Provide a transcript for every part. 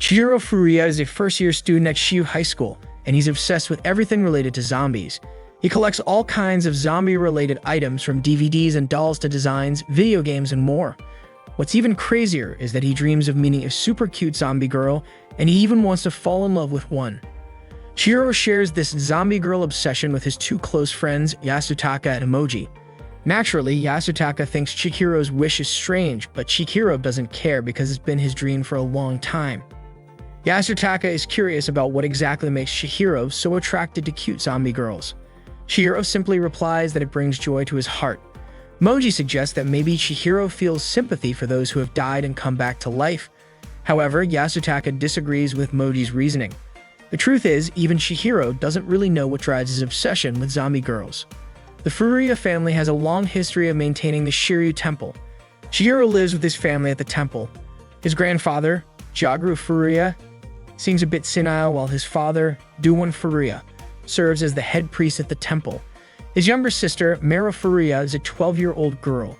Chihiro Furuya is a first-year student at Shiyu High School, and he's obsessed with everything related to zombies. He collects all kinds of zombie-related items from DVDs and dolls to designs, video games, and more. What's even crazier is that he dreams of meeting a super cute zombie girl, and he even wants to fall in love with one. Chihiro shares this zombie girl obsession with his two close friends, Yasutaka and Emoji. Naturally, Yasutaka thinks Chihiro's wish is strange, but Chihiro doesn't care because it's been his dream for a long time. Yasutaka is curious about what exactly makes Chihiro so attracted to cute zombie girls. Chihiro simply replies that it brings joy to his heart. Moji suggests that maybe Chihiro feels sympathy for those who have died and come back to life. However, Yasutaka disagrees with Moji's reasoning. The truth is, even Chihiro doesn't really know what drives his obsession with zombie girls. The Furuya family has a long history of maintaining the Shiryu Temple. Chihiro lives with his family at the temple. His grandfather, Jaguru Furuya, seems a bit senile, while his father, Duwon Furuya, serves as the head priest at the temple. His younger sister, Mero Furuya, is a 12-year-old girl.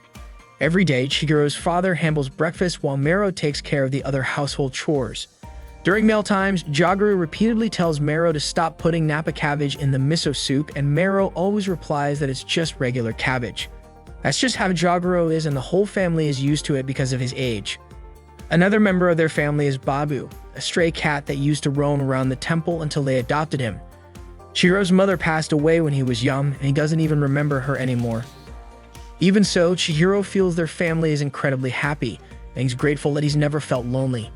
Every day, Chihiro's father handles breakfast while Mero takes care of the other household chores. During mealtimes, Jaguru repeatedly tells Mero to stop putting Napa cabbage in the miso soup, and Mero always replies that it's just regular cabbage. That's just how Jaguru is, and the whole family is used to it because of his age. Another member of their family is Babu, a stray cat that used to roam around the temple until they adopted him. Chihiro's mother passed away when he was young, and he doesn't even remember her anymore. Even so, Chihiro feels their family is incredibly happy, and he's grateful that he's never felt lonely.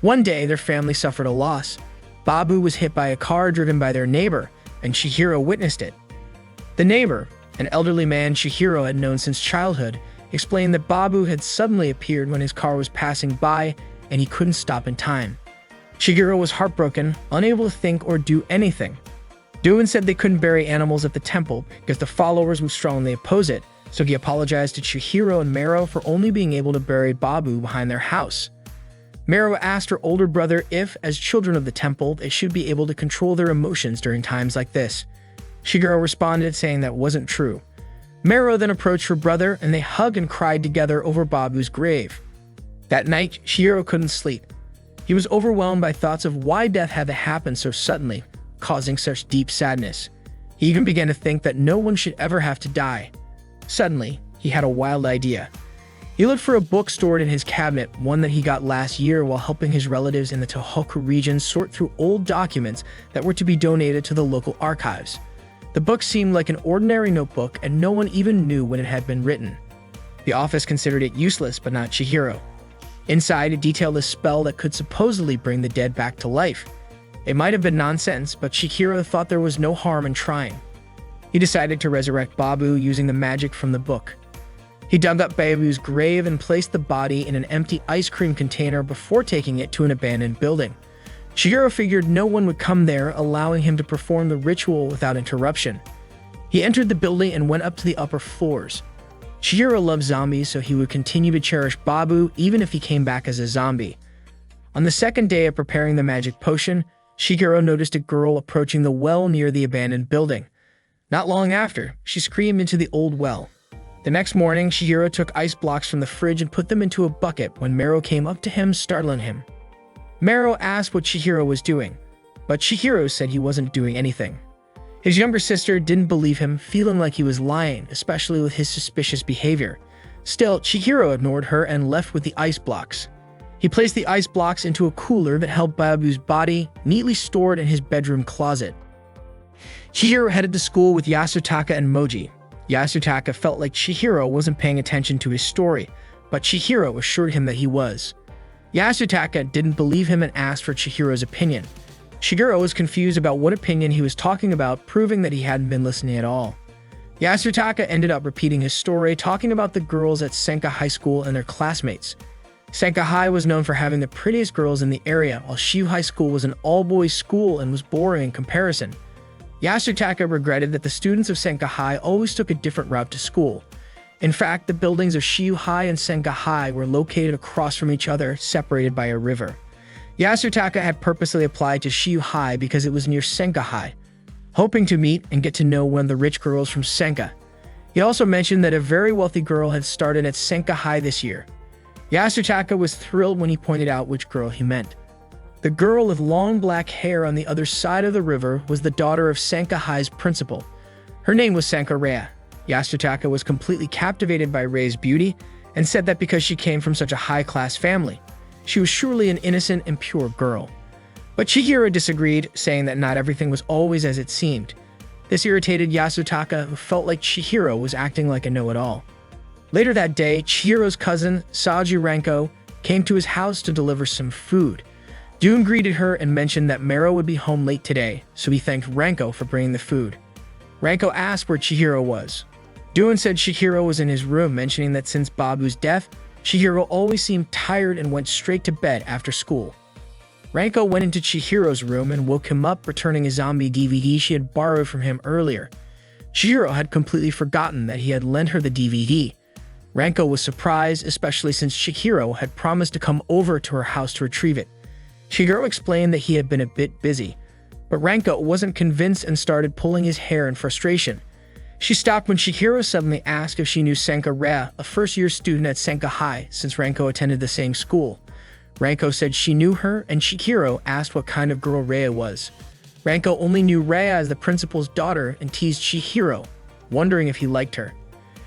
One day, their family suffered a loss. Babu was hit by a car driven by their neighbor, and Chihiro witnessed it. The neighbor, an elderly man Chihiro had known since childhood, explained that Babu had suddenly appeared when his car was passing by, and he couldn't stop in time. Chihiro was heartbroken, unable to think or do anything. Duin said they couldn't bury animals at the temple because the followers would strongly oppose it, so he apologized to Chihiro and Mero for only being able to bury Babu behind their house. Mero asked her older brother if, as children of the temple, they should be able to control their emotions during times like this. Chihiro responded saying that wasn't true. Mero then approached her brother, and they hugged and cried together over Babu's grave. That night, Chihiro couldn't sleep. He was overwhelmed by thoughts of why death had to happen so suddenly, causing such deep sadness. He even began to think that no one should ever have to die. Suddenly, he had a wild idea. He looked for a book stored in his cabinet, one that he got last year while helping his relatives in the Tohoku region sort through old documents that were to be donated to the local archives. The book seemed like an ordinary notebook, and no one even knew when it had been written. The office considered it useless, but not Chihiro. Inside, it detailed a spell that could supposedly bring the dead back to life. It might have been nonsense, but Chihiro thought there was no harm in trying. He decided to resurrect Babu using the magic from the book. He dug up Babu's grave and placed the body in an empty ice cream container before taking it to an abandoned building. Chihiro figured no one would come there, allowing him to perform the ritual without interruption. He entered the building and went up to the upper floors. Chihiro loved zombies, so he would continue to cherish Babu even if he came back as a zombie. On the second day of preparing the magic potion, Chihiro noticed a girl approaching the well near the abandoned building. Not long after, she screamed into the old well. The next morning, Chihiro took ice blocks from the fridge and put them into a bucket when Mero came up to him, startling him. Mero asked what Chihiro was doing, but Chihiro said he wasn't doing anything. His younger sister didn't believe him, feeling like he was lying, especially with his suspicious behavior. Still, Chihiro ignored her and left with the ice blocks. He placed the ice blocks into a cooler that held Babu's body, neatly stored in his bedroom closet. Chihiro headed to school with Yasutaka and Moji. Yasutaka felt like Chihiro wasn't paying attention to his story, but Chihiro assured him that he was. Yasutaka didn't believe him and asked for Chihiro's opinion. Chihiro was confused about what opinion he was talking about, proving that he hadn't been listening at all. Yasutaka ended up repeating his story, talking about the girls at Senka High School and their classmates. Senka High was known for having the prettiest girls in the area, while Shiyu High School was an all-boys school and was boring in comparison. Yasutaka regretted that the students of Senka High always took a different route to school. In fact, the buildings of Shiyu High and Senka High were located across from each other, separated by a river. Yasutaka had purposely applied to Shiyu High because it was near Senka High, hoping to meet and get to know one of the rich girls from Senka. He also mentioned that a very wealthy girl had started at Senka High this year. Yasutaka was thrilled when he pointed out which girl he meant. The girl with long black hair on the other side of the river was the daughter of Sanka High's principal. Her name was Sanka Rhea. Yasutaka was completely captivated by Rei's beauty and said that because she came from such a high-class family, she was surely an innocent and pure girl. But Chihiro disagreed, saying that not everything was always as it seemed. This irritated Yasutaka, who felt like Chihiro was acting like a know-it-all. Later that day, Chihiro's cousin, Saju Ranko, came to his house to deliver some food. Dune greeted her and mentioned that Mero would be home late today, so he thanked Ranko for bringing the food. Ranko asked where Chihiro was. Dune said Chihiro was in his room, mentioning that since Babu's death, Chihiro always seemed tired and went straight to bed after school. Ranko went into Chihiro's room and woke him up, returning a zombie DVD she had borrowed from him earlier. Chihiro had completely forgotten that he had lent her the DVD. Ranko was surprised, especially since Chihiro had promised to come over to her house to retrieve it. Chihiro explained that he had been a bit busy, but Ranko wasn't convinced and started pulling his hair in frustration. She stopped when Chihiro suddenly asked if she knew Sanka Rhea, a first-year student at Sanka High, since Ranko attended the same school. Ranko said she knew her, and Chihiro asked what kind of girl Rhea was. Ranko only knew Rhea as the principal's daughter and teased Chihiro, wondering if he liked her.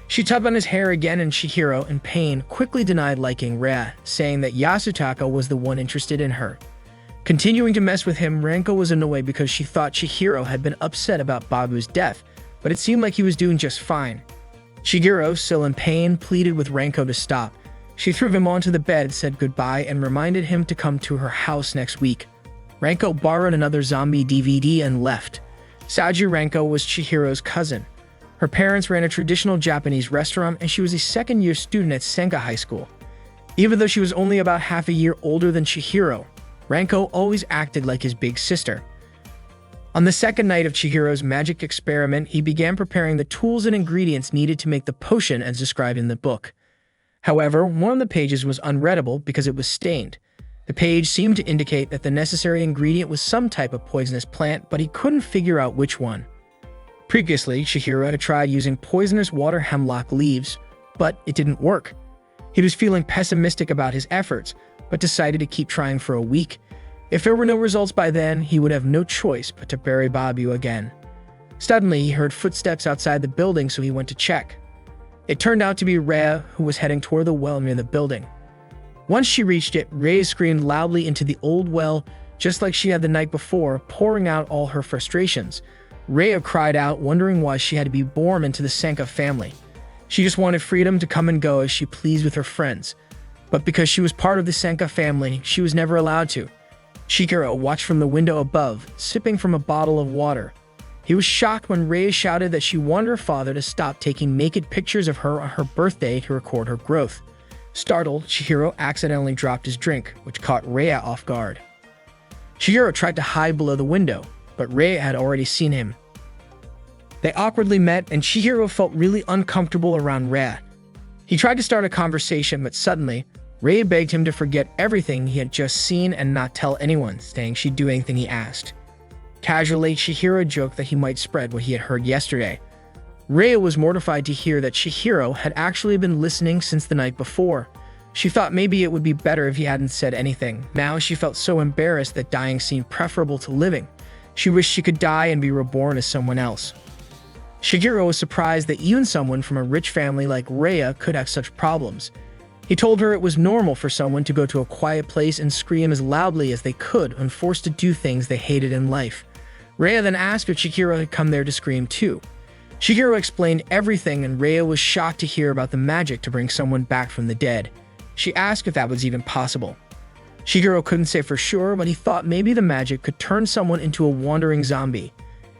She tugged on his hair again, and Chihiro, in pain, quickly denied liking Rhea, saying that Yasutaka was the one interested in her. Continuing to mess with him, Ranko was annoyed because she thought Chihiro had been upset about Babu's death, but it seemed like he was doing just fine. Chihiro, still in pain, pleaded with Ranko to stop. She threw him onto the bed, said goodbye, and reminded him to come to her house next week. Ranko borrowed another zombie DVD and left. Saju Ranko was Chihiro's cousin. Her parents ran a traditional Japanese restaurant, and she was a second-year student at Sanka High School. Even though she was only about half a year older than Chihiro, Ranko always acted like his big sister. On the second night of Chihiro's magic experiment, he began preparing the tools and ingredients needed to make the potion as described in the book. However, one of the pages was unreadable because it was stained. The page seemed to indicate that the necessary ingredient was some type of poisonous plant, but he couldn't figure out which one. Previously, Chihiro had tried using poisonous water hemlock leaves, but it didn't work. He was feeling pessimistic about his efforts, but decided to keep trying for a week. If there were no results by then, he would have no choice but to bury Babu again. Suddenly, he heard footsteps outside the building, so he went to check. It turned out to be Rhea, who was heading toward the well near the building. Once she reached it, Rhea screamed loudly into the old well, just like she had the night before, pouring out all her frustrations. Rhea cried out, wondering why she had to be born into the Sanka family. She just wanted freedom to come and go as she pleased with her friends. But because she was part of the Sanka family, she was never allowed to. Chihiro watched from the window above, sipping from a bottle of water. He was shocked when Rhea shouted that she wanted her father to stop taking naked pictures of her on her birthday to record her growth. Startled, Chihiro accidentally dropped his drink, which caught Rhea off guard. Chihiro tried to hide below the window, but Rhea had already seen him. They awkwardly met, and Chihiro felt really uncomfortable around Rhea. He tried to start a conversation, but suddenly, Rhea begged him to forget everything he had just seen and not tell anyone, saying she'd do anything he asked. Casually, Chihiro joked that he might spread what he had heard yesterday. Rhea was mortified to hear that Chihiro had actually been listening since the night before. She thought maybe it would be better if he hadn't said anything. Now she felt so embarrassed that dying seemed preferable to living. She wished she could die and be reborn as someone else. Chihiro was surprised that even someone from a rich family like Rhea could have such problems. He told her it was normal for someone to go to a quiet place and scream as loudly as they could when forced to do things they hated in life. Rhea then asked if Chihiro had come there to scream too. Chihiro explained everything, and Rhea was shocked to hear about the magic to bring someone back from the dead. She asked if that was even possible. Chihiro couldn't say for sure, but he thought maybe the magic could turn someone into a wandering zombie.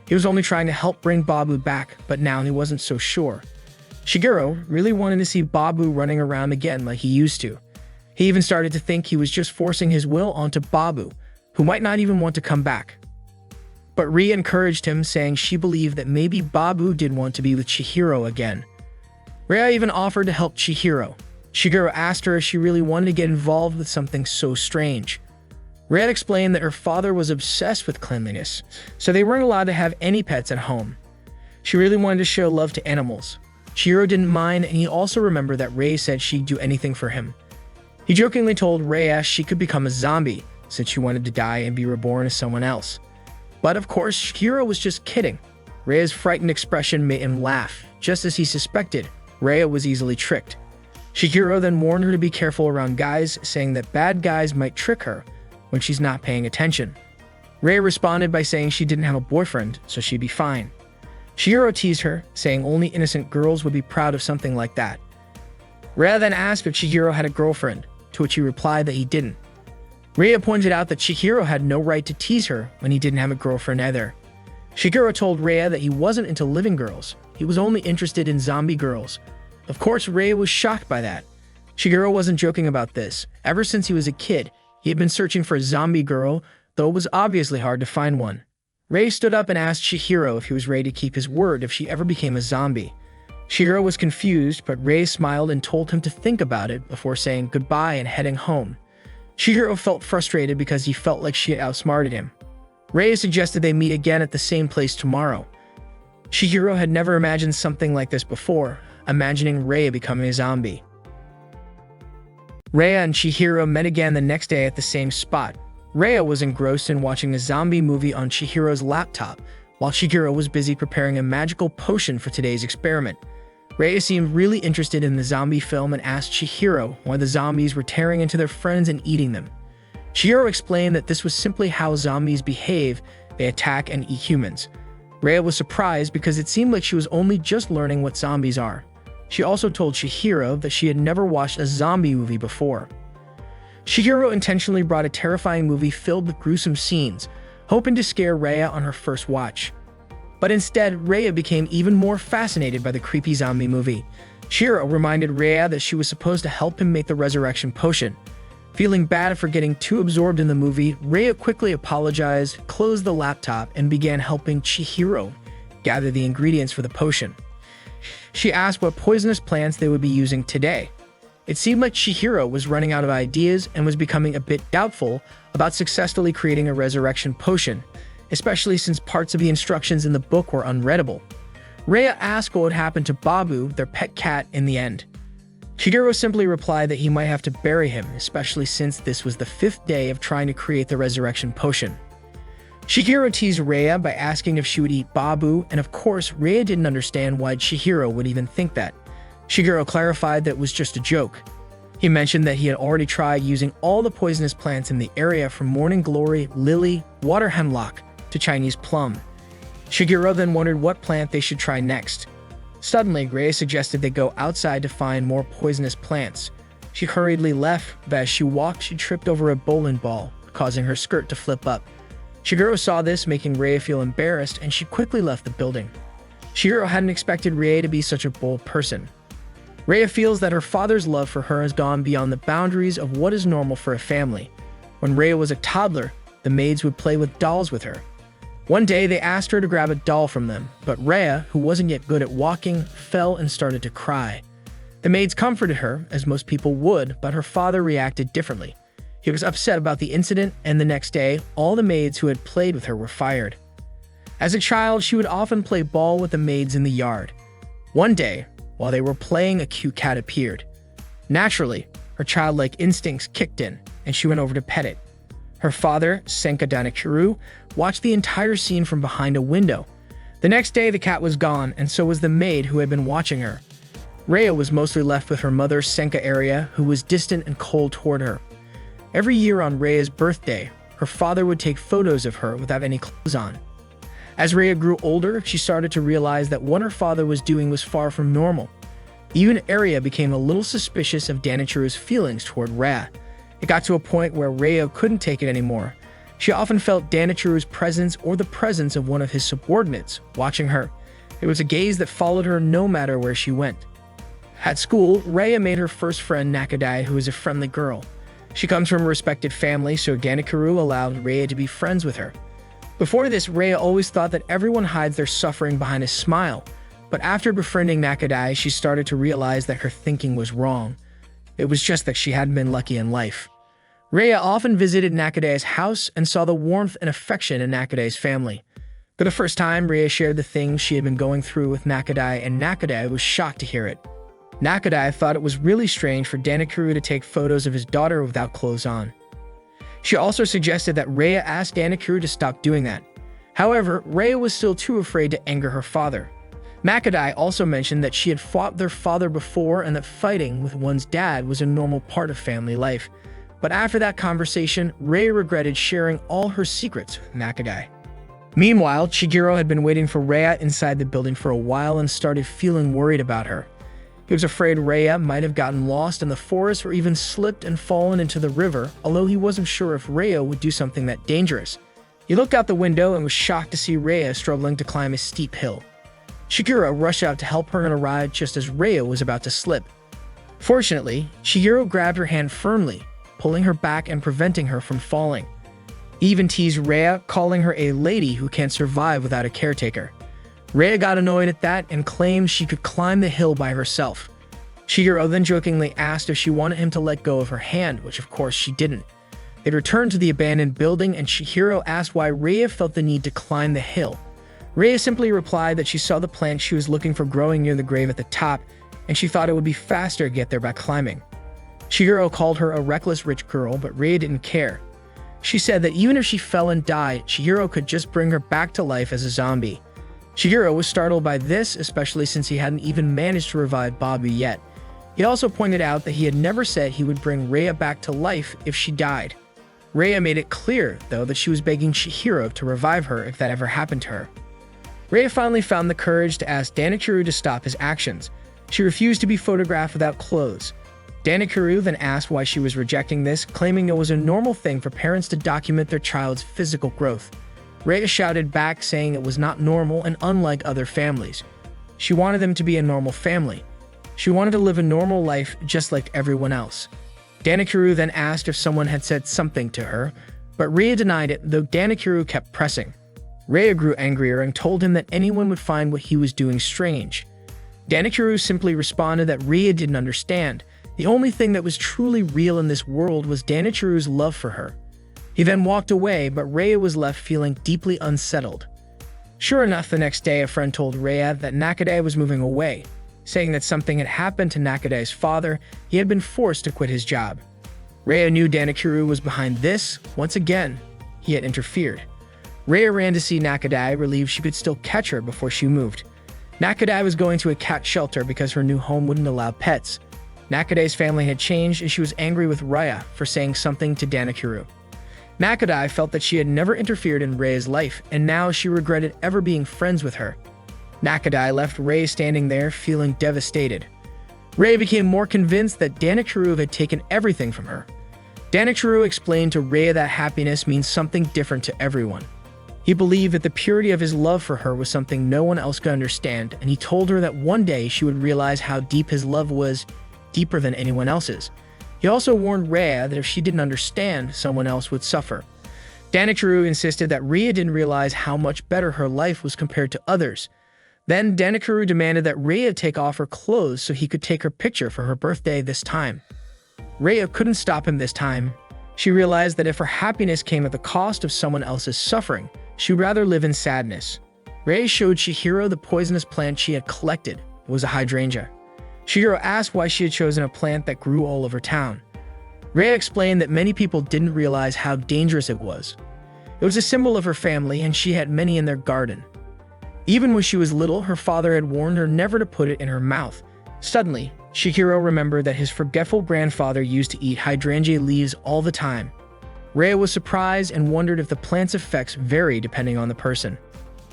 He was only trying to help bring Babu back, but now he wasn't so sure. Chihiro really wanted to see Babu running around again like he used to. He even started to think he was just forcing his will onto Babu, who might not even want to come back. But Rhea encouraged him, saying she believed that maybe Babu did want to be with Chihiro again. Rhea even offered to help Chihiro. Chihiro asked her if she really wanted to get involved with something so strange. Rhea explained that her father was obsessed with cleanliness, so they weren't allowed to have any pets at home. She really wanted to show love to animals. Chihiro didn't mind, and he also remembered that Rhea said she'd do anything for him. He jokingly told Rhea she could become a zombie, since she wanted to die and be reborn as someone else. But of course, Chihiro was just kidding. Reia's frightened expression made him laugh. Just as he suspected, Reia was easily tricked. Chihiro then warned her to be careful around guys, saying that bad guys might trick her when she's not paying attention. Reia responded by saying she didn't have a boyfriend, so she'd be fine. Chihiro teased her, saying only innocent girls would be proud of something like that. Reia then asked if Chihiro had a girlfriend, to which he replied that he didn't. Reia pointed out that Chihiro had no right to tease her when he didn't have a girlfriend either. Chihiro told Reia that he wasn't into living girls, he was only interested in zombie girls. Of course, Reia was shocked by that. Chihiro wasn't joking about this. Ever since he was a kid, he had been searching for a zombie girl, though it was obviously hard to find one. Reia stood up and asked Chihiro if he was ready to keep his word if she ever became a zombie. Chihiro was confused, but Reia smiled and told him to think about it before saying goodbye and heading home. Chihiro felt frustrated because he felt like she had outsmarted him. Reia suggested they meet again at the same place tomorrow. Chihiro had never imagined something like this before, imagining Reia becoming a zombie. Reia and Chihiro met again the next day at the same spot. Reia was engrossed in watching a zombie movie on Chihiro's laptop, while Chihiro was busy preparing a magical potion for today's experiment. Reia seemed really interested in the zombie film and asked Chihiro why the zombies were tearing into their friends and eating them. Chihiro explained that this was simply how zombies behave, they attack and eat humans. Reia was surprised because it seemed like she was only just learning what zombies are. She also told Chihiro that she had never watched a zombie movie before. Chihiro intentionally brought a terrifying movie filled with gruesome scenes, hoping to scare Reia on her first watch. But instead, Reia became even more fascinated by the creepy zombie movie. Chihiro reminded Reia that she was supposed to help him make the resurrection potion. Feeling bad for getting too absorbed in the movie, Reia quickly apologized, closed the laptop, and began helping Chihiro gather the ingredients for the potion. She asked what poisonous plants they would be using today. It seemed like Chihiro was running out of ideas and was becoming a bit doubtful about successfully creating a resurrection potion, especially since parts of the instructions in the book were unreadable. Reia asked what would happen to Babu, their pet cat, in the end. Chihiro simply replied that he might have to bury him, especially since this was the 5th day of trying to create the resurrection potion. Chihiro teased Reia by asking if she would eat Babu, and of course, Reia didn't understand why Chihiro would even think that. Chihiro clarified that it was just a joke. He mentioned that he had already tried using all the poisonous plants in the area from morning glory, lily, water hemlock, to Chinese plum. Chihiro then wondered what plant they should try next. Suddenly, Reia suggested they go outside to find more poisonous plants. She hurriedly left, but as she walked, she tripped over a bowling ball, causing her skirt to flip up. Chihiro saw this, making Reia feel embarrassed, and she quickly left the building. Chihiro hadn't expected Reia to be such a bold person. Reia feels that her father's love for her has gone beyond the boundaries of what is normal for a family. When Reia was a toddler, the maids would play with dolls with her. One day, they asked her to grab a doll from them, but Reia, who wasn't yet good at walking, fell and started to cry. The maids comforted her, as most people would, but her father reacted differently. He was upset about the incident, and the next day, all the maids who had played with her were fired. As a child, she would often play ball with the maids in the yard. One day, while they were playing, a cute cat appeared. Naturally, her childlike instincts kicked in, and she went over to pet it. Her father, Senka Danakuru, watched the entire scene from behind a window. The next day, the cat was gone, and so was the maid who had been watching her. Reia was mostly left with her mother, Senka Aria, who was distant and cold toward her. Every year on Reia's birthday, her father would take photos of her without any clothes on. As Reia grew older, she started to realize that what her father was doing was far from normal. Even Aria became a little suspicious of Danichiru's feelings toward Reia. It got to a point where Reia couldn't take it anymore. She often felt Danichiru's presence or the presence of one of his subordinates watching her. It was a gaze that followed her no matter where she went. At school, Reia made her first friend Nakadai, who is a friendly girl. She comes from a respected family, so Danichiru allowed Reia to be friends with her. Before this, Reia always thought that everyone hides their suffering behind a smile, but after befriending Nakadai, she started to realize that her thinking was wrong. It was just that she hadn't been lucky in life. Reia often visited Nakadai's house and saw the warmth and affection in Nakadai's family. For the first time, Reia shared the things she had been going through with Nakadai, and Nakadai was shocked to hear it. Nakadai thought it was really strange for Danichiru to take photos of his daughter without clothes on. She also suggested that Rhea ask Danakuru to stop doing that. However, Rhea was still too afraid to anger her father. Makadai also mentioned that she had fought their father before and that fighting with one's dad was a normal part of family life. But after that conversation, Rhea regretted sharing all her secrets with Makadai. Meanwhile, Chihiro had been waiting for Rhea inside the building for a while and started feeling worried about her. He was afraid Rhea might have gotten lost in the forest or even slipped and fallen into the river, although he wasn't sure if Rhea would do something that dangerous. He looked out the window and was shocked to see Rhea struggling to climb a steep hill. Chihiro rushed out to help her and arrived just as Rhea was about to slip. Fortunately, Chihiro grabbed her hand firmly, pulling her back and preventing her from falling. He even teased Rhea, calling her a lady who can't survive without a caretaker. Rhea got annoyed at that and claimed she could climb the hill by herself. Chihiro then jokingly asked if she wanted him to let go of her hand, which of course she didn't. They returned to the abandoned building and Chihiro asked why Rhea felt the need to climb the hill. Rhea simply replied that she saw the plant she was looking for growing near the grave at the top, and she thought it would be faster to get there by climbing. Chihiro called her a reckless rich girl, but Rhea didn't care. She said that even if she fell and died, Chihiro could just bring her back to life as a zombie. Chihiro was startled by this, especially since he hadn't even managed to revive Babu yet. He also pointed out that he had never said he would bring Rhea back to life if she died. Rhea made it clear, though, that she was begging Chihiro to revive her if that ever happened to her. Rhea finally found the courage to ask Danakuru to stop his actions. She refused to be photographed without clothes. Danakuru then asked why she was rejecting this, claiming it was a normal thing for parents to document their child's physical growth. Rhea shouted back, saying it was not normal and unlike other families. She wanted them to be a normal family. She wanted to live a normal life just like everyone else. Danakuru then asked if someone had said something to her, but Rhea denied it, though Danakuru kept pressing. Rhea grew angrier and told him that anyone would find what he was doing strange. Danakuru simply responded that Rhea didn't understand. The only thing that was truly real in this world was Danakuru's love for her. He then walked away, but Rhea was left feeling deeply unsettled. Sure enough, the next day a friend told Rhea that Nakadai was moving away, saying that something had happened to Nakadai's father. He had been forced to quit his job. Rhea knew Danakuru was behind this. Once again, he had interfered. Rhea ran to see Nakadai, relieved she could still catch her before she moved. Nakadai was going to a cat shelter because her new home wouldn't allow pets. Nakadai's family had changed and she was angry with Rhea for saying something to Danakuru. Nakadai felt that she had never interfered in Rhea's life, and now she regretted ever being friends with her. Nakadai left Rhea standing there, feeling devastated. Rhea became more convinced that Danakuru had taken everything from her. Danakuru explained to Rhea that happiness means something different to everyone. He believed that the purity of his love for her was something no one else could understand, and he told her that one day she would realize how deep his love was, deeper than anyone else's. He also warned Rhea that if she didn't understand, someone else would suffer. Danakuru insisted that Rhea didn't realize how much better her life was compared to others. Then Danakuru demanded that Rhea take off her clothes so he could take her picture for her birthday this time. Rhea couldn't stop him this time. She realized that if her happiness came at the cost of someone else's suffering, she would rather live in sadness. Rhea showed Chihiro the poisonous plant she had collected. It was a hydrangea. Chihiro asked why she had chosen a plant that grew all over town. Rhea explained that many people didn't realize how dangerous it was. It was a symbol of her family, and she had many in their garden. Even when she was little, her father had warned her never to put it in her mouth. Suddenly, Chihiro remembered that his forgetful grandfather used to eat hydrangea leaves all the time. Rhea was surprised and wondered if the plant's effects vary depending on the person.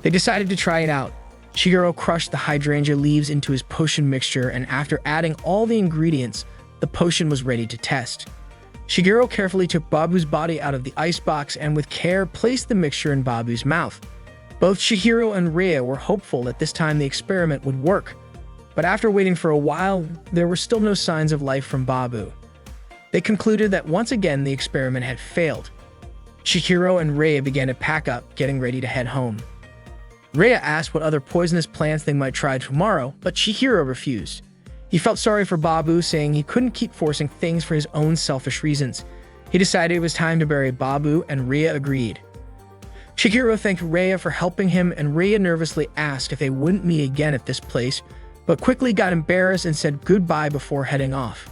They decided to try it out. Chihiro crushed the hydrangea leaves into his potion mixture, and after adding all the ingredients, the potion was ready to test. Chihiro carefully took Babu's body out of the icebox and with care placed the mixture in Babu's mouth. Both Chihiro and Rhea were hopeful that this time the experiment would work, but after waiting for a while, there were still no signs of life from Babu. They concluded that once again the experiment had failed. Chihiro and Rhea began to pack up, getting ready to head home. Rhea asked what other poisonous plants they might try tomorrow, but Chihiro refused. He felt sorry for Babu, saying he couldn't keep forcing things for his own selfish reasons. He decided it was time to bury Babu, and Rhea agreed. Chihiro thanked Rhea for helping him, and Rhea nervously asked if they wouldn't meet again at this place, but quickly got embarrassed and said goodbye before heading off.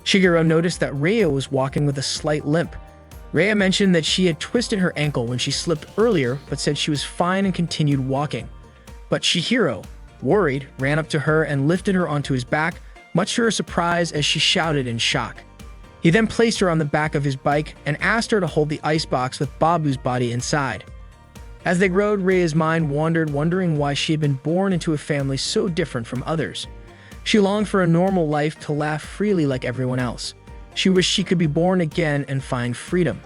Chihiro noticed that Rhea was walking with a slight limp. Rhea mentioned that she had twisted her ankle when she slipped earlier, but said she was fine and continued walking. But Chihiro, worried, ran up to her and lifted her onto his back, much to her surprise as she shouted in shock. He then placed her on the back of his bike and asked her to hold the icebox with Babu's body inside. As they rode, Rhea's mind wandered, wondering why she had been born into a family so different from others. She longed for a normal life, to laugh freely like everyone else. She wished she could be born again and find freedom.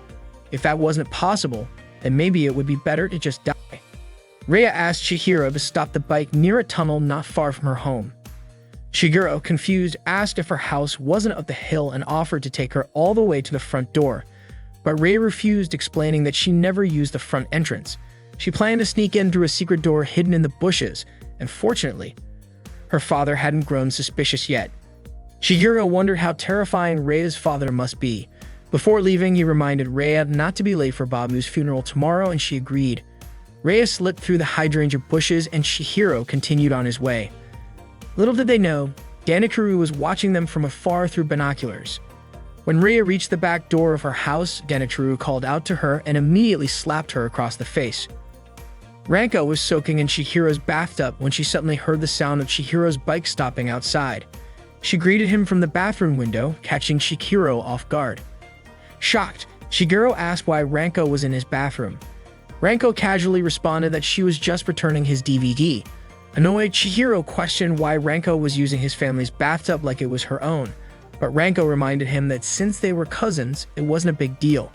If that wasn't possible, then maybe it would be better to just die. Rhea asked Chihiro to stop the bike near a tunnel not far from her home. Chihiro, confused, asked if her house wasn't up the hill and offered to take her all the way to the front door. But Rhea refused, explaining that she never used the front entrance. She planned to sneak in through a secret door hidden in the bushes, and fortunately, her father hadn't grown suspicious yet. Chihiro wondered how terrifying Rhea's father must be. Before leaving, he reminded Rhea not to be late for Babu's funeral tomorrow, and she agreed. Rhea slipped through the hydrangea bushes and Chihiro continued on his way. Little did they know, Danikaru was watching them from afar through binoculars. When Rhea reached the back door of her house, Danikaru called out to her and immediately slapped her across the face. Ranko was soaking in Chihiro's bathtub when she suddenly heard the sound of Chihiro's bike stopping outside. She greeted him from the bathroom window, catching Chihiro off guard. Shocked, Chihiro asked why Ranko was in his bathroom. Ranko casually responded that she was just returning his DVD. Annoyed, Chihiro questioned why Ranko was using his family's bathtub like it was her own, but Ranko reminded him that since they were cousins, it wasn't a big deal.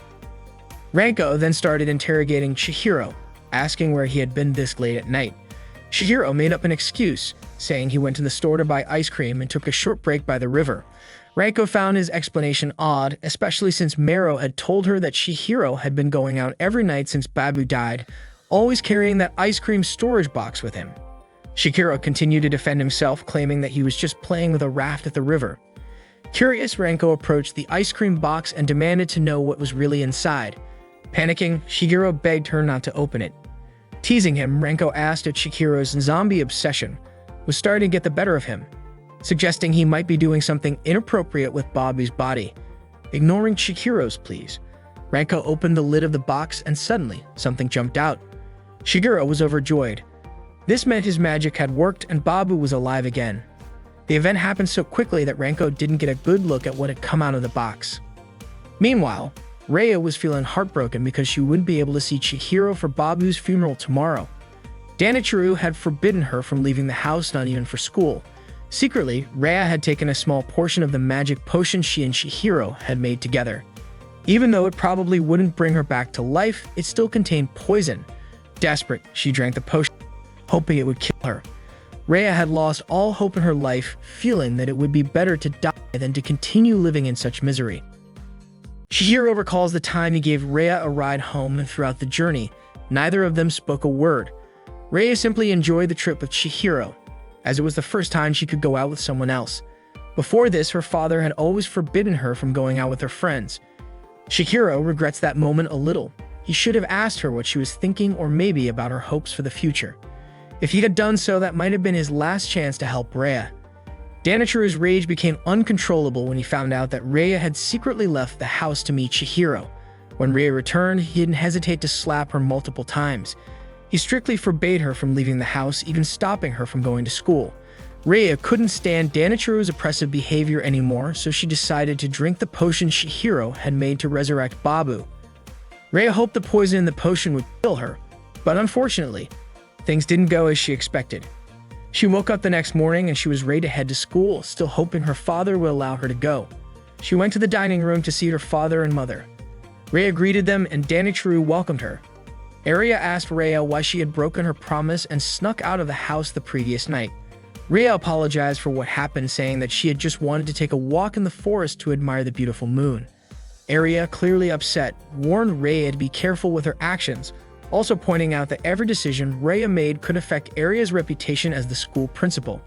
Ranko then started interrogating Chihiro, asking where he had been this late at night. Chihiro made up an excuse, saying he went to the store to buy ice cream and took a short break by the river. Ranko found his explanation odd, especially since Mero had told her that Chihiro had been going out every night since Babu died, always carrying that ice cream storage box with him. Chihiro continued to defend himself, claiming that he was just playing with a raft at the river. Curious, Ranko approached the ice cream box and demanded to know what was really inside. Panicking, Chihiro begged her not to open it. Teasing him, Ranko asked if Chihiro's zombie obsession was starting to get the better of him, suggesting he might be doing something inappropriate with Babu's body. Ignoring Chihiro's pleas, Ranko opened the lid of the box and suddenly, something jumped out. Chihiro was overjoyed. This meant his magic had worked and Babu was alive again. The event happened so quickly that Ranko didn't get a good look at what had come out of the box. Meanwhile, Rhea was feeling heartbroken because she wouldn't be able to see Chihiro for Babu's funeral tomorrow. Danichiro had forbidden her from leaving the house, not even for school. Secretly, Rhea had taken a small portion of the magic potion she and Chihiro had made together. Even though it probably wouldn't bring her back to life, it still contained poison. Desperate, she drank the potion, hoping it would kill her. Rhea had lost all hope in her life, feeling that it would be better to die than to continue living in such misery. Chihiro recalls the time he gave Rhea a ride home, and throughout the journey, neither of them spoke a word. Rhea simply enjoyed the trip with Chihiro, as it was the first time she could go out with someone else. Before this, her father had always forbidden her from going out with her friends. Chihiro regrets that moment a little. He should have asked her what she was thinking, or maybe about her hopes for the future. If he had done so, that might have been his last chance to help Rhea. Danichiro's rage became uncontrollable when he found out that Rhea had secretly left the house to meet Chihiro. When Rhea returned, he didn't hesitate to slap her multiple times. He strictly forbade her from leaving the house, even stopping her from going to school. Rhea couldn't stand Danichiro's oppressive behavior anymore, so she decided to drink the potion Chihiro had made to resurrect Babu. Rhea hoped the poison in the potion would kill her, but unfortunately, things didn't go as she expected. She woke up the next morning and she was ready to head to school, still hoping her father would allow her to go. She went to the dining room to see her father and mother. Rhea greeted them and Danichiro welcomed her. Arya asked Rhea why she had broken her promise and snuck out of the house the previous night. Rhea apologized for what happened, saying that she had just wanted to take a walk in the forest to admire the beautiful moon. Arya, clearly upset, warned Rhea to be careful with her actions, also pointing out that every decision Rhea made could affect Arya's reputation as the school principal.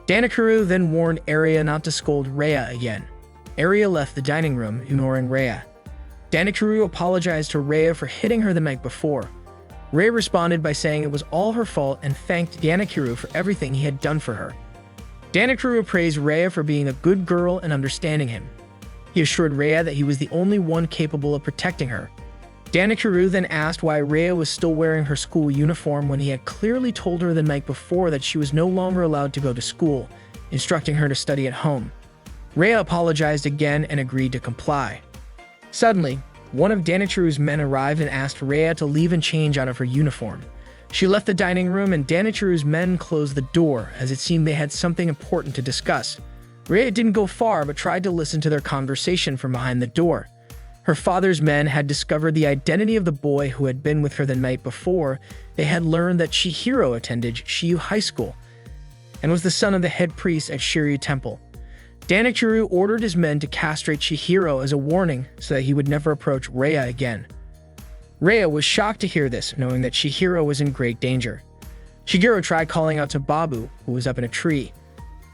Danichiro then warned Arya not to scold Rhea again. Arya left the dining room, ignoring Rhea. Danichiro apologized to Rhea for hitting her the night before. Rhea responded by saying it was all her fault and thanked Danichiro for everything he had done for her. Danichiro praised Rhea for being a good girl and understanding him. He assured Rhea that he was the only one capable of protecting her. Danikuru then asked why Rhea was still wearing her school uniform when he had clearly told her the night before that she was no longer allowed to go to school, instructing her to study at home. Rhea apologized again and agreed to comply. Suddenly, one of Danikuru's men arrived and asked Rhea to leave and change out of her uniform. She left the dining room and Danikuru's men closed the door, as it seemed they had something important to discuss. Rhea didn't go far but tried to listen to their conversation from behind the door. Her father's men had discovered the identity of the boy who had been with her the night before. They had learned that Chihiro attended Shiyu High School and was the son of the head priest at Shiryu Temple. Danikuru ordered his men to castrate Chihiro as a warning so that he would never approach Rhea again. Rhea was shocked to hear this, knowing that Chihiro was in great danger. Shigeru tried calling out to Babu, who was up in a tree.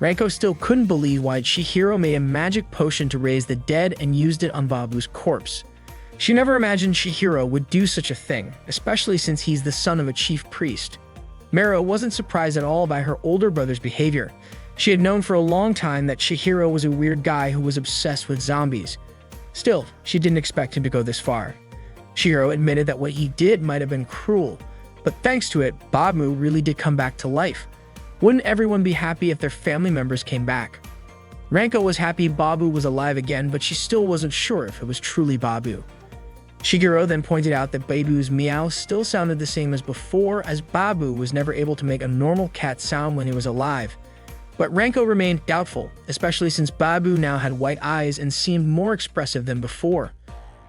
Ranko still couldn't believe why Chihiro made a magic potion to raise the dead and used it on Babu's corpse. She never imagined Chihiro would do such a thing, especially since he's the son of a chief priest. Mero wasn't surprised at all by her older brother's behavior. She had known for a long time that Chihiro was a weird guy who was obsessed with zombies. Still, she didn't expect him to go this far. Chihiro admitted that what he did might have been cruel, but thanks to it, Babu really did come back to life. Wouldn't everyone be happy if their family members came back? Ranko was happy Babu was alive again, but she still wasn't sure if it was truly Babu. Shigeru then pointed out that Babu's meow still sounded the same as before, as Babu was never able to make a normal cat sound when he was alive. But Ranko remained doubtful, especially since Babu now had white eyes and seemed more expressive than before.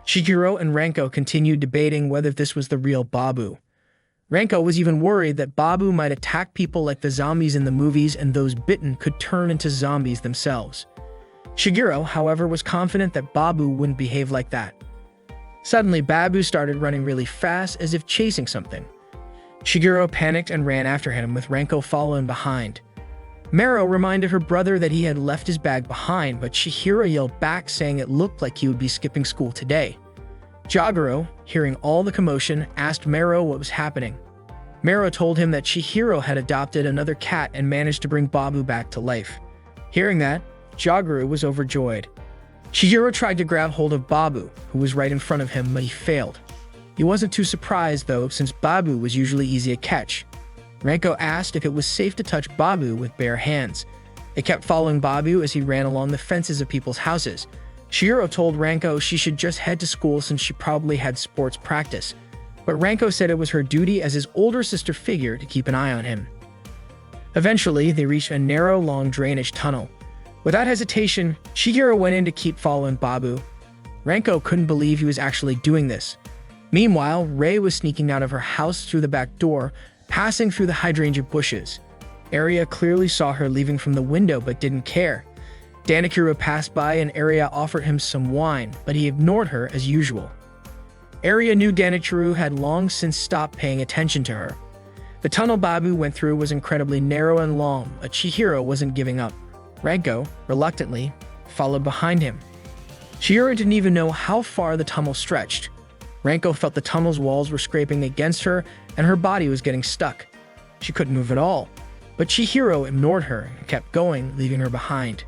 Shigeru and Ranko continued debating whether this was the real Babu. Ranko was even worried that Babu might attack people like the zombies in the movies and those bitten could turn into zombies themselves. Shigeru, however, was confident that Babu wouldn't behave like that. Suddenly, Babu started running really fast as if chasing something. Shigeru panicked and ran after him, with Ranko following behind. Mero reminded her brother that he had left his bag behind, but Chihiro yelled back saying it looked like he would be skipping school today. Jagoro, hearing all the commotion, asked Mero what was happening. Mero told him that Chihiro had adopted another cat and managed to bring Babu back to life. Hearing that, Jagoro was overjoyed. Chihiro tried to grab hold of Babu, who was right in front of him, but he failed. He wasn't too surprised though, since Babu was usually easy to catch. Ranko asked if it was safe to touch Babu with bare hands. They kept following Babu as he ran along the fences of people's houses. Chihiro told Ranko she should just head to school since she probably had sports practice, but Ranko said it was her duty as his older sister figure to keep an eye on him. Eventually, they reached a narrow, long drainage tunnel. Without hesitation, Chihiro went in to keep following Babu. Ranko couldn't believe he was actually doing this. Meanwhile, Rei was sneaking out of her house through the back door, passing through the hydrangea bushes. Arya clearly saw her leaving from the window but didn't care. Danikuru passed by and Arya offered him some wine, but he ignored her as usual. Arya knew Danikuru had long since stopped paying attention to her. The tunnel Babu went through was incredibly narrow and long, but Chihiro wasn't giving up. Ranko, reluctantly, followed behind him. Chihiro didn't even know how far the tunnel stretched. Ranko felt the tunnel's walls were scraping against her and her body was getting stuck. She couldn't move at all, but Chihiro ignored her and kept going, leaving her behind.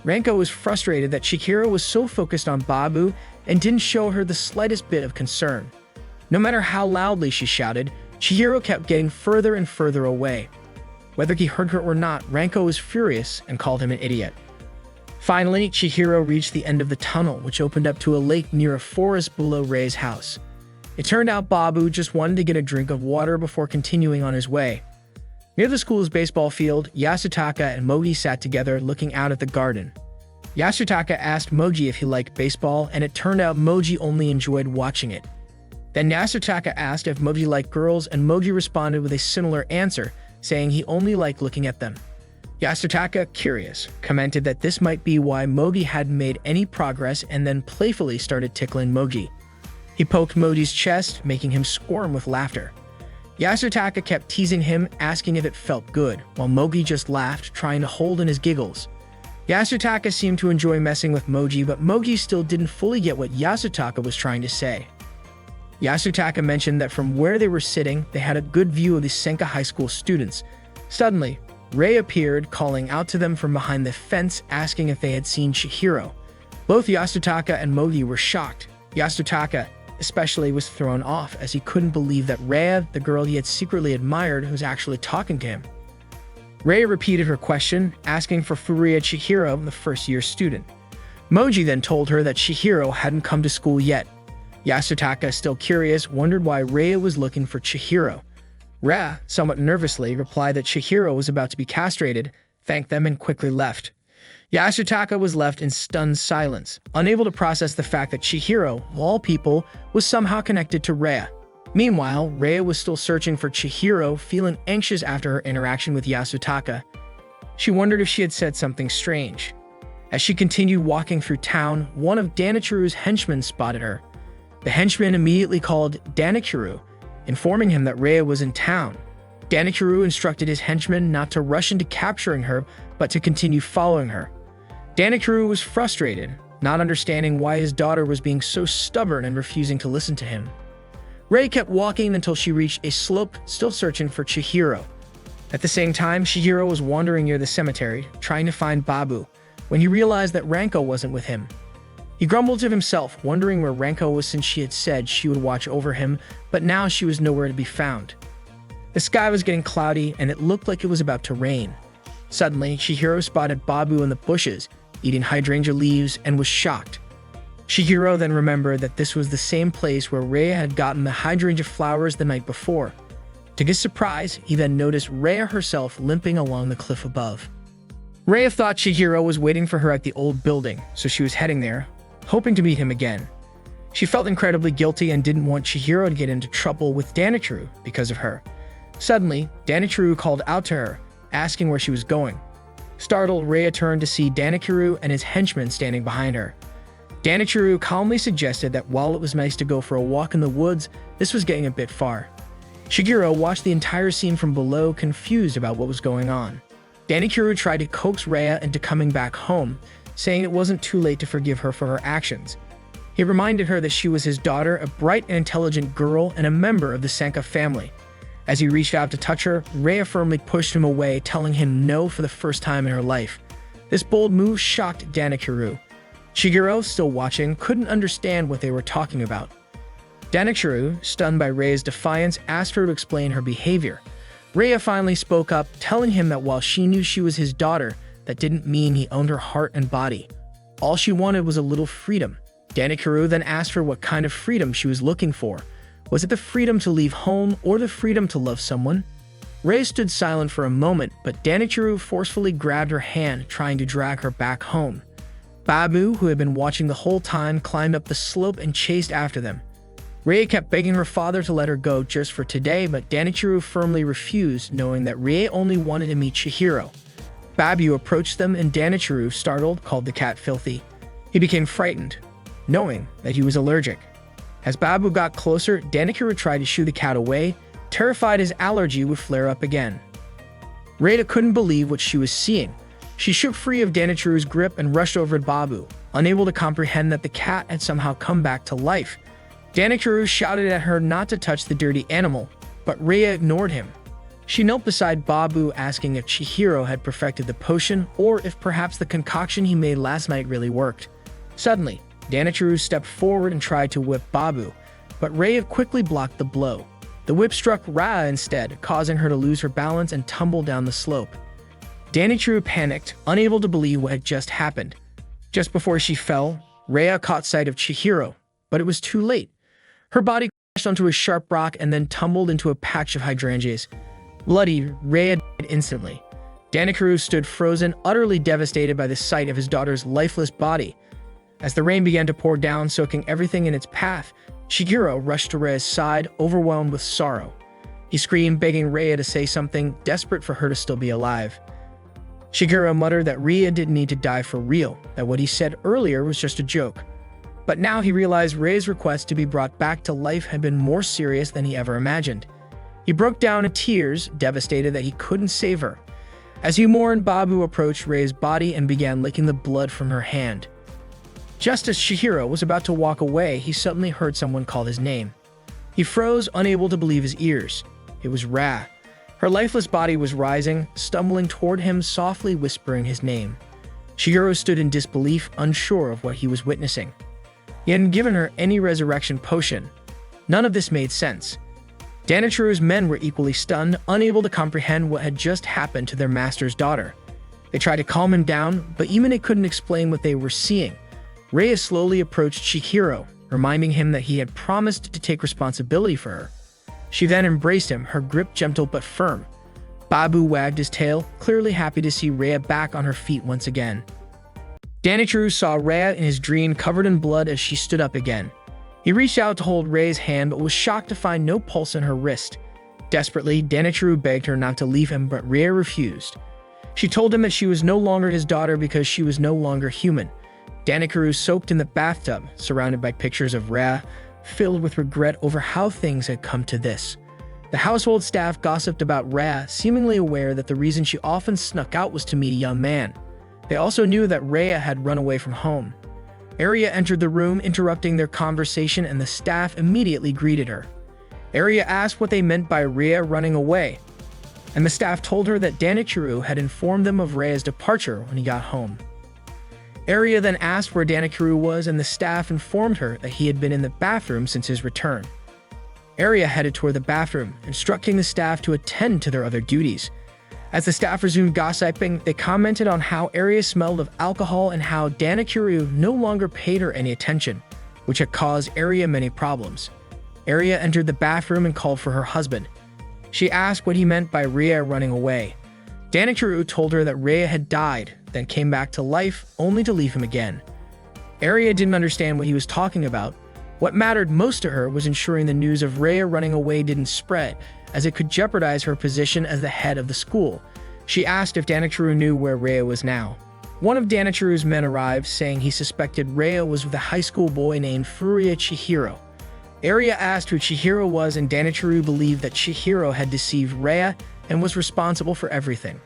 Ranko was frustrated that Chihiro was so focused on Babu and didn't show her the slightest bit of concern. No matter how loudly she shouted, Chihiro kept getting further and further away. Whether he heard her or not, Ranko was furious and called him an idiot. Finally, Chihiro reached the end of the tunnel, which opened up to a lake near a forest below Rei's house. It turned out Babu just wanted to get a drink of water before continuing on his way. Near the school's baseball field, Yasutaka and Moji sat together looking out at the garden. Yasutaka asked Moji if he liked baseball, and it turned out Moji only enjoyed watching it. Then Yasutaka asked if Moji liked girls, and Moji responded with a similar answer, saying he only liked looking at them. Yasutaka, curious, commented that this might be why Moji hadn't made any progress and then playfully started tickling Moji. He poked Moji's chest, making him squirm with laughter. Yasutaka kept teasing him, asking if it felt good, while Moji just laughed, trying to hold in his giggles. Yasutaka seemed to enjoy messing with Moji, but Moji still didn't fully get what Yasutaka was trying to say. Yasutaka mentioned that from where they were sitting, they had a good view of the Senka High School students. Suddenly, Rei appeared, calling out to them from behind the fence, asking if they had seen Chihiro. Both Yasutaka and Mogi were shocked. Yasutaka especially was thrown off as he couldn't believe that Rhea, the girl he had secretly admired, was actually talking to him. Rhea repeated her question, asking for Furuya Chihiro, the first-year student. Mogi then told her that Chihiro hadn't come to school yet. Yasutaka, still curious, wondered why Rhea was looking for Chihiro. Rhea, somewhat nervously, replied that Chihiro was about to be castrated, thanked them, and quickly left. Yasutaka was left in stunned silence, unable to process the fact that Chihiro, of all people, was somehow connected to Rhea. Meanwhile, Rhea was still searching for Chihiro, feeling anxious after her interaction with Yasutaka. She wondered if she had said something strange. As she continued walking through town, one of Danichiru's henchmen spotted her. The henchman immediately called Danichiru, informing him that Rhea was in town. Danichiru instructed his henchmen not to rush into capturing her, but to continue following her. Danichiru was frustrated, not understanding why his daughter was being so stubborn and refusing to listen to him. Rhea kept walking until she reached a slope, still searching for Chihiro. At the same time, Chihiro was wandering near the cemetery, trying to find Babu, when he realized that Ranko wasn't with him. He grumbled to himself, wondering where Ranko was since she had said she would watch over him, but now she was nowhere to be found. The sky was getting cloudy, and it looked like it was about to rain. Suddenly, Chihiro spotted Babu in the bushes, eating hydrangea leaves, and was shocked. Chihiro then remembered that this was the same place where Rhea had gotten the hydrangea flowers the night before. To his surprise, he then noticed Rhea herself limping along the cliff above. Rhea thought Chihiro was waiting for her at the old building, so she was heading there, hoping to meet him again. She felt incredibly guilty and didn't want Chihiro to get into trouble with Danichiru because of her. Suddenly, Danichiru called out to her, asking where she was going. Startled, Rhea turned to see Danichiru and his henchmen standing behind her. Danichiru calmly suggested that while it was nice to go for a walk in the woods, this was getting a bit far. Chihiro watched the entire scene from below, confused about what was going on. Danichiru tried to coax Rhea into coming back home, saying it wasn't too late to forgive her for her actions. He reminded her that she was his daughter, a bright and intelligent girl, and a member of the Sanka family. As he reached out to touch her, Rhea firmly pushed him away, telling him no for the first time in her life. This bold move shocked Danichiru. Chihiro, still watching, couldn't understand what they were talking about. Danichiru, stunned by Rhea's defiance, asked her to explain her behavior. Rhea finally spoke up, telling him that while she knew she was his daughter, that didn't mean he owned her heart and body. All she wanted was a little freedom. Danichiru then asked her what kind of freedom she was looking for. Was it the freedom to leave home or the freedom to love someone? Rhea stood silent for a moment, but Danichiru forcefully grabbed her hand, trying to drag her back home. Babu, who had been watching the whole time, climbed up the slope and chased after them. Rhea kept begging her father to let her go just for today, but Danichiru firmly refused, knowing that Rhea only wanted to meet Chihiro. Babu approached them, and Danichiru, startled, called the cat filthy. He became frightened, knowing that he was allergic. As Babu got closer, Danichiru tried to shoo the cat away, terrified his allergy would flare up again. Rhea couldn't believe what she was seeing. She shook free of Danichiru's grip and rushed over to Babu, unable to comprehend that the cat had somehow come back to life. Danichiru shouted at her not to touch the dirty animal, but Rhea ignored him. She knelt beside Babu, asking if Chihiro had perfected the potion or if perhaps the concoction he made last night really worked. Suddenly, Danichiru stepped forward and tried to whip Babu, but Rhea quickly blocked the blow. The whip struck Rhea instead, causing her to lose her balance and tumble down the slope. Danichiru panicked, unable to believe what had just happened. Just before she fell, Rhea caught sight of Chihiro, but it was too late. Her body crashed onto a sharp rock and then tumbled into a patch of hydrangeas. Bloody, Rhea died instantly. Danichiru stood frozen, utterly devastated by the sight of his daughter's lifeless body. As the rain began to pour down, soaking everything in its path, Chihiro rushed to Rhea's side, overwhelmed with sorrow. He screamed, begging Rhea to say something, desperate for her to still be alive. Chihiro muttered that Rhea didn't need to die for real, that what he said earlier was just a joke. But now he realized Rhea's request to be brought back to life had been more serious than he ever imagined. He broke down in tears, devastated that he couldn't save her. As he mourned, Babu approached Rhea's body and began licking the blood from her hand. Just as Chihiro was about to walk away, he suddenly heard someone call his name. He froze, unable to believe his ears. It was Rhea. Her lifeless body was rising, stumbling toward him, softly whispering his name. Shigeru stood in disbelief, unsure of what he was witnessing. He hadn't given her any resurrection potion. None of this made sense. Danichiro's men were equally stunned, unable to comprehend what had just happened to their master's daughter. They tried to calm him down, but Imane couldn't explain what they were seeing. Rhea slowly approached Chihiro, reminding him that he had promised to take responsibility for her. She then embraced him, her grip gentle but firm. Babu wagged his tail, clearly happy to see Rhea back on her feet once again. Danichiro saw Rhea in his dream covered in blood as she stood up again. He reached out to hold Rhea's hand but was shocked to find no pulse in her wrist. Desperately, Danichiro begged her not to leave him, but Rhea refused. She told him that she was no longer his daughter because she was no longer human. Danichiro soaked in the bathtub, surrounded by pictures of Rhea, filled with regret over how things had come to this. The household staff gossiped about Rhea, seemingly aware that the reason she often snuck out was to meet a young man. They also knew that Rhea had run away from home. Arya entered the room, interrupting their conversation, and the staff immediately greeted her. Arya asked what they meant by Rhea running away, and the staff told her that Danichiro had informed them of Rhea's departure when he got home. Arya then asked where Danichiro was, and the staff informed her that he had been in the bathroom since his return. Arya headed toward the bathroom, instructing the staff to attend to their other duties. As the staff resumed gossiping, they commented on how Arya smelled of alcohol and how Danichiro no longer paid her any attention, which had caused Arya many problems. Arya entered the bathroom and called for her husband. She asked what he meant by Rhea running away. Danichiro told her that Rhea had died, then came back to life, only to leave him again. Arya didn't understand what he was talking about. What mattered most to her was ensuring the news of Rhea running away didn't spread, as it could jeopardize her position as the head of the school. She asked if Danichiro knew where Rhea was now. One of Danichiro's men arrived, saying he suspected Rhea was with a high school boy named Furuya Chihiro. Arya asked who Chihiro was, and Danichiro believed that Chihiro had deceived Rhea and was responsible for everything.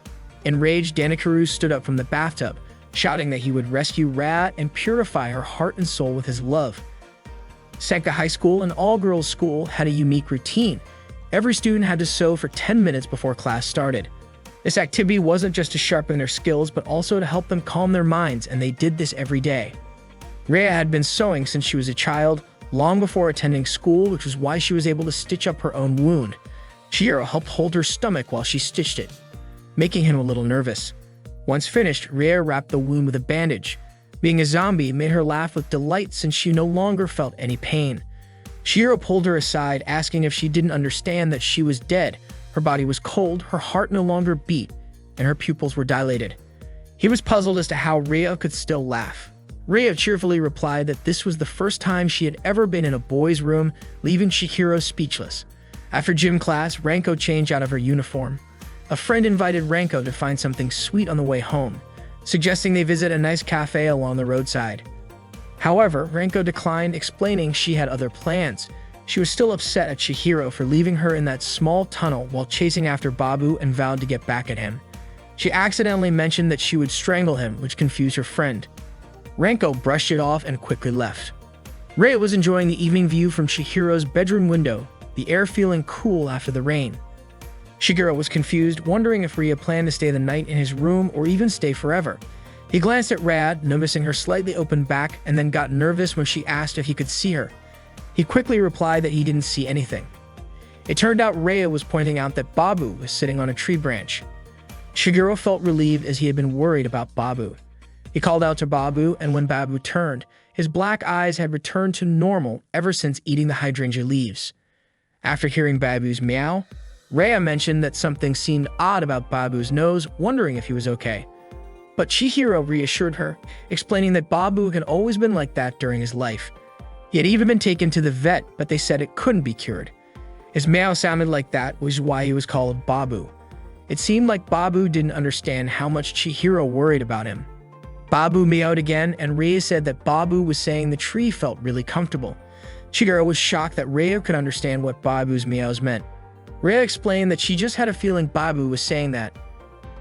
Enraged, Danichiro stood up from the bathtub, shouting that he would rescue Rhea and purify her heart and soul with his love. Senka High School, an all-girls school, had a unique routine. Every student had to sew for 10 minutes before class started. This activity wasn't just to sharpen their skills, but also to help them calm their minds, and they did this every day. Rhea had been sewing since she was a child, long before attending school, which was why she was able to stitch up her own wound. Chihiro helped hold her stomach while she stitched it, making him a little nervous. Once finished, Rhea wrapped the wound with a bandage. Being a zombie made her laugh with delight since she no longer felt any pain. Chihiro pulled her aside, asking if she didn't understand that she was dead. Her body was cold, her heart no longer beat, and her pupils were dilated. He was puzzled as to how Rhea could still laugh. Rhea cheerfully replied that this was the first time she had ever been in a boys' room, leaving Chihiro speechless. After gym class, Ranko changed out of her uniform. A friend invited Ranko to find something sweet on the way home, suggesting they visit a nice cafe along the roadside. However, Ranko declined, explaining she had other plans. She was still upset at Chihiro for leaving her in that small tunnel while chasing after Babu, and vowed to get back at him. She accidentally mentioned that she would strangle him, which confused her friend. Ranko brushed it off and quickly left. Rhea was enjoying the evening view from Chihiro's bedroom window, the air feeling cool after the rain. Shigeru was confused, wondering if Rhea planned to stay the night in his room or even stay forever. He glanced at Rad, noticing her slightly open back, and then got nervous when she asked if he could see her. He quickly replied that he didn't see anything. It turned out Rhea was pointing out that Babu was sitting on a tree branch. Shigeru felt relieved, as he had been worried about Babu. He called out to Babu, and when Babu turned, his black eyes had returned to normal ever since eating the hydrangea leaves. After hearing Babu's meow, Rhea mentioned that something seemed odd about Babu's nose, wondering if he was okay. But Chihiro reassured her, explaining that Babu had always been like that during his life. He had even been taken to the vet, but they said it couldn't be cured. His meow sounded like that, which is why he was called Babu. It seemed like Babu didn't understand how much Chihiro worried about him. Babu meowed again, and Rhea said that Babu was saying the tree felt really comfortable. Chihiro was shocked that Rhea could understand what Babu's meows meant. Rhea explained that she just had a feeling Babu was saying that.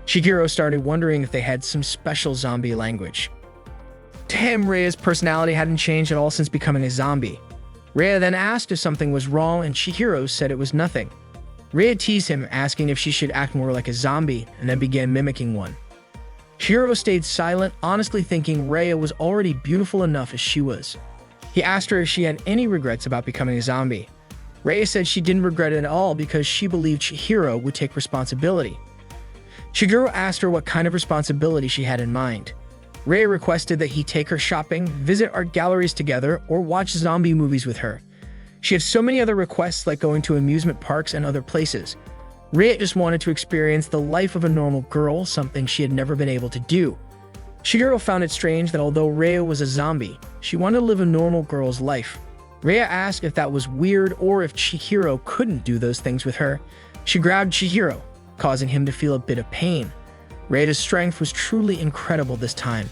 Chihiro started wondering if they had some special zombie language. To him, Rhea's personality hadn't changed at all since becoming a zombie. Rhea then asked if something was wrong, and Chihiro said it was nothing. Rhea teased him, asking if she should act more like a zombie, and then began mimicking one. Chihiro stayed silent, honestly thinking Rhea was already beautiful enough as she was. He asked her if she had any regrets about becoming a zombie. Rhea said she didn't regret it at all because she believed Chihiro would take responsibility. Chihiro asked her what kind of responsibility she had in mind. Rhea requested that he take her shopping, visit art galleries together, or watch zombie movies with her. She had so many other requests like going to amusement parks and other places. Rhea just wanted to experience the life of a normal girl, something she had never been able to do. Chihiro found it strange that although Rhea was a zombie, she wanted to live a normal girl's life. Rhea asked if that was weird or if Chihiro couldn't do those things with her. She grabbed Chihiro, causing him to feel a bit of pain. Rhea's strength was truly incredible this time.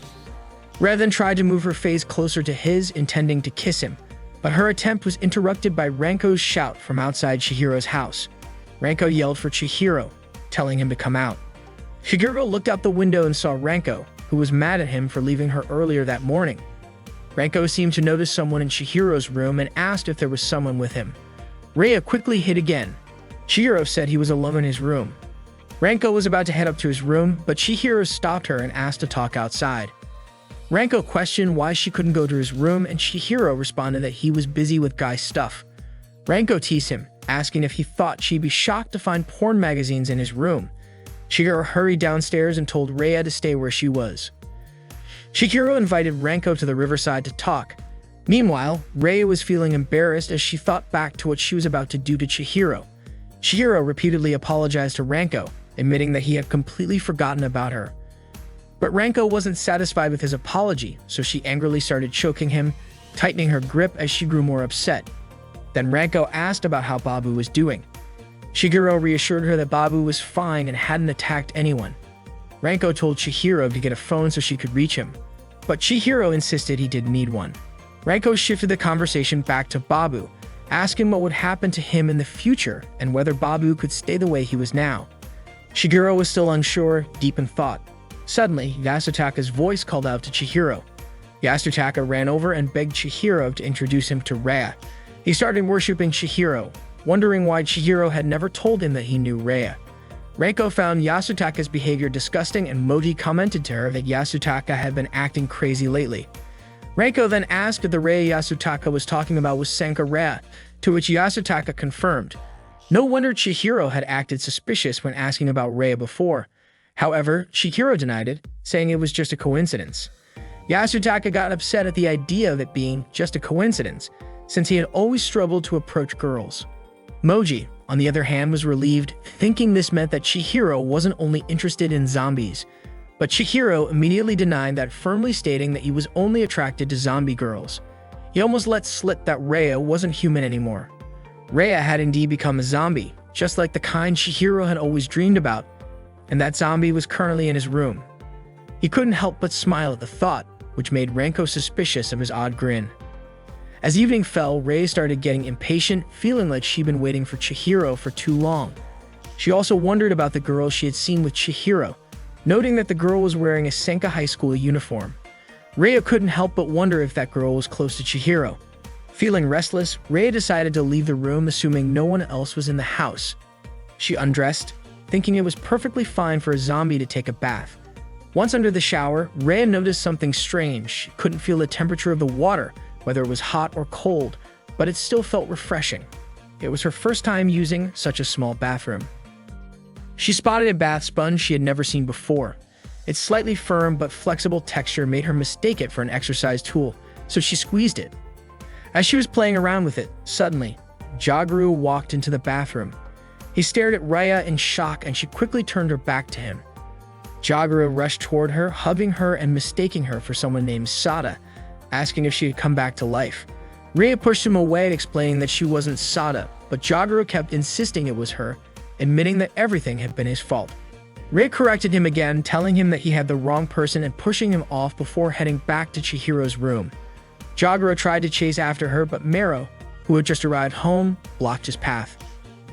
Rhea then tried to move her face closer to his, intending to kiss him, but her attempt was interrupted by Ranko's shout from outside Chihiro's house. Ranko yelled for Chihiro, telling him to come out. Chihiro looked out the window and saw Ranko, who was mad at him for leaving her earlier that morning. Ranko seemed to notice someone in Chihiro's room and asked if there was someone with him. Rhea quickly hid again. Chihiro said he was alone in his room. Ranko was about to head up to his room, but Chihiro stopped her and asked to talk outside. Ranko questioned why she couldn't go to his room, and Chihiro responded that he was busy with guy stuff. Ranko teased him, asking if he thought she'd be shocked to find porn magazines in his room. Chihiro hurried downstairs and told Rhea to stay where she was. Chihiro invited Ranko to the riverside to talk. Meanwhile, Rhea was feeling embarrassed as she thought back to what she was about to do to Chihiro. Chihiro repeatedly apologized to Ranko, admitting that he had completely forgotten about her. But Ranko wasn't satisfied with his apology, so she angrily started choking him, tightening her grip as she grew more upset. Then Ranko asked about how Babu was doing. Chihiro reassured her that Babu was fine and hadn't attacked anyone. Ranko told Chihiro to get a phone so she could reach him, but Chihiro insisted he didn't need one. Ranko shifted the conversation back to Babu, asking what would happen to him in the future and whether Babu could stay the way he was now. Chihiro was still unsure, deep in thought. Suddenly, Yasutaka's voice called out to Chihiro. Yasutaka ran over and begged Chihiro to introduce him to Rhea. He started worshipping Chihiro, wondering why Chihiro had never told him that he knew Rhea. Ranko found Yasutaka's behavior disgusting, and Moji commented to her that Yasutaka had been acting crazy lately. Ranko then asked if the Rhea Yasutaka was talking about was Senka Rhea, to which Yasutaka confirmed. No wonder Chihiro had acted suspicious when asking about Rhea before. However, Chihiro denied it, saying it was just a coincidence. Yasutaka got upset at the idea of it being just a coincidence, since he had always struggled to approach girls. Moji, on the other hand, was relieved, thinking this meant that Chihiro wasn't only interested in zombies. But Chihiro immediately denied that, firmly stating that he was only attracted to zombie girls. He almost let slip that Rhea wasn't human anymore. Rhea had indeed become a zombie, just like the kind Chihiro had always dreamed about, and that zombie was currently in his room. He couldn't help but smile at the thought, which made Ranko suspicious of his odd grin. As evening fell, Rhea started getting impatient, feeling like she'd been waiting for Chihiro for too long. She also wondered about the girl she had seen with Chihiro, noting that the girl was wearing a Senka High School uniform. Rhea couldn't help but wonder if that girl was close to Chihiro. Feeling restless, Rhea decided to leave the room, assuming no one else was in the house. She undressed, thinking it was perfectly fine for a zombie to take a bath. Once under the shower, Rhea noticed something strange. She couldn't feel the temperature of the water, whether it was hot or cold, but it still felt refreshing. It was her first time using such a small bathroom. She spotted a bath sponge she had never seen before. Its slightly firm but flexible texture made her mistake it for an exercise tool, so she squeezed it. As she was playing around with it, suddenly, Jaguru walked into the bathroom. He stared at Rhea in shock, and she quickly turned her back to him. Jaguru rushed toward her, hugging her and mistaking her for someone named Sada, asking if she had come back to life. Rhea pushed him away, explaining that she wasn't Sada, but Jaguru kept insisting it was her, admitting that everything had been his fault. Rhea corrected him again, telling him that he had the wrong person and pushing him off before heading back to Chihiro's room. Jaguru tried to chase after her, but Mero, who had just arrived home, blocked his path.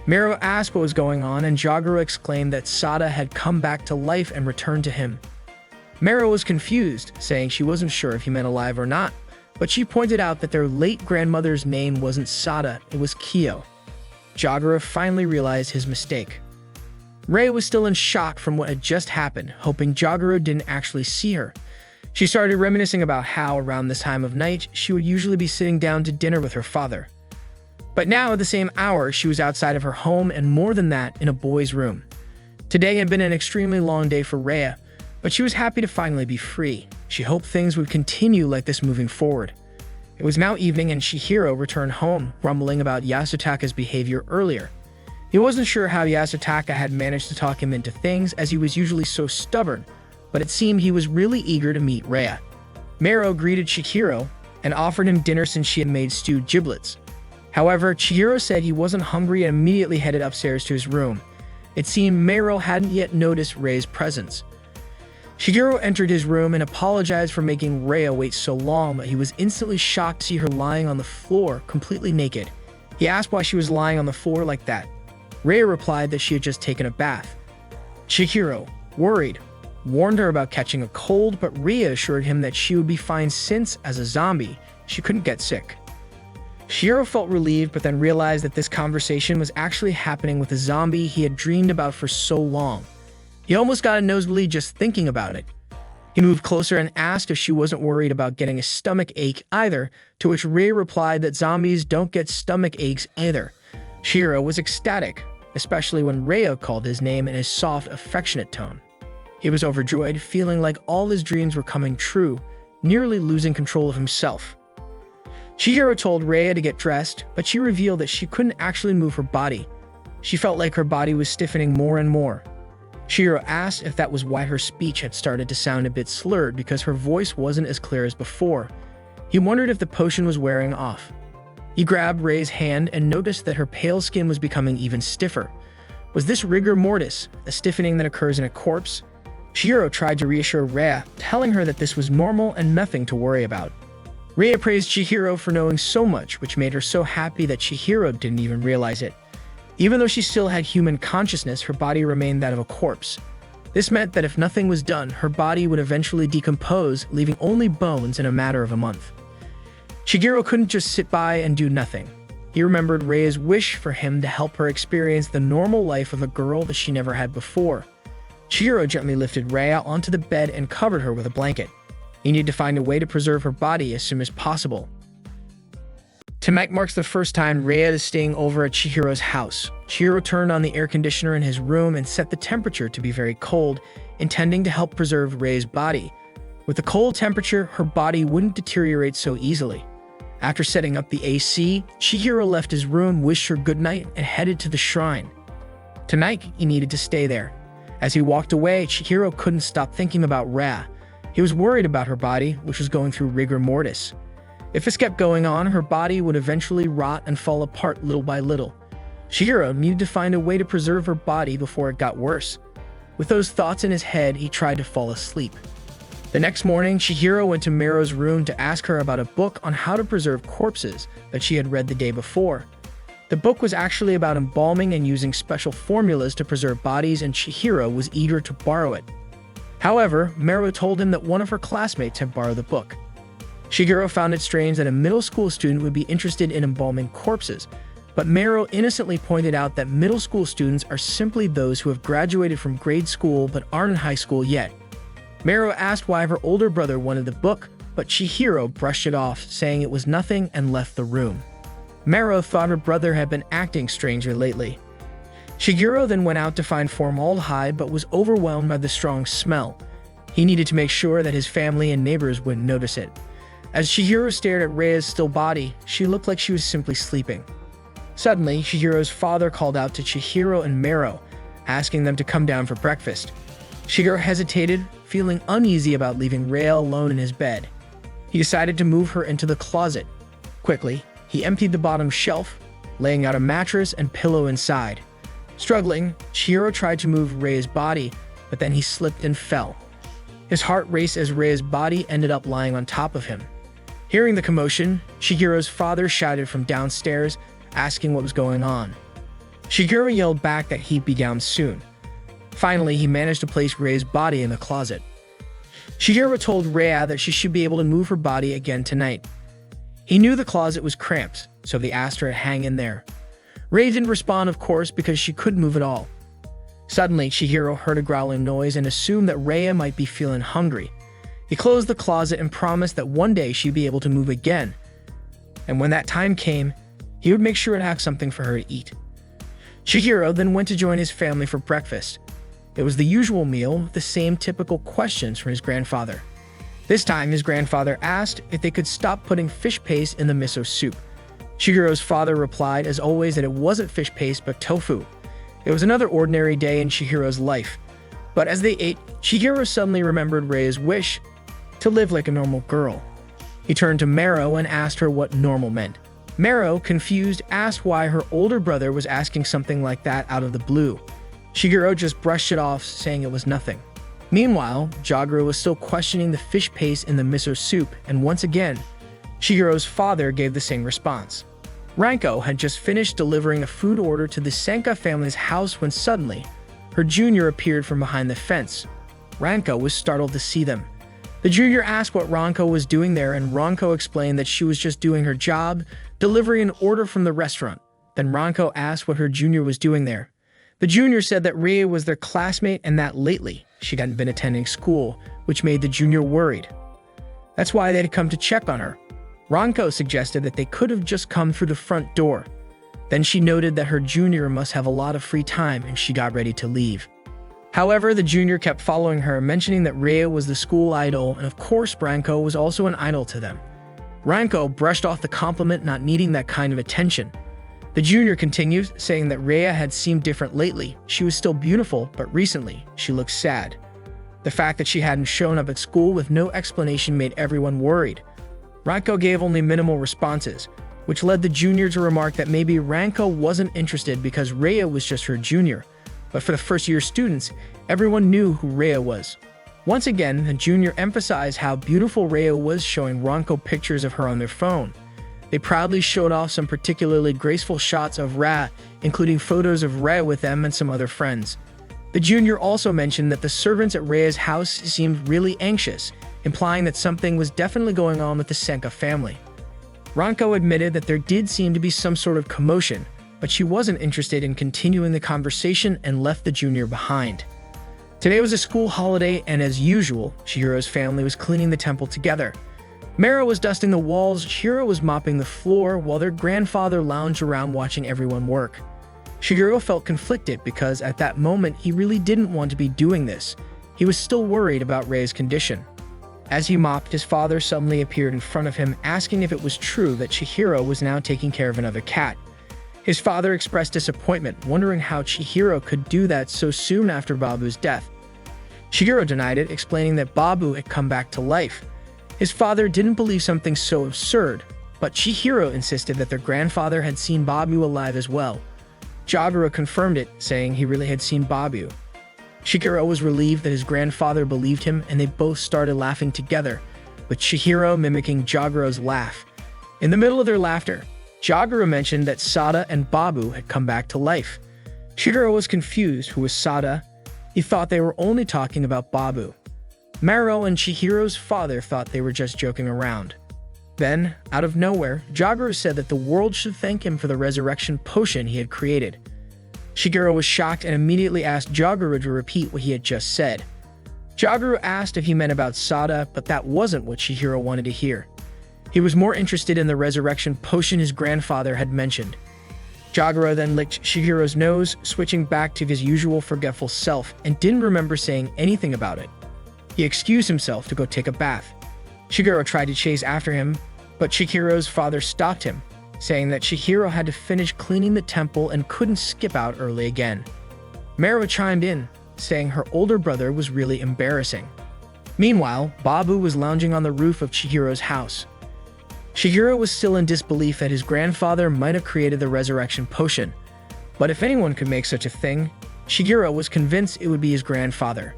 Mero asked what was going on, and Jaguru exclaimed that Sada had come back to life and returned to him. Mero was confused, saying she wasn't sure if he meant alive or not, but she pointed out that their late grandmother's name wasn't Sada, it was Kyo. Jaguru finally realized his mistake. Rei was still in shock from what had just happened, hoping Jagero didn't actually see her. She started reminiscing about how, around this time of night, she would usually be sitting down to dinner with her father. But now, at the same hour, she was outside of her home and more than that, in a boy's room. Today had been an extremely long day for Rei, but she was happy to finally be free. She hoped things would continue like this moving forward. It was now evening and Chihiro returned home, grumbling about Yasutaka's behavior earlier. He wasn't sure how Yasutaka had managed to talk him into things, as he was usually so stubborn, but it seemed he was really eager to meet Rei. Mero greeted Chihiro and offered him dinner since she had made stewed giblets. However, Chihiro said he wasn't hungry and immediately headed upstairs to his room. It seemed Mero hadn't yet noticed Rei's presence. Chihiro entered his room and apologized for making Rei wait so long, but he was instantly shocked to see her lying on the floor, completely naked. He asked why she was lying on the floor like that. Rei replied that she had just taken a bath. Chihiro, worried, warned her about catching a cold, but Rei assured him that she would be fine since, as a zombie, she couldn't get sick. Chihiro felt relieved, but then realized that this conversation was actually happening with a zombie he had dreamed about for so long. He almost got a nosebleed just thinking about it. He moved closer and asked if she wasn't worried about getting a stomach ache either, to which Rei replied that zombies don't get stomach aches either. Chihiro was ecstatic, especially when Rei called his name in his soft, affectionate tone. He was overjoyed, feeling like all his dreams were coming true, nearly losing control of himself. Chihiro told Rei to get dressed, but she revealed that she couldn't actually move her body. She felt like her body was stiffening more and more. Chihiro asked if that was why her speech had started to sound a bit slurred, because her voice wasn't as clear as before. He wondered if the potion was wearing off. He grabbed Rei's hand and noticed that her pale skin was becoming even stiffer. Was this rigor mortis, a stiffening that occurs in a corpse? Chihiro tried to reassure Rei, telling her that this was normal and nothing to worry about. Rei praised Chihiro for knowing so much, which made her so happy that Chihiro didn't even realize it. Even though she still had human consciousness, her body remained that of a corpse. This meant that if nothing was done, her body would eventually decompose, leaving only bones in a matter of a month. Chihiro couldn't just sit by and do nothing. He remembered Rei's wish for him to help her experience the normal life of a girl that she never had before. Chihiro gently lifted Rei onto the bed and covered her with a blanket. He needed to find a way to preserve her body as soon as possible. Tonight marks the first time Rei is staying over at Chihiro's house. Chihiro turned on the air conditioner in his room and set the temperature to be very cold, intending to help preserve Rei's body. With the cold temperature, her body wouldn't deteriorate so easily. After setting up the AC, Chihiro left his room, wished her goodnight, and headed to the shrine. Tonight, he needed to stay there. As he walked away, Chihiro couldn't stop thinking about Rei. He was worried about her body, which was going through rigor mortis. If this kept going on, her body would eventually rot and fall apart little by little. Chihiro needed to find a way to preserve her body before it got worse. With those thoughts in his head, he tried to fall asleep. The next morning, Chihiro went to Mero's room to ask her about a book on how to preserve corpses that she had read the day before. The book was actually about embalming and using special formulas to preserve bodies, and Chihiro was eager to borrow it. However, Mero told him that one of her classmates had borrowed the book. Chihiro found it strange that a middle school student would be interested in embalming corpses, but Mero innocently pointed out that middle school students are simply those who have graduated from grade school but aren't in high school yet. Mero asked why her older brother wanted the book, but Chihiro brushed it off, saying it was nothing, and left the room. Mero thought her brother had been acting strangely lately. Chihiro then went out to find formaldehyde, but was overwhelmed by the strong smell. He needed to make sure that his family and neighbors wouldn't notice it. As Chihiro stared at Rei's still body, she looked like she was simply sleeping. Suddenly, Chihiro's father called out to Chihiro and Mero, asking them to come down for breakfast. Chihiro hesitated, feeling uneasy about leaving Rei alone in his bed. He decided to move her into the closet. Quickly, he emptied the bottom shelf, laying out a mattress and pillow inside. Struggling, Chihiro tried to move Rei's body, but then he slipped and fell. His heart raced as Rei's body ended up lying on top of him. Hearing the commotion, Chihiro's father shouted from downstairs, asking what was going on. Chihiro yelled back that he'd be down soon. Finally, he managed to place Rei's body in the closet. Chihiro told Rei that she should be able to move her body again tonight. He knew the closet was cramped, so they asked her to hang in there. Rei didn't respond, of course, because she couldn't move at all. Suddenly, Chihiro heard a growling noise and assumed that Rhea might be feeling hungry. He closed the closet and promised that one day she'd be able to move again. And when that time came, he would make sure to have something for her to eat. Chihiro then went to join his family for breakfast. It was the usual meal with the same typical questions from his grandfather. This time, his grandfather asked if they could stop putting fish paste in the miso soup. Chihiro's father replied, as always, that it wasn't fish paste but tofu. It was another ordinary day in Chihiro's life. But as they ate, Chihiro suddenly remembered Rhea's wish to live like a normal girl. He turned to Mero and asked her what normal meant. Mero, confused, asked why her older brother was asking something like that out of the blue. Chihiro just brushed it off, saying it was nothing. Meanwhile, Jagura was still questioning the fish paste in the miso soup, and once again, Chihiro's father gave the same response. Ranko had just finished delivering a food order to the Senka family's house when suddenly, her junior appeared from behind the fence. Ranko was startled to see them. The junior asked what Ranko was doing there, and Ranko explained that she was just doing her job, delivering an order from the restaurant. Then Ranko asked what her junior was doing there. The junior said that Rhea was their classmate and that lately she hadn't been attending school, which made the junior worried. That's why they'd come to check on her. Ranko suggested that they could have just come through the front door. Then she noted that her junior must have a lot of free time and she got ready to leave. However, the junior kept following her, mentioning that Rhea was the school idol, and of course Ranko was also an idol to them. Ranko brushed off the compliment, not needing that kind of attention. The junior continues, saying that Rhea had seemed different lately. She was still beautiful, but recently she looked sad. The fact that she hadn't shown up at school with no explanation made everyone worried. Ranko gave only minimal responses, which led the junior to remark that maybe Ranko wasn't interested because Rhea was just her junior. But for the first-year students, everyone knew who Rhea was. Once again, the junior emphasized how beautiful Rhea was, showing Ranko pictures of her on their phone. They proudly showed off some particularly graceful shots of Rhea, including photos of Rhea with them and some other friends. The junior also mentioned that the servants at Rhea's house seemed really anxious, implying that something was definitely going on with the Senka family. Ranko admitted that there did seem to be some sort of commotion, but she wasn't interested in continuing the conversation and left the junior behind. Today was a school holiday, and as usual, Chihiro's family was cleaning the temple together. Mero was dusting the walls, Chihiro was mopping the floor, while their grandfather lounged around watching everyone work. Chihiro felt conflicted because at that moment he really didn't want to be doing this. He was still worried about Rhea's condition. As he mopped, his father suddenly appeared in front of him, asking if it was true that Chihiro was now taking care of another cat. His father expressed disappointment, wondering how Chihiro could do that so soon after Babu's death. Chihiro denied it, explaining that Babu had come back to life. His father didn't believe something so absurd, but Chihiro insisted that their grandfather had seen Babu alive as well. Jagura confirmed it, saying he really had seen Babu. Chihiro was relieved that his grandfather believed him, and they both started laughing together, with Chihiro mimicking Jagura's laugh. In the middle of their laughter, Jagura mentioned that Sada and Babu had come back to life. Chihiro was confused who was Sada. He thought they were only talking about Babu. Mero and Chihiro's father thought they were just joking around. Then, out of nowhere, Jagura said that the world should thank him for the resurrection potion he had created. Chihiro was shocked and immediately asked Jagura to repeat what he had just said. Jagura asked if he meant about Sada, but that wasn't what Chihiro wanted to hear. He was more interested in the resurrection potion his grandfather had mentioned. Jagura then licked Chihiro's nose, switching back to his usual forgetful self, and didn't remember saying anything about it. He excused himself to go take a bath. Chihiro tried to chase after him, but Chihiro's father stopped him, saying that Chihiro had to finish cleaning the temple and couldn't skip out early again. Mero chimed in, saying her older brother was really embarrassing. Meanwhile, Babu was lounging on the roof of Chihiro's house. Chihiro was still in disbelief that his grandfather might have created the resurrection potion, but if anyone could make such a thing, Chihiro was convinced it would be his grandfather.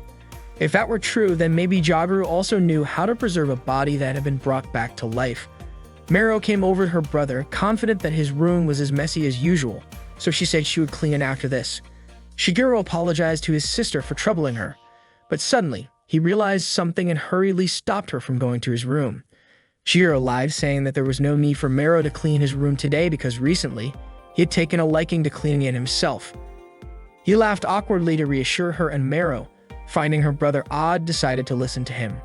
If that were true, then maybe Jagura also knew how to preserve a body that had been brought back to life. Mero came over to her brother, confident that his room was as messy as usual, so she said she would clean it after this. Chihiro apologized to his sister for troubling her, but suddenly, he realized something and hurriedly stopped her from going to his room. Chihiro lied, saying that there was no need for Mero to clean his room today because recently, he had taken a liking to cleaning it himself. He laughed awkwardly to reassure her, and Mero, finding her brother odd, decided to listen to him.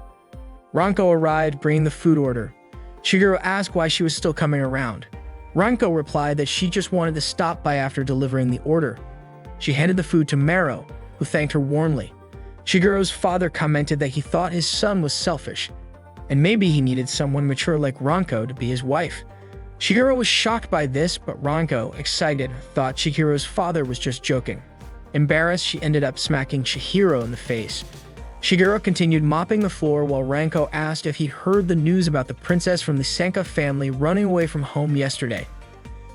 Ranko arrived, bringing the food order. Shigeru asked why she was still coming around. Ranko replied that she just wanted to stop by after delivering the order. She handed the food to Mero, who thanked her warmly. Shigeru's father commented that he thought his son was selfish, and maybe he needed someone mature like Ranko to be his wife. Shigeru was shocked by this, but Ranko, excited, thought Shigeru's father was just joking. Embarrassed, she ended up smacking Chihiro in the face. Shigeru continued mopping the floor while Ranko asked if he heard the news about the princess from the Sanka family running away from home yesterday.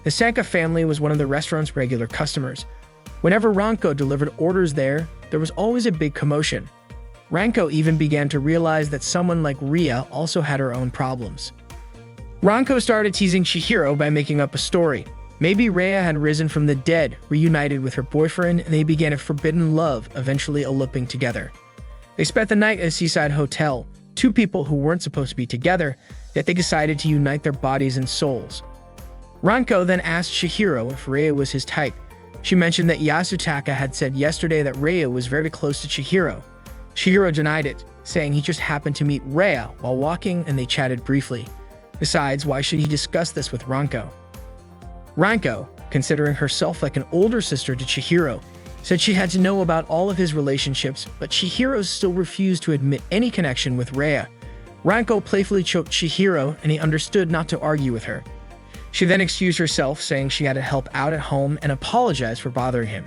The Sanka family was one of the restaurant's regular customers. Whenever Ranko delivered orders there was always a big commotion. Ranko even began to realize that someone like Ria also had her own problems. Ranko started teasing Chihiro by making up a story. Maybe Rhea had risen from the dead, reunited with her boyfriend, and they began a forbidden love, eventually eloping together. They spent the night at a seaside hotel, two people who weren't supposed to be together, yet they decided to unite their bodies and souls. Ranko then asked Chihiro if Rhea was his type. She mentioned that Yasutaka had said yesterday that Rhea was very close to Chihiro. Chihiro denied it, saying he just happened to meet Rhea while walking and they chatted briefly. Besides, why should he discuss this with Ranko? Ranko, considering herself like an older sister to Chihiro, said she had to know about all of his relationships, but Chihiro still refused to admit any connection with Rhea. Ranko playfully choked Chihiro, and he understood not to argue with her. She then excused herself, saying she had to help out at home and apologized for bothering him.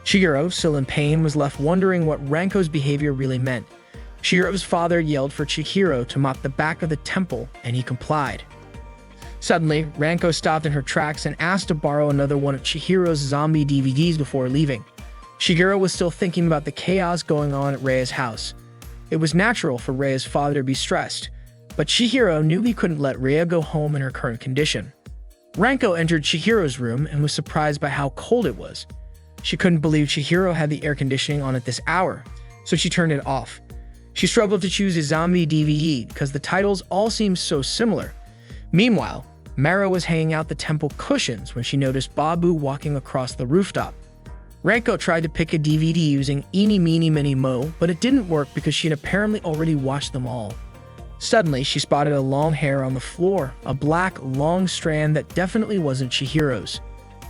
Chihiro, still in pain, was left wondering what Ranko's behavior really meant. Chihiro's father yelled for Chihiro to mop the back of the temple, and he complied. Suddenly, Ranko stopped in her tracks and asked to borrow another one of Chihiro's zombie DVDs before leaving. Chihiro was still thinking about the chaos going on at Rhea's house. It was natural for Rhea's father to be stressed, but Chihiro knew he couldn't let Rhea go home in her current condition. Ranko entered Chihiro's room and was surprised by how cold it was. She couldn't believe Chihiro had the air conditioning on at this hour, so she turned it off. She struggled to choose a zombie DVD because the titles all seemed so similar. Meanwhile, Mara was hanging out the temple cushions when she noticed Babu walking across the rooftop. Ranko tried to pick a DVD using Eeny Meeny Miny Mo, but it didn't work because she had apparently already watched them all. Suddenly, she spotted a long hair on the floor, a black, long strand that definitely wasn't Chihiro's.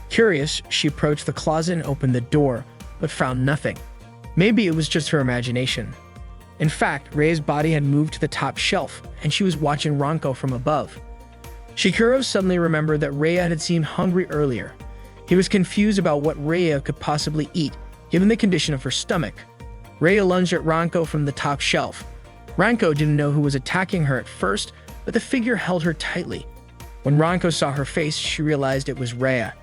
Curious, she approached the closet and opened the door, but found nothing. Maybe it was just her imagination. In fact, Rhea's body had moved to the top shelf, and she was watching Ranko from above. Chihiro suddenly remembered that Rhea had seemed hungry earlier. He was confused about what Rhea could possibly eat, given the condition of her stomach. Rhea lunged at Ranko from the top shelf. Ranko didn't know who was attacking her at first, but the figure held her tightly. When Ranko saw her face, she realized it was Rhea.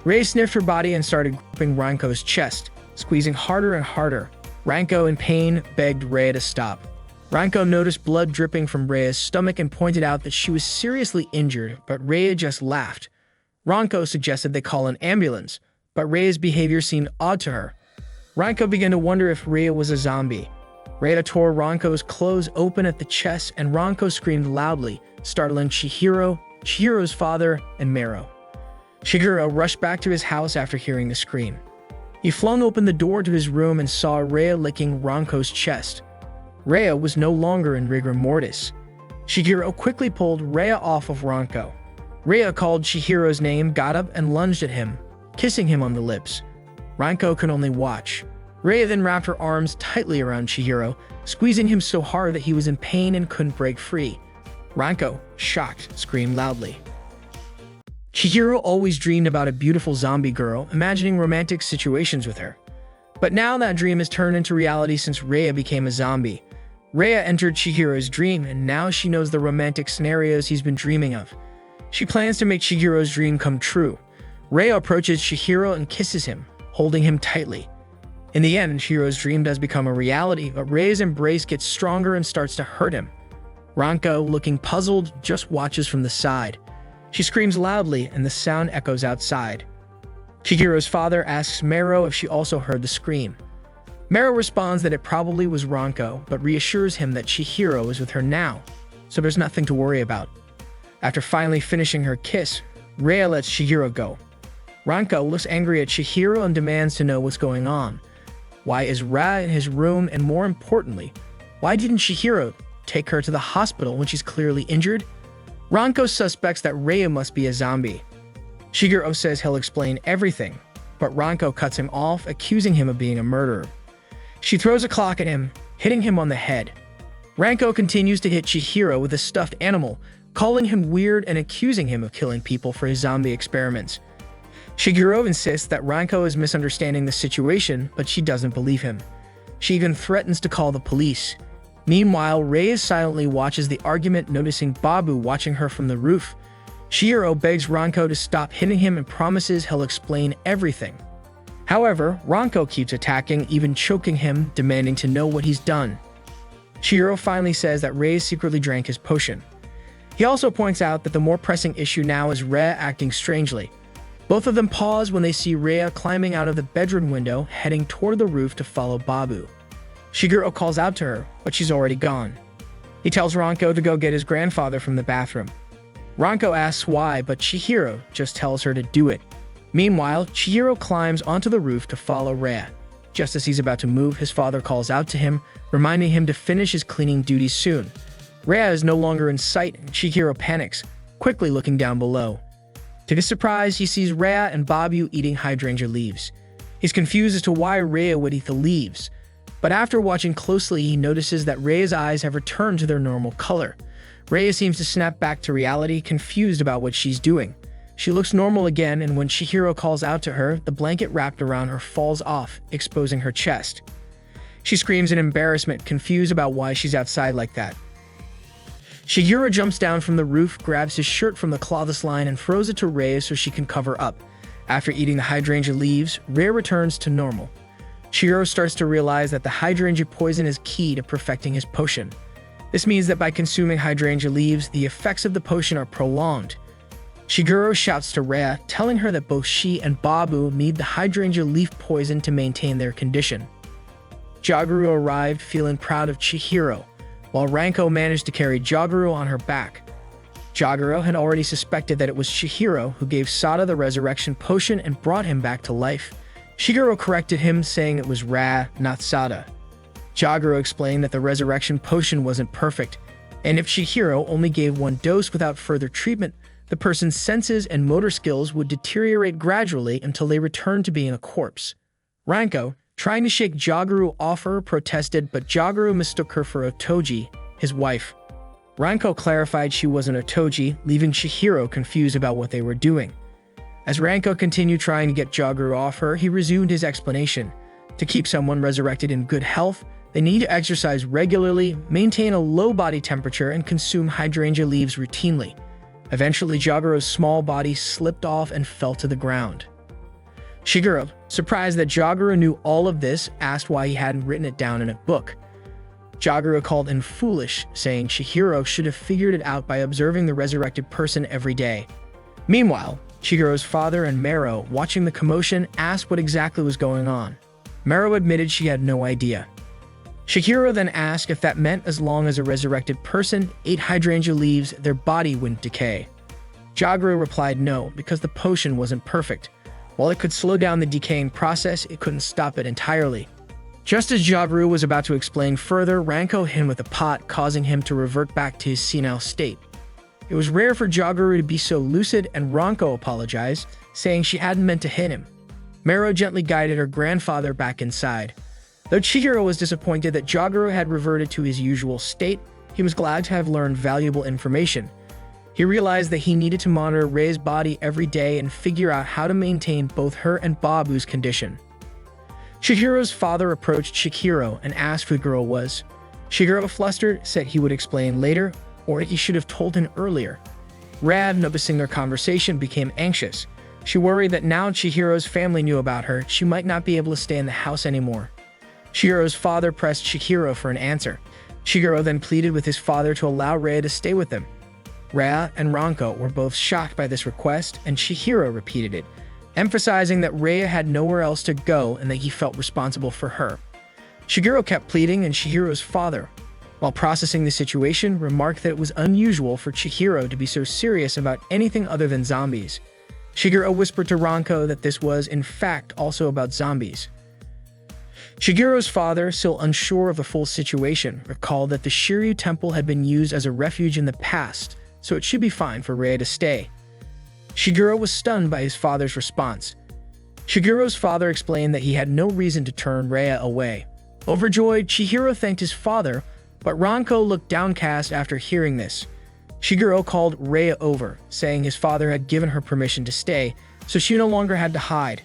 Rhea sniffed her body and started gripping Ranko's chest, squeezing harder and harder. Ranko, in pain, begged Rhea to stop. Ranko noticed blood dripping from Rhea's stomach and pointed out that she was seriously injured, but Rhea just laughed. Ranko suggested they call an ambulance, but Rhea's behavior seemed odd to her. Ranko began to wonder if Rhea was a zombie. Rhea tore Ranko's clothes open at the chest, and Ranko screamed loudly, startling Chihiro, Chihiro's father, and Mero. Chihiro rushed back to his house after hearing the scream. He flung open the door to his room and saw Rhea licking Ranko's chest. Rhea was no longer in rigor mortis. Chihiro quickly pulled Rhea off of Ranko. Rhea called Chihiro's name, got up, and lunged at him, kissing him on the lips. Ranko could only watch. Rhea then wrapped her arms tightly around Chihiro, squeezing him so hard that he was in pain and couldn't break free. Ranko, shocked, screamed loudly. Chihiro always dreamed about a beautiful zombie girl, imagining romantic situations with her. But now that dream has turned into reality since Rhea became a zombie. Rhea entered Chihiro's dream, and now she knows the romantic scenarios he's been dreaming of. She plans to make Chihiro's dream come true. Rhea approaches Chihiro and kisses him, holding him tightly. In the end, Chihiro's dream does become a reality, but Rhea's embrace gets stronger and starts to hurt him. Ranko, looking puzzled, just watches from the side. She screams loudly, and the sound echoes outside. Chihiro's father asks Mero if she also heard the scream. Mero responds that it probably was Ranko, but reassures him that Chihiro is with her now, so there's nothing to worry about. After finally finishing her kiss, Rhea lets Chihiro go. Ranko looks angry at Chihiro and demands to know what's going on. Why is Ra in his room, and more importantly, why didn't Chihiro take her to the hospital when she's clearly injured? Ranko suspects that Rhea must be a zombie. Chihiro says he'll explain everything, but Ranko cuts him off, accusing him of being a murderer. She throws a clock at him, hitting him on the head. Ranko continues to hit Chihiro with a stuffed animal, calling him weird and accusing him of killing people for his zombie experiments. Chihiro insists that Ranko is misunderstanding the situation, but she doesn't believe him. She even threatens to call the police. Meanwhile, Rhea silently watches the argument, noticing Babu watching her from the roof. Chihiro begs Ranko to stop hitting him and promises he'll explain everything. However, Ranko keeps attacking, even choking him, demanding to know what he's done. Chihiro finally says that Rhea secretly drank his potion. He also points out that the more pressing issue now is Rhea acting strangely. Both of them pause when they see Rhea climbing out of the bedroom window, heading toward the roof to follow Babu. Chihiro calls out to her, but she's already gone. He tells Ranko to go get his grandfather from the bathroom. Ranko asks why, but Chihiro just tells her to do it. Meanwhile, Chihiro climbs onto the roof to follow Rhea. Just as he's about to move, his father calls out to him, reminding him to finish his cleaning duties soon. Rhea is no longer in sight, and Chihiro panics, quickly looking down below. To his surprise, he sees Rhea and Babu eating hydrangea leaves. He's confused as to why Rhea would eat the leaves, but after watching closely, he notices that Rhea's eyes have returned to their normal color. Rhea seems to snap back to reality, confused about what she's doing. She looks normal again, and when Chihiro calls out to her, the blanket wrapped around her falls off, exposing her chest. She screams in embarrassment, confused about why she's outside like that. Chihiro jumps down from the roof, grabs his shirt from the clothes line, and throws it to Rhea so she can cover up. After eating the hydrangea leaves, Rhea returns to normal. Chihiro starts to realize that the hydrangea poison is key to perfecting his potion. This means that by consuming hydrangea leaves, the effects of the potion are prolonged. Chihiro shouts to Rhea, telling her that both she and Babu need the hydrangea leaf poison to maintain their condition. Jaguru arrived, feeling proud of Chihiro, while Ranko managed to carry Jaguru on her back. Jaguru had already suspected that it was Chihiro who gave Sada the resurrection potion and brought him back to life. Chihiro corrected him, saying it was Ra, not Sada. Jaguru explained that the resurrection potion wasn't perfect, and if Chihiro only gave one dose without further treatment, the person's senses and motor skills would deteriorate gradually until they returned to being a corpse. Ranko, trying to shake Jaguru off her, protested, but Jaguru mistook her for Otoji, his wife. Ranko clarified she wasn't Otoji, leaving Chihiro confused about what they were doing. As Ranko continued trying to get Jaguru off her, he resumed his explanation. To keep someone resurrected in good health, they need to exercise regularly, maintain a low body temperature, and consume hydrangea leaves routinely. Eventually, Jaguru's small body slipped off and fell to the ground. Chihiro, surprised that Jaguru knew all of this, asked why he hadn't written it down in a book. Jaguru called him foolish, saying Chihiro should have figured it out by observing the resurrected person every day. Meanwhile, Chihiro's father and Mero, watching the commotion, asked what exactly was going on. Mero admitted she had no idea. Chihiro then asked if that meant as long as a resurrected person ate hydrangea leaves, their body wouldn't decay. Jaguru replied no, because the potion wasn't perfect. While it could slow down the decaying process, it couldn't stop it entirely. Just as Jaguru was about to explain further, Ranko hit him with a pot, causing him to revert back to his senile state. It was rare for Jaguru to be so lucid, and Ranko apologized, saying she hadn't meant to hit him. Mero gently guided her grandfather back inside. Though Chihiro was disappointed that Jaguru had reverted to his usual state, he was glad to have learned valuable information. He realized that he needed to monitor Rei's body every day and figure out how to maintain both her and Babu's condition. Chihiro's father approached Chihiro and asked who the girl was. Chihiro, flustered, said he would explain later, or he should have told him earlier. Rav, noticing their conversation, became anxious. She worried that now Chihiro's family knew about her, she might not be able to stay in the house anymore. Chihiro's father pressed Chihiro for an answer. Chihiro then pleaded with his father to allow Rhea to stay with them. Rhea and Ranko were both shocked by this request, and Chihiro repeated it, emphasizing that Rhea had nowhere else to go and that he felt responsible for her. Chihiro kept pleading, and Chihiro's father, while processing the situation, remarked that it was unusual for Chihiro to be so serious about anything other than zombies. Shigeru whispered to Ranko that this was, in fact, also about zombies. Shigeru's father, still unsure of the full situation, recalled that the Shiryu Temple had been used as a refuge in the past, so it should be fine for Rei to stay. Shigeru was stunned by his father's response. Shigeru's father explained that he had no reason to turn Rei away. Overjoyed, Chihiro thanked his father, but Ranko looked downcast after hearing this. Shigeru called Rei over, saying his father had given her permission to stay, so she no longer had to hide.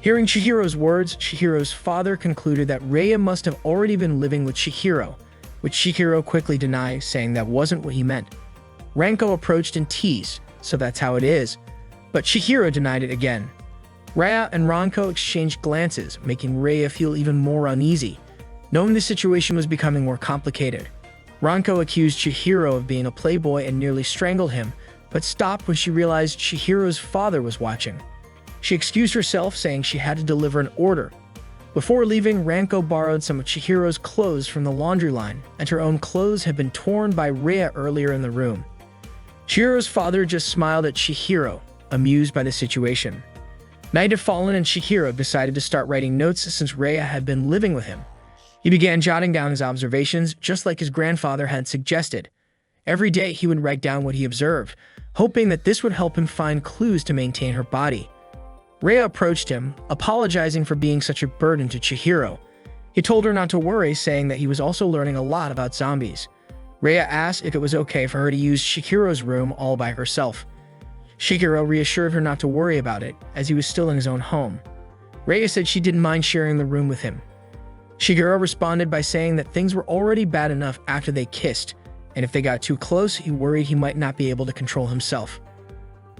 Hearing Chihiro's words, Chihiro's father concluded that Rei must have already been living with Chihiro, which Chihiro quickly denied, saying that wasn't what he meant. Ranko approached and teased, so that's how it is, but Chihiro denied it again. Rei and Ranko exchanged glances, making Rei feel even more uneasy, knowing the situation was becoming more complicated. Ranko accused Chihiro of being a playboy and nearly strangled him, but stopped when she realized Chihiro's father was watching. She excused herself, saying she had to deliver an order. Before leaving, Ranko borrowed some of Chihiro's clothes from the laundry line, and her own clothes had been torn by Rei earlier in the room. Chihiro's father just smiled at Chihiro, amused by the situation. Night had fallen and Chihiro decided to start writing notes since Rei had been living with him. He began jotting down his observations, just like his grandfather had suggested. Every day he would write down what he observed, hoping that this would help him find clues to maintain her body. Rei approached him, apologizing for being such a burden to Chihiro. He told her not to worry, saying that he was also learning a lot about zombies. Rei asked if it was okay for her to use Chihiro's room all by herself. Chihiro reassured her not to worry about it, as he was still in his own home. Rei said she didn't mind sharing the room with him. Chihiro responded by saying that things were already bad enough after they kissed, and if they got too close, he worried he might not be able to control himself.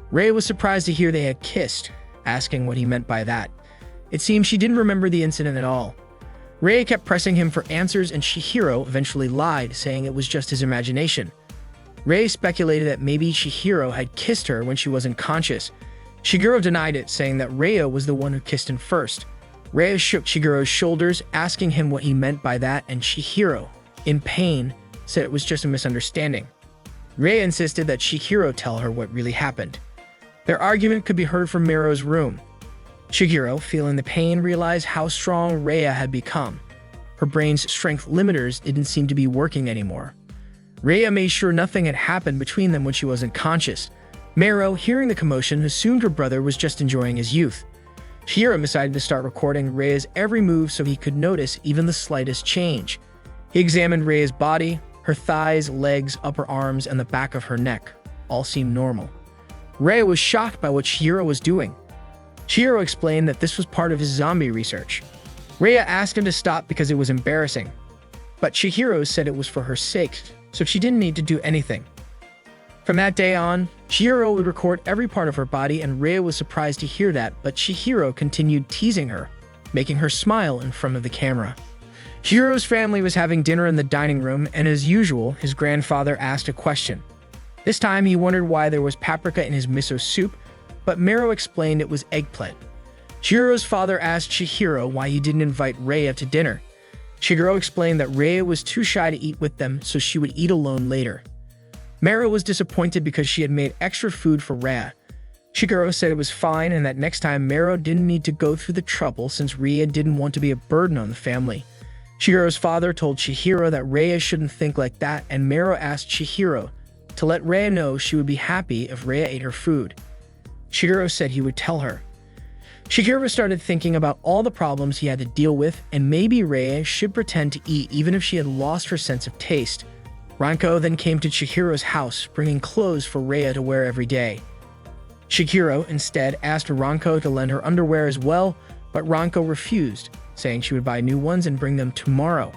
Rei was surprised to hear they had kissed, asking what he meant by that. It seemed she didn't remember the incident at all. Rei kept pressing him for answers, and Chihiro eventually lied, saying it was just his imagination. Rei speculated that maybe Chihiro had kissed her when she wasn't conscious. Shigeru denied it, saying that Rei was the one who kissed him first. Rei shook Shigeru's shoulders, asking him what he meant by that, and Chihiro, in pain, said it was just a misunderstanding. Rei insisted that Chihiro tell her what really happened. Their argument could be heard from Miro's room. Chihiro, feeling the pain, realized how strong Rei had become. Her brain's strength limiters didn't seem to be working anymore. Rei made sure nothing had happened between them when she wasn't conscious. Miro, hearing the commotion, assumed her brother was just enjoying his youth. Chihiro decided to start recording Rei's every move so he could notice even the slightest change. He examined Rei's body, her thighs, legs, upper arms, and the back of her neck. All seemed normal. Rei was shocked by what Chihiro was doing. Chihiro explained that this was part of his zombie research. Rei asked him to stop because it was embarrassing, but Chihiro said it was for her sake, so she didn't need to do anything. From that day on, Chihiro would record every part of her body, and Rei was surprised to hear that, but Chihiro continued teasing her, making her smile in front of the camera. Chihiro's family was having dinner in the dining room, and as usual, his grandfather asked a question. This time, he wondered why there was paprika in his miso soup, but Miro explained it was eggplant. Chihiro's father asked Chihiro why he didn't invite Rei to dinner. Chihiro explained that Rei was too shy to eat with them, so she would eat alone later. Miro was disappointed because she had made extra food for Rei. Chihiro said it was fine and that next time Miro didn't need to go through the trouble since Rei didn't want to be a burden on the family. Chihiro's father told Chihiro that Rei shouldn't think like that, and Miro asked Chihiro to let Rei know she would be happy if Rei ate her food. Chihiro said he would tell her. Chihiro started thinking about all the problems he had to deal with, and maybe Rei should pretend to eat even if she had lost her sense of taste. Ranko then came to Chihiro's house, bringing clothes for Rei to wear every day. Chihiro instead asked Ranko to lend her underwear as well, but Ranko refused, saying she would buy new ones and bring them tomorrow.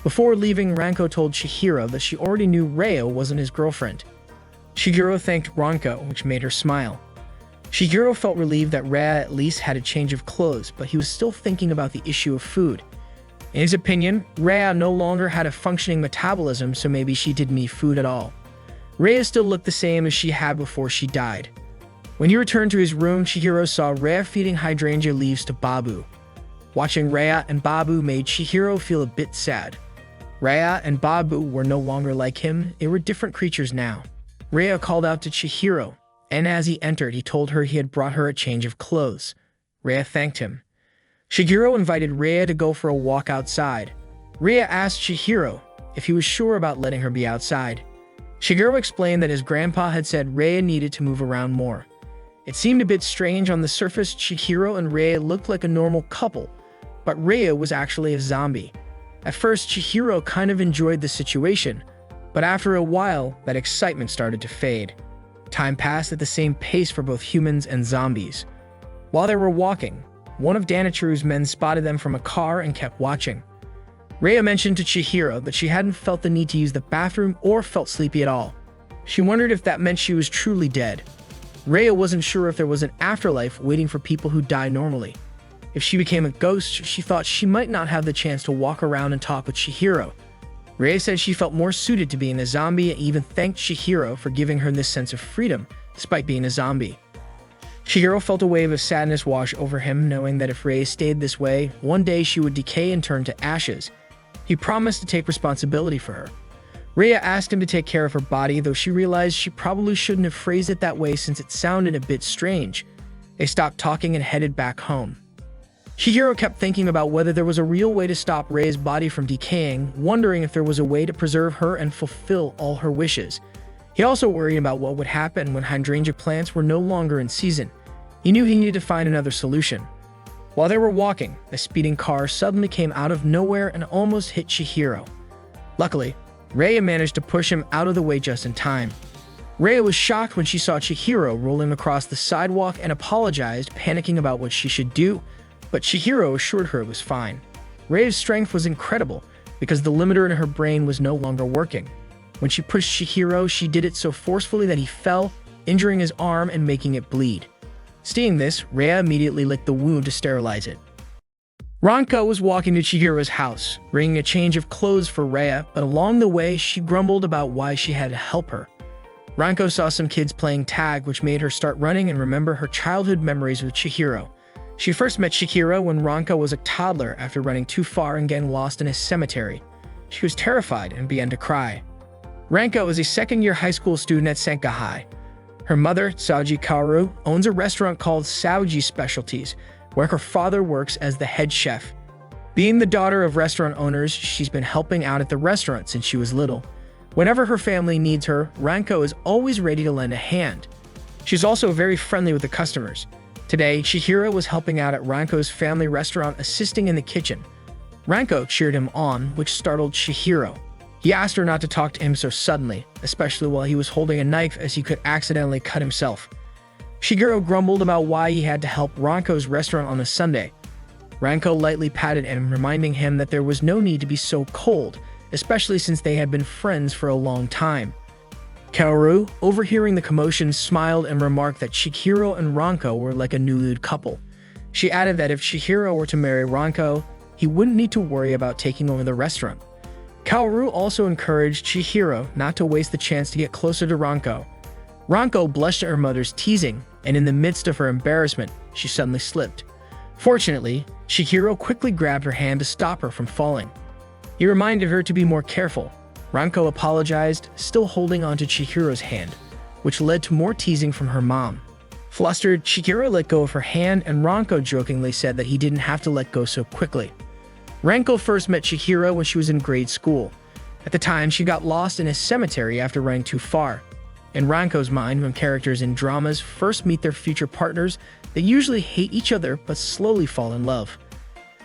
Before leaving, Ranko told Chihiro that she already knew Rei wasn't his girlfriend. Chihiro thanked Ranko, which made her smile. Chihiro felt relieved that Rei at least had a change of clothes, but he was still thinking about the issue of food. In his opinion, Rei no longer had a functioning metabolism, so maybe she didn't need food at all. Rei still looked the same as she had before she died. When he returned to his room, Chihiro saw Rei feeding hydrangea leaves to Babu. Watching Rei and Babu made Chihiro feel a bit sad. Rei and Babu were no longer like him, they were different creatures now. Rei called out to Chihiro, and as he entered, he told her he had brought her a change of clothes. Rhea thanked him. Shigeru invited Rhea to go for a walk outside. Rhea asked Chihiro if he was sure about letting her be outside. Shigeru explained that his grandpa had said Rhea needed to move around more. It seemed a bit strange on the surface. Chihiro and Rhea looked like a normal couple, but Rhea was actually a zombie. At first, Chihiro kind of enjoyed the situation, but after a while, that excitement started to fade. Time passed at the same pace for both humans and zombies. While they were walking, one of Danichiru's men spotted them from a car and kept watching. Rhea mentioned to Chihiro that she hadn't felt the need to use the bathroom or felt sleepy at all. She wondered if that meant she was truly dead. Rhea wasn't sure if there was an afterlife waiting for people who die normally. If she became a ghost, she thought she might not have the chance to walk around and talk with Chihiro. Rhea said she felt more suited to being a zombie and even thanked Chihiro for giving her this sense of freedom, despite being a zombie. Chihiro felt a wave of sadness wash over him, knowing that if Rhea stayed this way, one day she would decay and turn to ashes. He promised to take responsibility for her. Rhea asked him to take care of her body, though she realized she probably shouldn't have phrased it that way since it sounded a bit strange. They stopped talking and headed back home. Chihiro kept thinking about whether there was a real way to stop Rhea's body from decaying, wondering if there was a way to preserve her and fulfill all her wishes. He also worried about what would happen when hydrangea plants were no longer in season. He knew he needed to find another solution. While they were walking, a speeding car suddenly came out of nowhere and almost hit Chihiro. Luckily, Rhea managed to push him out of the way just in time. Rhea was shocked when she saw Chihiro rolling across the sidewalk and apologized, panicking about what she should do, but Chihiro assured her it was fine. Rhea's strength was incredible because the limiter in her brain was no longer working. When she pushed Chihiro, she did it so forcefully that he fell, injuring his arm and making it bleed. Seeing this, Rhea immediately licked the wound to sterilize it. Ranko was walking to Chihiro's house, bringing a change of clothes for Rhea, but along the way, she grumbled about why she had to help her. Ranko saw some kids playing tag, which made her start running and remember her childhood memories with Chihiro. She first met Chihiro when Ranko was a toddler after running too far and getting lost in a cemetery. She was terrified and began to cry. Ranko is a second-year high school student at Senka High. Her mother, Saoji Kaoru, owns a restaurant called Saoji Specialties, where her father works as the head chef. Being the daughter of restaurant owners, she's been helping out at the restaurant since she was little. Whenever her family needs her, Ranko is always ready to lend a hand. She's also very friendly with the customers. Today, Chihiro was helping out at Ranko's family restaurant, assisting in the kitchen. Ranko cheered him on, which startled Chihiro. He asked her not to talk to him so suddenly, especially while he was holding a knife as he could accidentally cut himself. Chihiro grumbled about why he had to help Ranko's restaurant on a Sunday. Ranko lightly patted him, reminding him that there was no need to be so cold, especially since they had been friends for a long time. Kaoru, overhearing the commotion, smiled and remarked that Chihiro and Ranko were like a newlywed couple. She added that if Chihiro were to marry Ranko, he wouldn't need to worry about taking over the restaurant. Kaoru also encouraged Chihiro not to waste the chance to get closer to Ranko. Ranko blushed at her mother's teasing, and in the midst of her embarrassment, she suddenly slipped. Fortunately, Chihiro quickly grabbed her hand to stop her from falling. He reminded her to be more careful. Ranko apologized, still holding onto Chihiro's hand, which led to more teasing from her mom. Flustered, Chihiro let go of her hand, and Ranko jokingly said that he didn't have to let go so quickly. Ranko first met Chihiro when she was in grade school. At the time, she got lost in a cemetery after running too far. In Ranko's mind, when characters in dramas first meet their future partners, they usually hate each other but slowly fall in love.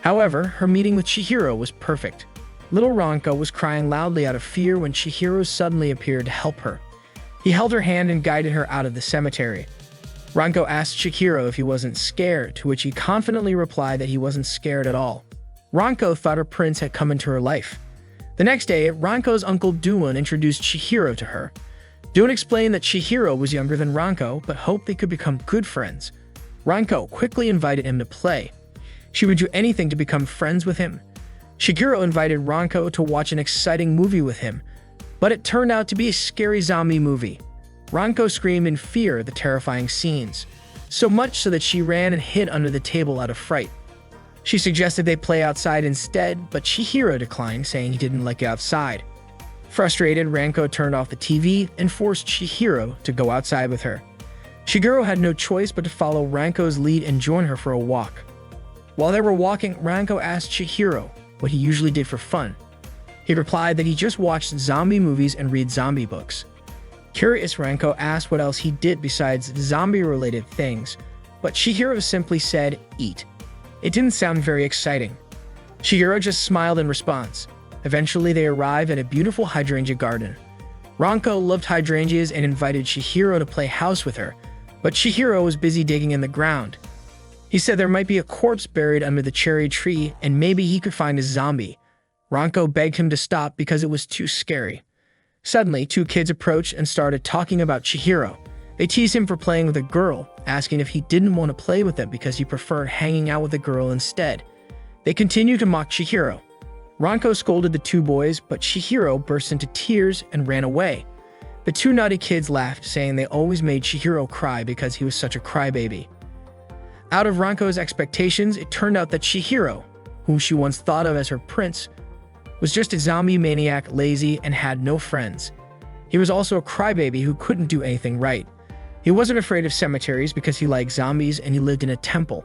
However, her meeting with Chihiro was perfect. Little Ranko was crying loudly out of fear when Chihiro suddenly appeared to help her. He held her hand and guided her out of the cemetery. Ranko asked Chihiro if he wasn't scared, to which he confidently replied that he wasn't scared at all. Ranko thought her prince had come into her life. The next day, Ranko's uncle Doon introduced Chihiro to her. Doon explained that Chihiro was younger than Ranko, but hoped they could become good friends. Ranko quickly invited him to play. She would do anything to become friends with him. Chihiro invited Ranko to watch an exciting movie with him, but it turned out to be a scary zombie movie. Ranko screamed in fear at the terrifying scenes, so much so that she ran and hid under the table out of fright. She suggested they play outside instead, but Chihiro declined, saying he didn't like it outside. Frustrated, Ranko turned off the TV and forced Chihiro to go outside with her. Shigeru had no choice but to follow Ranko's lead and join her for a walk. While they were walking, Ranko asked Chihiro what he usually did for fun. He replied that he just watched zombie movies and read zombie books. Curious, Ranko asked what else he did besides zombie-related things, but Chihiro simply said, "Eat." It didn't sound very exciting. Chihiro just smiled in response. Eventually, they arrived at a beautiful hydrangea garden. Ranko loved hydrangeas and invited Chihiro to play house with her, but Chihiro was busy digging in the ground. He said there might be a corpse buried under the cherry tree and maybe he could find a zombie. Ranko begged him to stop because it was too scary. Suddenly, two kids approached and started talking about Chihiro. They teased him for playing with a girl, asking if he didn't want to play with them because he preferred hanging out with a girl instead. They continued to mock Chihiro. Ranko scolded the two boys, but Chihiro burst into tears and ran away. The two naughty kids laughed, saying they always made Chihiro cry because he was such a crybaby. Out of Ranko's expectations, it turned out that Chihiro, whom she once thought of as her prince, was just a zombie maniac, lazy, and had no friends. He was also a crybaby who couldn't do anything right. He wasn't afraid of cemeteries because he liked zombies and he lived in a temple.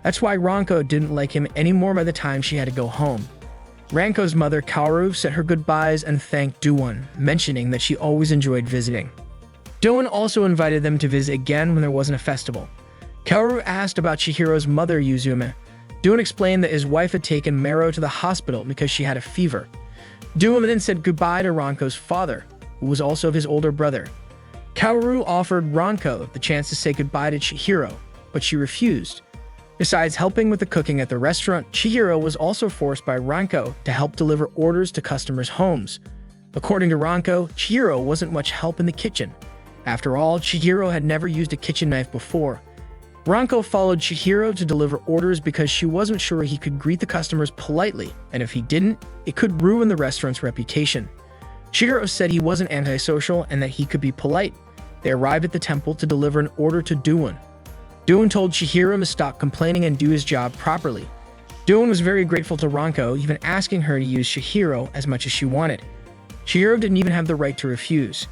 That's why Ranko didn't like him anymore by the time she had to go home. Ranko's mother, Kaoru, said her goodbyes and thanked Doowon, mentioning that she always enjoyed visiting. Doowon also invited them to visit again when there wasn't a festival. Kaoru asked about Chihiro's mother, Yuzume. Doowon explained that his wife had taken Mero to the hospital because she had a fever. Doowon then said goodbye to Ranko's father, who was also his older brother. Kaoru offered Ranko the chance to say goodbye to Chihiro, but she refused. Besides helping with the cooking at the restaurant, Chihiro was also forced by Ranko to help deliver orders to customers' homes. According to Ranko, Chihiro wasn't much help in the kitchen. After all, Chihiro had never used a kitchen knife before. Ranko followed Chihiro to deliver orders because she wasn't sure he could greet the customers politely, and if he didn't, it could ruin the restaurant's reputation. Chihiro said he wasn't antisocial and that he could be polite. They arrived at the temple to deliver an order to Doowon. Doowon told Chihiro to stop complaining and do his job properly. Doowon was very grateful to Ranko, even asking her to use Chihiro as much as she wanted. Chihiro didn't even have the right to refuse.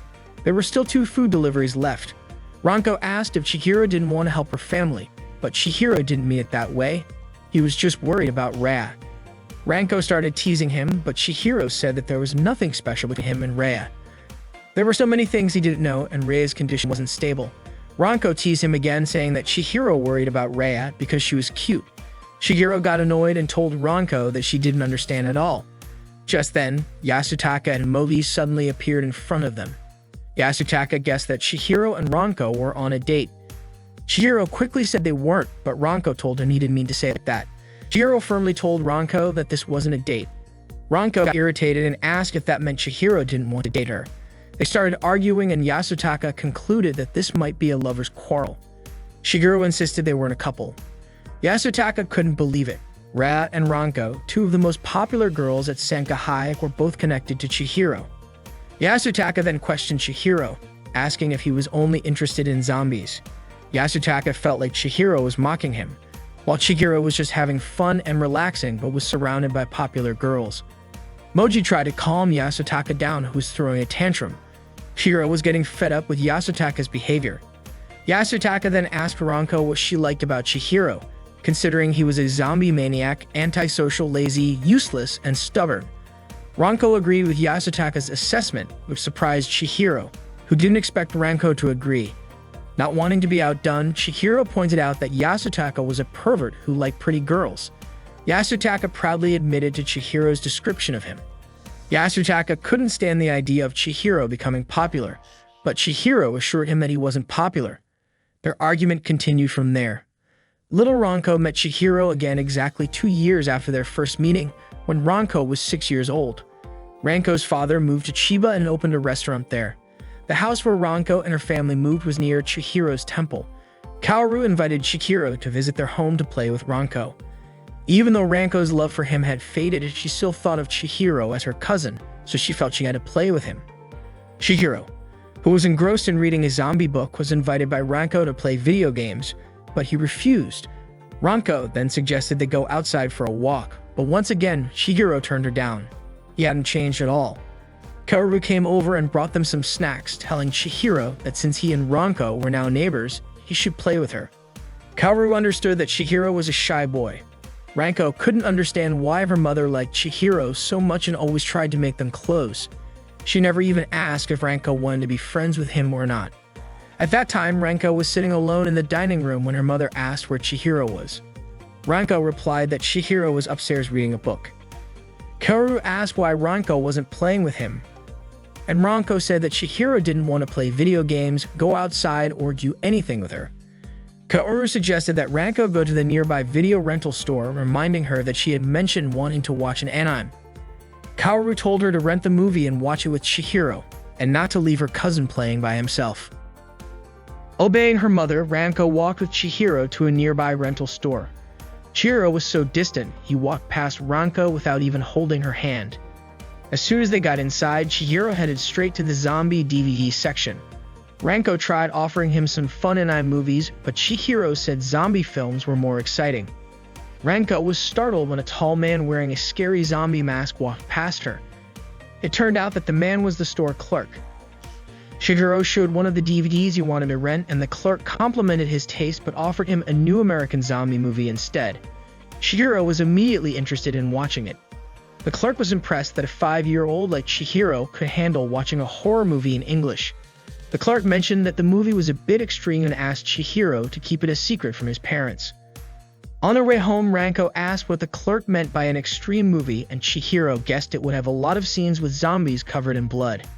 There were still 2 food deliveries left. Ranko asked if Chihiro didn't want to help her family, but Chihiro didn't mean it that way. He was just worried about Rhea. Ranko started teasing him, but Chihiro said that there was nothing special between him and Rhea. There were so many things he didn't know, and Rhea's condition wasn't stable. Ranko teased him again, saying that Chihiro worried about Rhea because she was cute. Chihiro got annoyed and told Ranko that she didn't understand at all. Just then, Yasutaka and Movi suddenly appeared in front of them. Yasutaka guessed that Chihiro and Ranko were on a date. Chihiro quickly said they weren't, but Ranko told him he didn't mean to say it like that. Chihiro firmly told Ranko that this wasn't a date. Ranko got irritated and asked if that meant Chihiro didn't want to date her. They started arguing and Yasutaka concluded that this might be a lover's quarrel. Chihiro insisted they weren't a couple. Yasutaka couldn't believe it. Rhea and Ranko, 2 of the most popular girls at Sanka High, were both connected to Chihiro. Yasutaka then questioned Chihiro, asking if he was only interested in zombies. Yasutaka felt like Chihiro was mocking him, while Chihiro was just having fun and relaxing but was surrounded by popular girls. Moji tried to calm Yasutaka down, who was throwing a tantrum. Chihiro was getting fed up with Yasutaka's behavior. Yasutaka then asked Ranko what she liked about Chihiro, considering he was a zombie maniac, antisocial, lazy, useless, and stubborn. Ranko agreed with Yasutaka's assessment, which surprised Chihiro, who didn't expect Ranko to agree. Not wanting to be outdone, Chihiro pointed out that Yasutaka was a pervert who liked pretty girls. Yasutaka proudly admitted to Chihiro's description of him. Yasutaka couldn't stand the idea of Chihiro becoming popular, but Chihiro assured him that he wasn't popular. Their argument continued from there. Little Ranko met Chihiro again exactly 2 years after their first meeting, when Ranko was 6 years old. Ranko's father moved to Chiba and opened a restaurant there. The house where Ranko and her family moved was near Chihiro's temple. Kaoru invited Chihiro to visit their home to play with Ranko. Even though Ranko's love for him had faded, she still thought of Chihiro as her cousin, so she felt she had to play with him. Chihiro, who was engrossed in reading a zombie book, was invited by Ranko to play video games, but he refused. Ranko then suggested they go outside for a walk, but once again, Chihiro turned her down. He hadn't changed at all. Kaoru came over and brought them some snacks, telling Chihiro that since he and Ranko were now neighbors, he should play with her. Kaoru understood that Chihiro was a shy boy. Ranko couldn't understand why her mother liked Chihiro so much and always tried to make them close. She never even asked if Ranko wanted to be friends with him or not. At that time, Ranko was sitting alone in the dining room when her mother asked where Chihiro was. Ranko replied that Chihiro was upstairs reading a book. Kaoru asked why Ranko wasn't playing with him, and Ranko said that Chihiro didn't want to play video games, go outside, or do anything with her. Kaoru suggested that Ranko go to the nearby video rental store, reminding her that she had mentioned wanting to watch an anime. Kaoru told her to rent the movie and watch it with Chihiro, and not to leave her cousin playing by himself. Obeying her mother, Ranko walked with Chihiro to a nearby rental store. Chihiro was so distant, he walked past Ranko without even holding her hand. As soon as they got inside, Chihiro headed straight to the zombie DVD section. Ranko tried offering him some fun anime movies, but Chihiro said zombie films were more exciting. Ranko was startled when a tall man wearing a scary zombie mask walked past her. It turned out that the man was the store clerk. Chihiro showed one of the DVDs he wanted to rent, and the clerk complimented his taste but offered him a new American zombie movie instead. Chihiro was immediately interested in watching it. The clerk was impressed that a 5-year-old like Chihiro could handle watching a horror movie in English. The clerk mentioned that the movie was a bit extreme and asked Chihiro to keep it a secret from his parents. On their way home, Ranko asked what the clerk meant by an extreme movie, and Chihiro guessed it would have a lot of scenes with zombies covered in blood.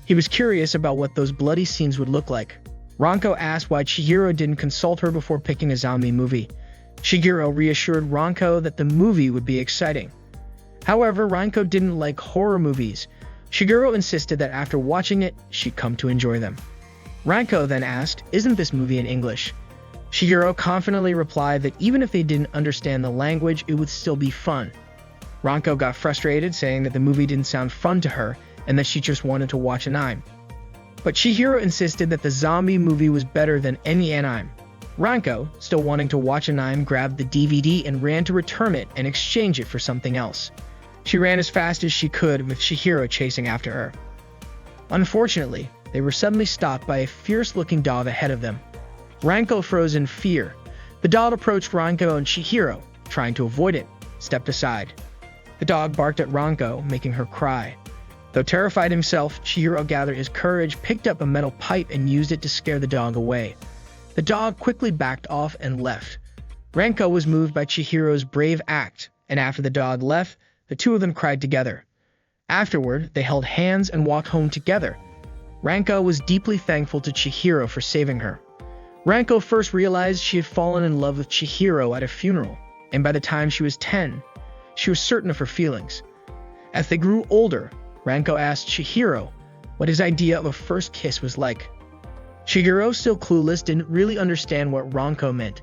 He was curious about what those bloody scenes would look like. Ranko asked why Chihiro didn't consult her before picking a zombie movie. Chihiro reassured Ranko that the movie would be exciting. However, Ranko didn't like horror movies. Chihiro insisted that after watching it, she'd come to enjoy them. Ranko then asked, "Isn't this movie in English?" Chihiro confidently replied that even if they didn't understand the language, it would still be fun. Ranko got frustrated, saying that the movie didn't sound fun to her and that she just wanted to watch an anime. But Chihiro insisted that the zombie movie was better than any anime. Ranko, still wanting to watch an anime, grabbed the DVD and ran to return it and exchange it for something else. She ran as fast as she could, with Chihiro chasing after her. Unfortunately, they were suddenly stopped by a fierce-looking dog ahead of them. Ranko froze in fear. The dog approached Ranko, and Chihiro, trying to avoid it, stepped aside. The dog barked at Ranko, making her cry. Though terrified himself, Chihiro gathered his courage, picked up a metal pipe, and used it to scare the dog away. The dog quickly backed off and left. Ranko was moved by Chihiro's brave act, and after the dog left, the two of them cried together. Afterward, they held hands and walked home together. Ranko was deeply thankful to Chihiro for saving her. Ranko first realized she had fallen in love with Chihiro at a funeral, and by the time she was 10, she was certain of her feelings. As they grew older, Ranko asked Chihiro what his idea of a first kiss was like. Chihiro, still clueless, didn't really understand what Ranko meant.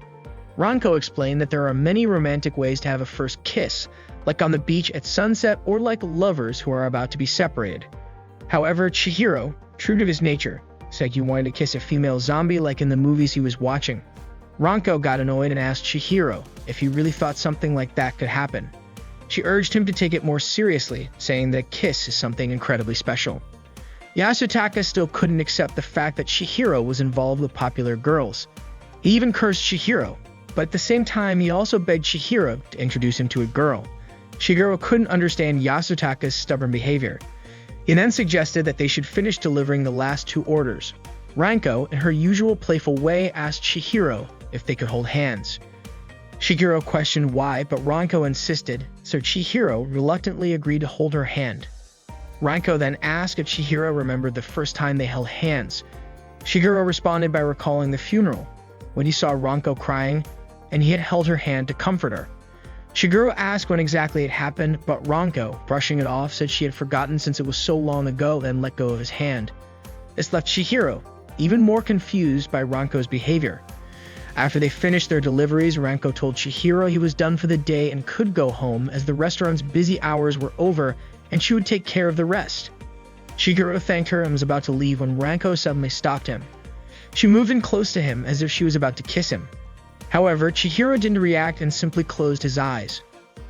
Ranko explained that there are many romantic ways to have a first kiss, like on the beach at sunset or like lovers who are about to be separated. However, Chihiro, true to his nature, said he wanted to kiss a female zombie like in the movies he was watching. Ranko got annoyed and asked Chihiro if he really thought something like that could happen. She urged him to take it more seriously, saying that a kiss is something incredibly special. Yasutaka still couldn't accept the fact that Chihiro was involved with popular girls. He even cursed Chihiro, but at the same time he also begged Chihiro to introduce him to a girl. Chihiro couldn't understand Yasutaka's stubborn behavior. He then suggested that they should finish delivering the last 2 orders. Ranko, in her usual playful way, asked Chihiro if they could hold hands. Chihiro questioned why, but Ranko insisted, so Chihiro reluctantly agreed to hold her hand. Ranko then asked if Chihiro remembered the first time they held hands. Chihiro responded by recalling the funeral, when he saw Ranko crying, and he had held her hand to comfort her. Chihiro asked when exactly it happened, but Ranko, brushing it off, said she had forgotten since it was so long ago, then let go of his hand. This left Chihiro even more confused by Ranko's behavior. After they finished their deliveries, Ranko told Chihiro he was done for the day and could go home as the restaurant's busy hours were over and she would take care of the rest. Chihiro thanked her and was about to leave when Ranko suddenly stopped him. She moved in close to him as if she was about to kiss him. However, Chihiro didn't react and simply closed his eyes.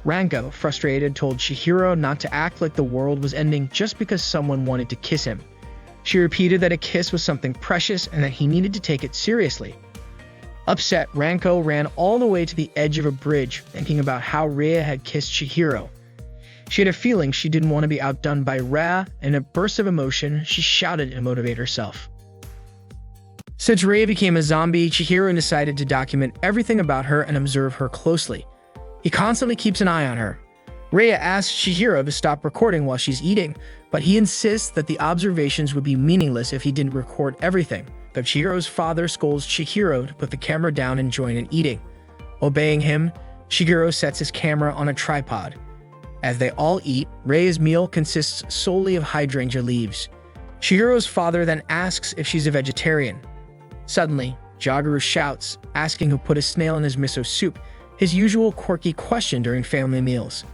Ranko, frustrated, told Chihiro not to act like the world was ending just because someone wanted to kiss him. She repeated that a kiss was something precious and that he needed to take it seriously. Upset, Ranko ran all the way to the edge of a bridge, thinking about how Rhea had kissed Chihiro. She had a feeling she didn't want to be outdone by Rhea, and in a burst of emotion, she shouted to motivate herself. Since Rhea became a zombie, Chihiro decided to document everything about her and observe her closely. He constantly keeps an eye on her. Rhea asks Chihiro to stop recording while she's eating, but he insists that the observations would be meaningless if he didn't record everything. But Chihiro's father scolds Chihiro to put the camera down and join in eating. Obeying him, Chihiro sets his camera on a tripod. As they all eat, Rhea's meal consists solely of hydrangea leaves. Chihiro's father then asks if she's a vegetarian. Suddenly, Jaguru shouts, asking who put a snail in his miso soup, his usual quirky question during family meals.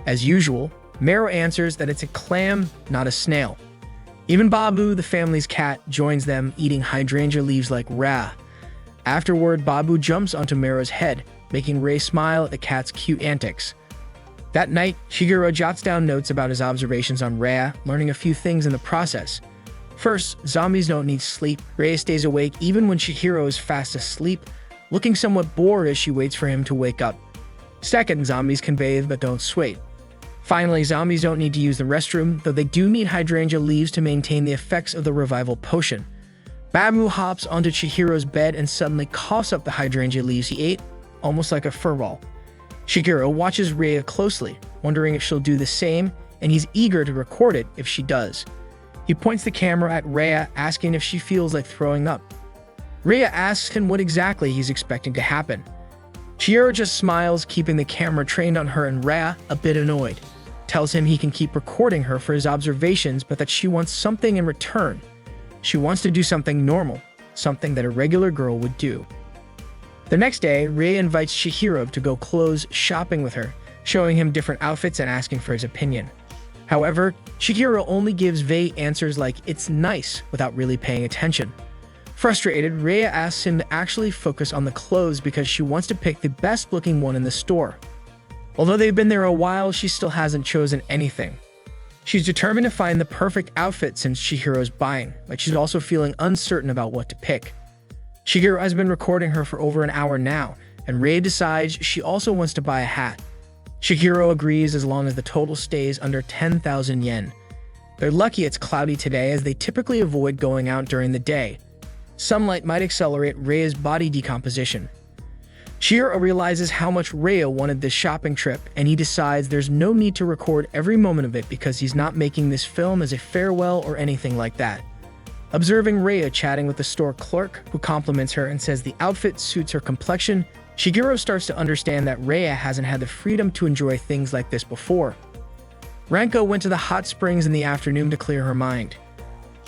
As usual, Mero answers that it's a clam, not a snail. Even Babu, the family's cat, joins them, eating hydrangea leaves like Rhea. Afterward, Babu jumps onto Mero's head, making Ray smile at the cat's cute antics. That night, Chihiro jots down notes about his observations on Rhea, learning a few things in the process. First, zombies don't need sleep. Rhea stays awake even when Chihiro is fast asleep, looking somewhat bored as she waits for him to wake up. Second, zombies can bathe but don't sweat. Finally, zombies don't need to use the restroom, though they do need hydrangea leaves to maintain the effects of the revival potion. Babu hops onto Chihiro's bed and suddenly coughs up the hydrangea leaves he ate, almost like a furball. Chihiro watches Rhea closely, wondering if she'll do the same, and he's eager to record it if she does. He points the camera at Rhea, asking if she feels like throwing up. Rhea asks him what exactly he's expecting to happen. Chihiro just smiles, keeping the camera trained on her, and Rhea, a bit annoyed, tells him he can keep recording her for his observations, but that she wants something in return. She wants to do something normal, something that a regular girl would do. The next day, Rhea invites Chihiro to go clothes shopping with her, showing him different outfits and asking for his opinion. However, Chihiro only gives vague answers like, "It's nice," without really paying attention. Frustrated, Rhea asks him to actually focus on the clothes because she wants to pick the best-looking one in the store. Although they've been there a while, she still hasn't chosen anything. She's determined to find the perfect outfit since Chihiro's buying, but she's also feeling uncertain about what to pick. Chihiro has been recording her for over an hour now, and Rhea decides she also wants to buy a hat. Chihiro agrees as long as the total stays under 10,000 yen. They're lucky it's cloudy today, as they typically avoid going out during the day. Sunlight might accelerate Rhea's body decomposition. Chihiro realizes how much Rhea wanted this shopping trip, and he decides there's no need to record every moment of it because he's not making this film as a farewell or anything like that. Observing Rhea chatting with the store clerk, who compliments her and says the outfit suits her complexion, Chihiro starts to understand that Rhea hasn't had the freedom to enjoy things like this before. Ranko went to the hot springs in the afternoon to clear her mind.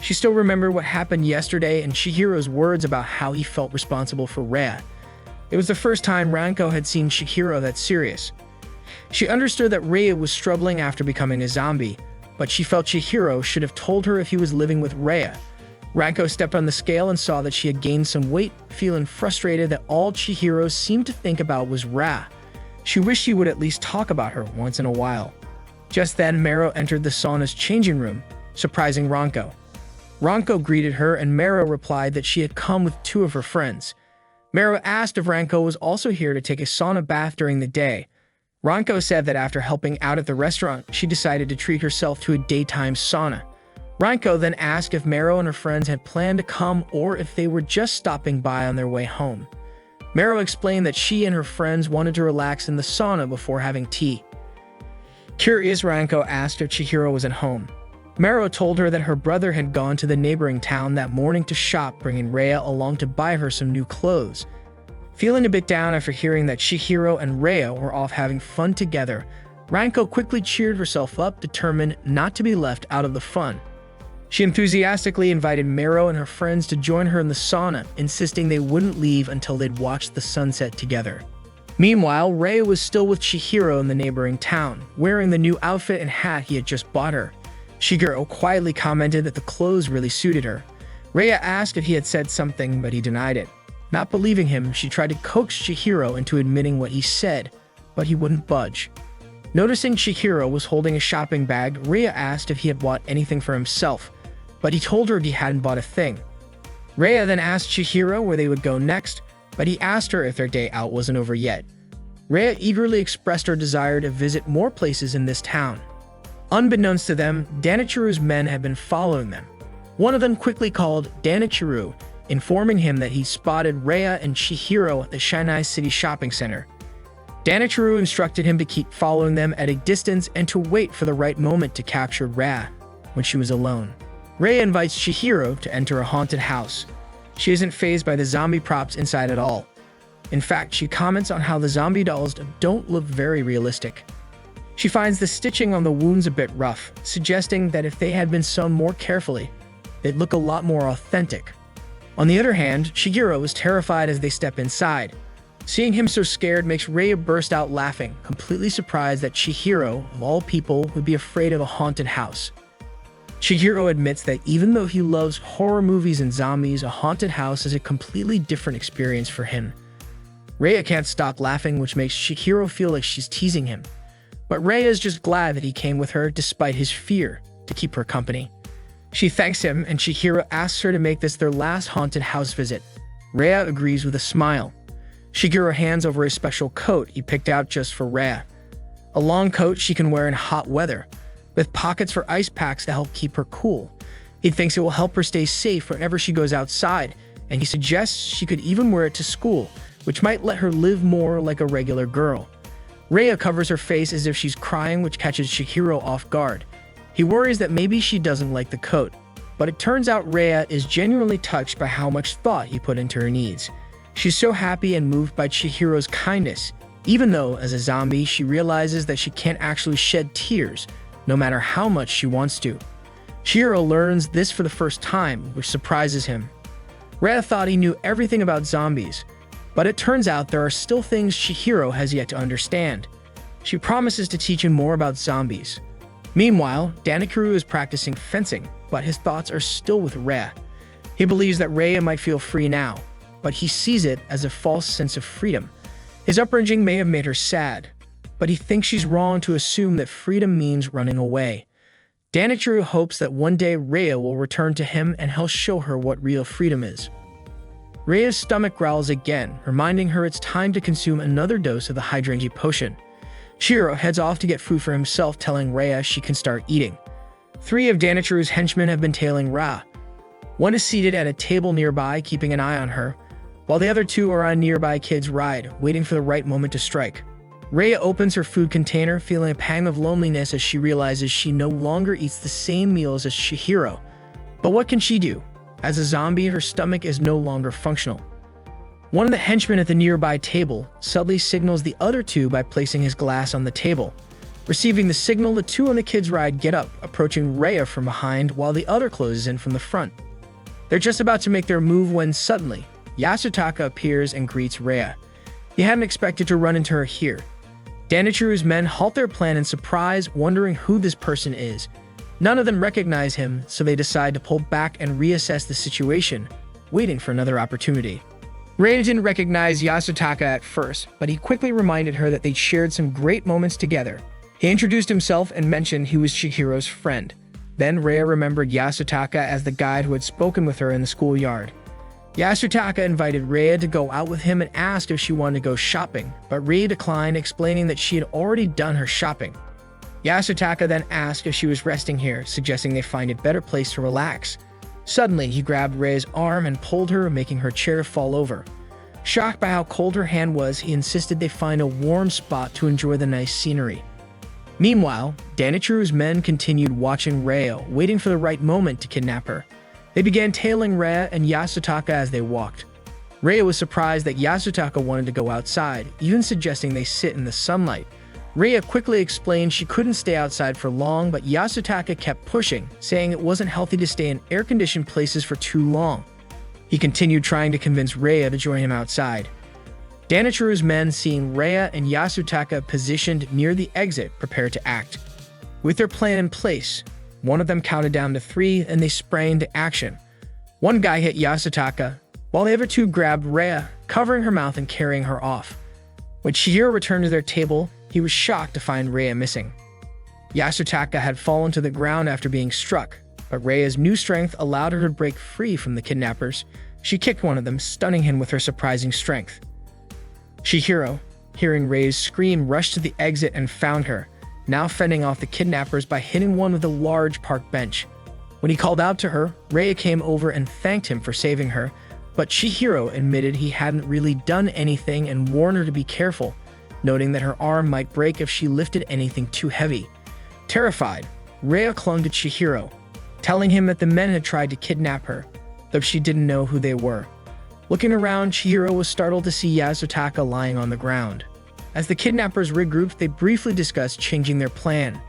She still remembered what happened yesterday and Chihiro's words about how he felt responsible for Rhea. It was the first time Ranko had seen Chihiro that serious. She understood that Rhea was struggling after becoming a zombie, but she felt Chihiro should have told her if he was living with Rhea. Ranko stepped on the scale and saw that she had gained some weight, feeling frustrated that all Chihiro seemed to think about was Rhea. She wished he would at least talk about her once in a while. Just then, Mero entered the sauna's changing room, surprising Ranko. Ranko greeted her, and Mero replied that she had come with two of her friends. Mero asked if Ranko was also here to take a sauna bath during the day. Ranko said that after helping out at the restaurant, she decided to treat herself to a daytime sauna. Ranko then asked if Mero and her friends had planned to come or if they were just stopping by on their way home. Mero explained that she and her friends wanted to relax in the sauna before having tea. Curious, Ranko asked if Chihiro was at home. Mero told her that her brother had gone to the neighboring town that morning to shop, bringing Rhea along to buy her some new clothes. Feeling a bit down after hearing that Chihiro and Rhea were off having fun together, Ranko quickly cheered herself up, determined not to be left out of the fun. She enthusiastically invited Mero and her friends to join her in the sauna, insisting they wouldn't leave until they'd watched the sunset together. Meanwhile, Rhea was still with Chihiro in the neighboring town, wearing the new outfit and hat he had just bought her. Chihiro quietly commented that the clothes really suited her. Rhea asked if he had said something, but he denied it. Not believing him, she tried to coax Chihiro into admitting what he said, but he wouldn't budge. Noticing Chihiro was holding a shopping bag, Rhea asked if he had bought anything for himself, but he told her he hadn't bought a thing. Rhea then asked Chihiro where they would go next. but he asked her if their day out wasn't over yet. Rhea eagerly expressed her desire to visit more places in this town. Unbeknownst to them, Danichiru's men had been following them. One of them quickly called Danichiru, informing him that he spotted Rhea and Chihiro at the Shinai City shopping center. Danichiru instructed him to keep following them at a distance and to wait for the right moment to capture Rhea when she was alone. Rhea invites Chihiro to enter a haunted house. She isn't fazed by the zombie props inside at all. In fact, she comments on how the zombie dolls don't look very realistic. She finds the stitching on the wounds a bit rough, suggesting that if they had been sewn more carefully, they'd look a lot more authentic. On the other hand, Chihiro is terrified as they step inside. Seeing him so scared makes Rhea burst out laughing, completely surprised that Chihiro, of all people, would be afraid of a haunted house. Chihiro admits that even though he loves horror movies and zombies, a haunted house is a completely different experience for him. Rhea can't stop laughing, which makes Chihiro feel like she's teasing him. But Rhea is just glad that he came with her despite his fear, to keep her company. She thanks him, and Chihiro asks her to make this their last haunted house visit. Rhea agrees with a smile. Chihiro hands over a special coat he picked out just for Rhea. A long coat she can wear in hot weather, with pockets for ice packs to help keep her cool. He thinks it will help her stay safe whenever she goes outside, and he suggests she could even wear it to school, which might let her live more like a regular girl. Rhea covers her face as if she's crying, which catches Chihiro off guard. He worries that maybe she doesn't like the coat, but it turns out Rhea is genuinely touched by how much thought he put into her needs. She's so happy and moved by Chihiro's kindness, even though, as a zombie, she realizes that she can't actually shed tears, no matter how much she wants to. Chihiro learns this for the first time, which surprises him. Rhea thought he knew everything about zombies, but it turns out there are still things Chihiro has yet to understand. She promises to teach him more about zombies. Meanwhile, Danichiru is practicing fencing, but his thoughts are still with Rhea. He believes that Rhea might feel free now, but he sees it as a false sense of freedom. His upbringing may have made her sad, but he thinks she's wrong to assume that freedom means running away. Danichiru hopes that one day Rhea will return to him and he'll show her what real freedom is. Rhea's stomach growls again, reminding her it's time to consume another dose of the Hydrangea potion. Chihiro heads off to get food for himself, telling Rhea she can start eating. 3 of Danichiru's henchmen have been tailing Rhea. One is seated at a table nearby, keeping an eye on her, while the other 2 are on a nearby kid's ride, waiting for the right moment to strike. Rhea opens her food container, feeling a pang of loneliness as she realizes she no longer eats the same meals as Chihiro. But what can she do? As a zombie, her stomach is no longer functional. One of the henchmen at the nearby table subtly signals the other 2 by placing his glass on the table. Receiving the signal, the 2 on the kid's ride get up, approaching Rhea from behind while the other closes in from the front. They're just about to make their move when suddenly, Yasutaka appears and greets Rhea. He hadn't expected to run into her here. Danichiru's men halt their plan in surprise, wondering who this person is. None of them recognize him, so they decide to pull back and reassess the situation, waiting for another opportunity. Rhea didn't recognize Yasutaka at first, but he quickly reminded her that they'd shared some great moments together. He introduced himself and mentioned he was Chihiro's friend. Then Rhea remembered Yasutaka as the guide who had spoken with her in the schoolyard. Yasutaka invited Rhea to go out with him and asked if she wanted to go shopping, but Rhea declined, explaining that she had already done her shopping. Yasutaka then asked if she was resting here, suggesting they find a better place to relax. Suddenly, he grabbed Rhea's arm and pulled her, making her chair fall over. Shocked by how cold her hand was, he insisted they find a warm spot to enjoy the nice scenery. Meanwhile, Danichiru's men continued watching Rhea, waiting for the right moment to kidnap her. They began tailing Rhea and Yasutaka as they walked. Rhea was surprised that Yasutaka wanted to go outside, even suggesting they sit in the sunlight. Rhea quickly explained she couldn't stay outside for long, but Yasutaka kept pushing, saying it wasn't healthy to stay in air-conditioned places for too long. He continued trying to convince Rhea to join him outside. Danichiru's men, seeing Rhea and Yasutaka positioned near the exit, prepared to act. With their plan in place, one of them counted down to 3 and they sprang into action. One guy hit Yasutaka, while the other 2 grabbed Rhea, covering her mouth and carrying her off. When Chihiro returned to their table, he was shocked to find Rhea missing. Yasutaka had fallen to the ground after being struck, but Rhea's new strength allowed her to break free from the kidnappers. She kicked one of them, stunning him with her surprising strength. Chihiro, hearing Rei's scream, rushed to the exit and found her, now fending off the kidnappers by hitting one with a large park bench. When he called out to her, Rei came over and thanked him for saving her, but Chihiro admitted he hadn't really done anything and warned her to be careful, noting that her arm might break if she lifted anything too heavy. Terrified, Rei clung to Chihiro, telling him that the men had tried to kidnap her, though she didn't know who they were. Looking around, Chihiro was startled to see Yasutaka lying on the ground. As the kidnappers regrouped, they briefly discussed changing their plan.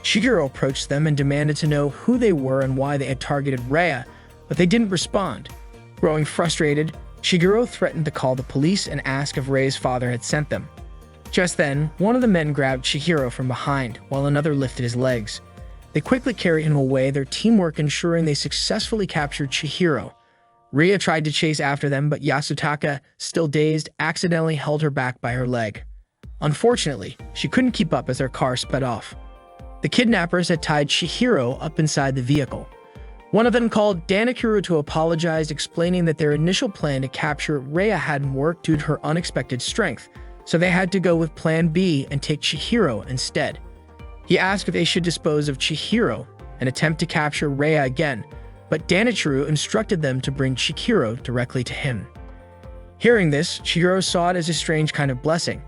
Chihiro approached them and demanded to know who they were and why they had targeted Rei, but they didn't respond. Growing frustrated, Chihiro threatened to call the police and ask if Rei's father had sent them. Just then, one of the men grabbed Chihiro from behind, while another lifted his legs. They quickly carried him away, their teamwork ensuring they successfully captured Chihiro. Rei tried to chase after them, but Yasutaka, still dazed, accidentally held her back by her leg. Unfortunately, she couldn't keep up as their car sped off. The kidnappers had tied Chihiro up inside the vehicle. One of them called Danakuru to apologize, explaining that their initial plan to capture Rei hadn't worked due to her unexpected strength, so they had to go with Plan B and take Chihiro instead. He asked if they should dispose of Chihiro and attempt to capture Rei again, but Danachuru instructed them to bring Chihiro directly to him. Hearing this, Chihiro saw it as a strange kind of blessing.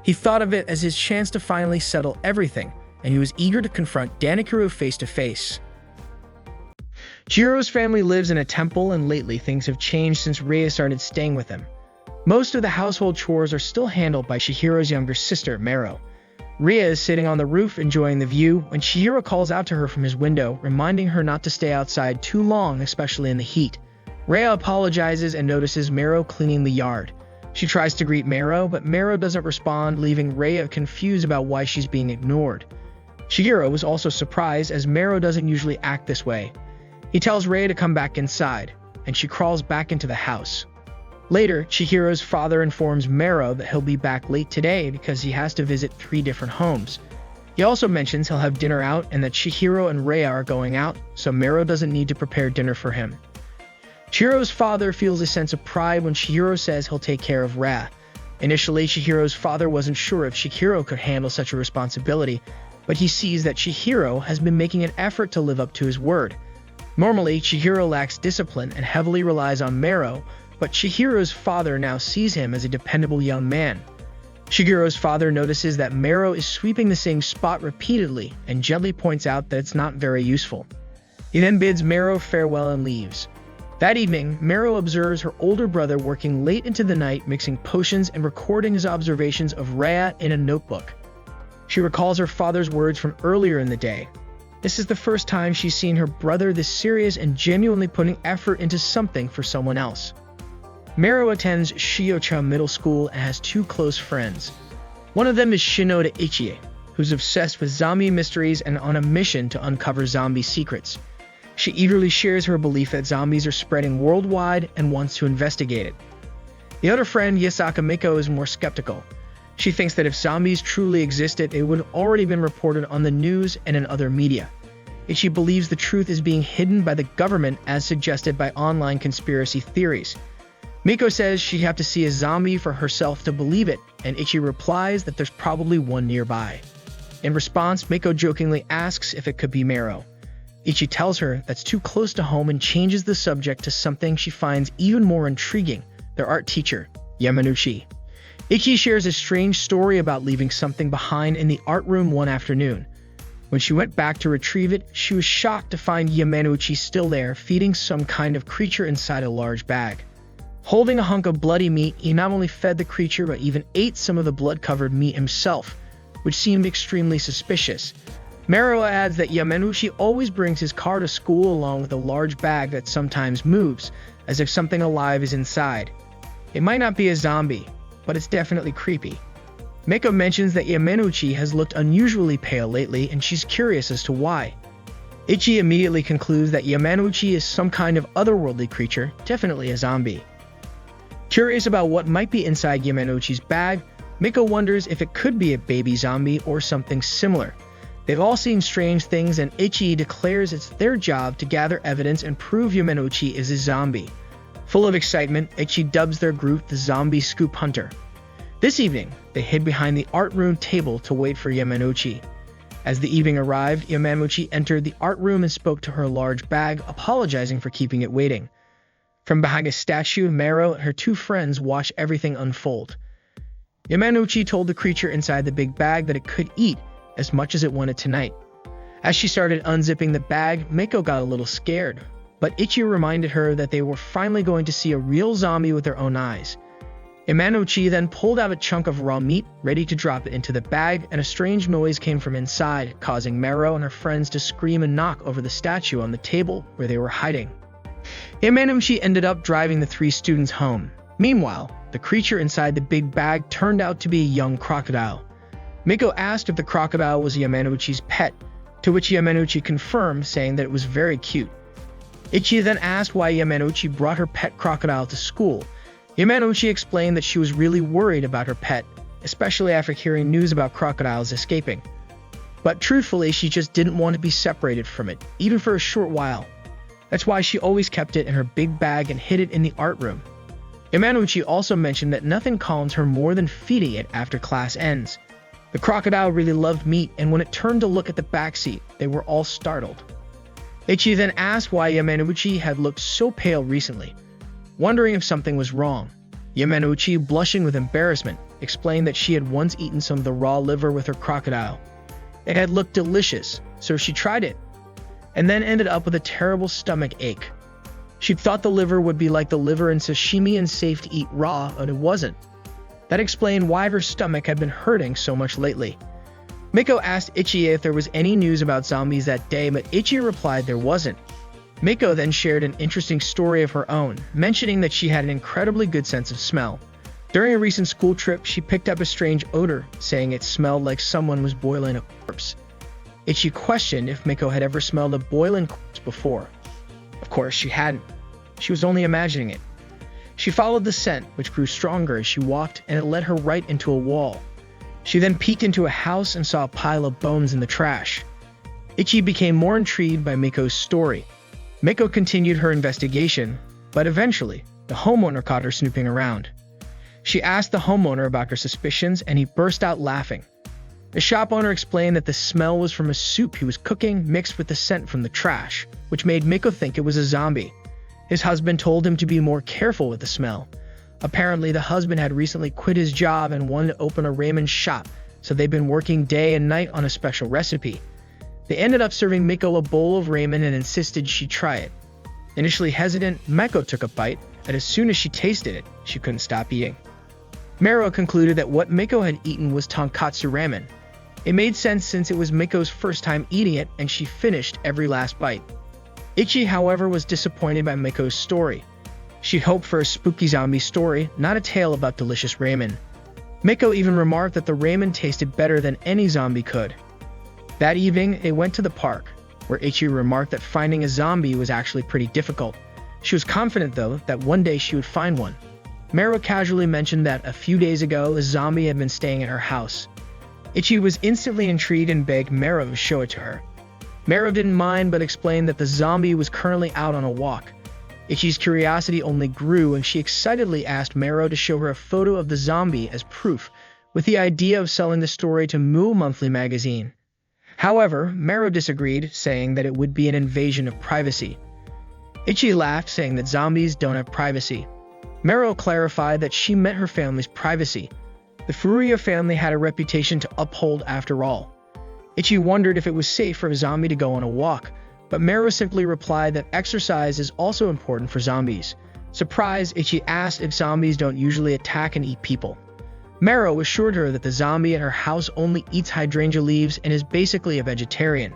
He thought of it as his chance to finally settle everything, and he was eager to confront Danakuru face to face. Chihiro's family lives in a temple, and lately things have changed since Rei started staying with them. Most of the household chores are still handled by Chihiro's younger sister, Mero. Rei is sitting on the roof enjoying the view when Chihiro calls out to her from his window, reminding her not to stay outside too long, especially in the heat. Rei apologizes and notices Mero cleaning the yard. She tries to greet Mero, but Mero doesn't respond, leaving Rei confused about why she's being ignored. Chihiro was also surprised, as Mero doesn't usually act this way. He tells Rei to come back inside, and she crawls back into the house. Later, Chihiro's father informs Mero that he'll be back late today because he has to visit 3 different homes. He also mentions he'll have dinner out and that Chihiro and Rei are going out, so Mero doesn't need to prepare dinner for him. Chihiro's father feels a sense of pride when Chihiro says he'll take care of Rei. Initially, Chihiro's father wasn't sure if Chihiro could handle such a responsibility, but he sees that Chihiro has been making an effort to live up to his word. Normally, Chihiro lacks discipline and heavily relies on Mero, but Chihiro's father now sees him as a dependable young man. Chihiro's father notices that Mero is sweeping the same spot repeatedly and gently points out that it's not very useful. He then bids Mero farewell and leaves. That evening, Mero observes her older brother working late into the night, mixing potions and recording his observations of Rei in a notebook. She recalls her father's words from earlier in the day. This is the first time she's seen her brother this serious and genuinely putting effort into something for someone else. Mero attends Shiocha Middle School and has 2 close friends. One of them is Shinoda Ichie, who's obsessed with zombie mysteries and on a mission to uncover zombie secrets. She eagerly shares her belief that zombies are spreading worldwide and wants to investigate it. The other friend, Yasaka Miko, is more skeptical. She thinks that if zombies truly existed, it would have already been reported on the news and in other media. Ichi believes the truth is being hidden by the government, as suggested by online conspiracy theories. Miko says she'd have to see a zombie for herself to believe it, and Ichi replies that there's probably one nearby. In response, Miko jokingly asks if it could be Mero. Ichi tells her that's too close to home and changes the subject to something she finds even more intriguing, their art teacher, Yamanouchi. Ichi shares a strange story about leaving something behind in the art room one afternoon. When she went back to retrieve it, she was shocked to find Yamanouchi still there, feeding some kind of creature inside a large bag. Holding a hunk of bloody meat, he not only fed the creature but even ate some of the blood-covered meat himself, which seemed extremely suspicious. Mero adds that Yamanouchi always brings his car to school along with a large bag that sometimes moves, as if something alive is inside. It might not be a zombie, but it's definitely creepy. Miko mentions that Yamanouchi has looked unusually pale lately, and she's curious as to why. Ichi immediately concludes that Yamanouchi is some kind of otherworldly creature, definitely a zombie. Curious about what might be inside Yamanouchi's bag, Miko wonders if it could be a baby zombie or something similar. They've all seen strange things, and Ichi declares it's their job to gather evidence and prove Yamanouchi is a zombie. Full of excitement, Ichi dubs their group the Zombie Scoop Hunter. This evening, they hid behind the art room table to wait for Yamanouchi. As the evening arrived, Yamanouchi entered the art room and spoke to her large bag, apologizing for keeping it waiting. From behind a statue, Mero and her two friends watched everything unfold. Yamanouchi told the creature inside the big bag that it could eat as much as it wanted tonight. As she started unzipping the bag, Mako got a little scared, but Ichi reminded her that they were finally going to see a real zombie with their own eyes. Yamanouchi then pulled out a chunk of raw meat, ready to drop it into the bag, and a strange noise came from inside, causing Mero and her friends to scream and knock over the statue on the table where they were hiding. Yamanouchi ended up driving the three students home. Meanwhile, the creature inside the big bag turned out to be a young crocodile. Miko asked if the crocodile was Yamanouchi's pet, to which Yamanouchi confirmed, saying that it was very cute. Ichi then asked why Yamanouchi brought her pet crocodile to school. Yamanouchi explained that she was really worried about her pet, especially after hearing news about crocodiles escaping. But truthfully, she just didn't want to be separated from it, even for a short while. That's why she always kept it in her big bag and hid it in the art room. Yamanouchi also mentioned that nothing calms her more than feeding it after class ends. The crocodile really loved meat, and when it turned to look at the backseat, they were all startled. Ichi then asked why Yamanouchi had looked so pale recently, wondering if something was wrong. Yamanouchi, blushing with embarrassment, explained that she had once eaten some of the raw liver with her crocodile. It had looked delicious, so she tried it, and then ended up with a terrible stomach ache. She thought the liver would be like the liver in sashimi and safe to eat raw, but it wasn't. That explained why her stomach had been hurting so much lately. Miko asked Ichi if there was any news about zombies that day, but Ichi replied there wasn't. Miko then shared an interesting story of her own, mentioning that she had an incredibly good sense of smell. During a recent school trip, she picked up a strange odor, saying it smelled like someone was boiling a corpse. Ichi questioned if Miko had ever smelled a boiling corpse before. Of course, she hadn't. She was only imagining it. She followed the scent, which grew stronger as she walked, and it led her right into a wall. She then peeked into a house and saw a pile of bones in the trash. Ichi became more intrigued by Miko's story. Miko continued her investigation, but eventually, the homeowner caught her snooping around. She asked the homeowner about her suspicions, and he burst out laughing. The shop owner explained that the smell was from a soup he was cooking mixed with the scent from the trash, which made Miko think it was a zombie. His husband told him to be more careful with the smell. Apparently, the husband had recently quit his job and wanted to open a ramen shop, so they've been working day and night on a special recipe. They ended up serving Miko a bowl of ramen and insisted she try it. Initially hesitant, Miko took a bite, and as soon as she tasted it, she couldn't stop eating. Mero concluded that what Miko had eaten was tonkatsu ramen. It made sense since it was Miko's first time eating it, and she finished every last bite. Ichi, however, was disappointed by Miko's story. She hoped for a spooky zombie story, not a tale about delicious ramen. Miko even remarked that the ramen tasted better than any zombie could. That evening, they went to the park, where Ichi remarked that finding a zombie was actually pretty difficult. She was confident, though, that one day she would find one. Mero casually mentioned that a few days ago, a zombie had been staying at her house. Ichi was instantly intrigued and begged Mero to show it to her. Mero didn't mind, but explained that the zombie was currently out on a walk. Ichi's curiosity only grew, and she excitedly asked Mero to show her a photo of the zombie as proof, with the idea of selling the story to Moo Monthly magazine. However, Mero disagreed, saying that it would be an invasion of privacy. Ichi laughed, saying that zombies don't have privacy. Mero clarified that she meant her family's privacy. The Furuya family had a reputation to uphold after all. Ichi wondered if it was safe for a zombie to go on a walk, but Mero simply replied that exercise is also important for zombies. Surprised, Ichi asked if zombies don't usually attack and eat people. Mero assured her that the zombie at her house only eats hydrangea leaves and is basically a vegetarian.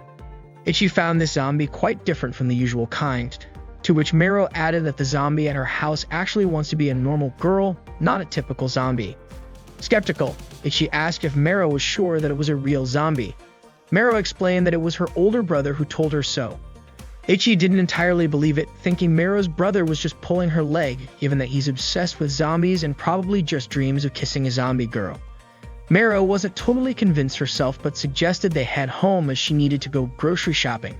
Ichi found this zombie quite different from the usual kind, to which Mero added that the zombie at her house actually wants to be a normal girl, not a typical zombie. Skeptical, Ichi asked if Mero was sure that it was a real zombie. Mero explained that it was her older brother who told her so. Ichi didn't entirely believe it, thinking Mero's brother was just pulling her leg, given that he's obsessed with zombies and probably just dreams of kissing a zombie girl. Mero wasn't totally convinced herself, but suggested they head home as she needed to go grocery shopping.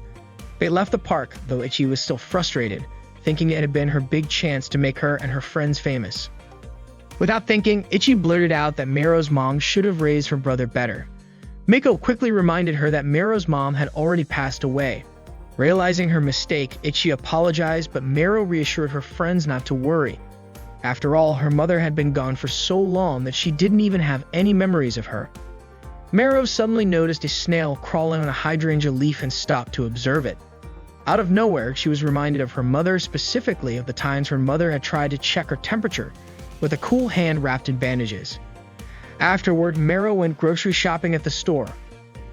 They left the park, though Ichi was still frustrated, thinking it had been her big chance to make her and her friends famous. Without thinking, Ichi blurted out that Mero's mom should have raised her brother better. Miko quickly reminded her that Mero's mom had already passed away. Realizing her mistake, Ichi apologized, but Mero reassured her friends not to worry. After all, her mother had been gone for so long that she didn't even have any memories of her. Mero suddenly noticed a snail crawling on a hydrangea leaf and stopped to observe it. Out of nowhere, she was reminded of her mother, specifically of the times her mother had tried to check her temperature with a cool hand wrapped in bandages. Afterward, Mero went grocery shopping at the store.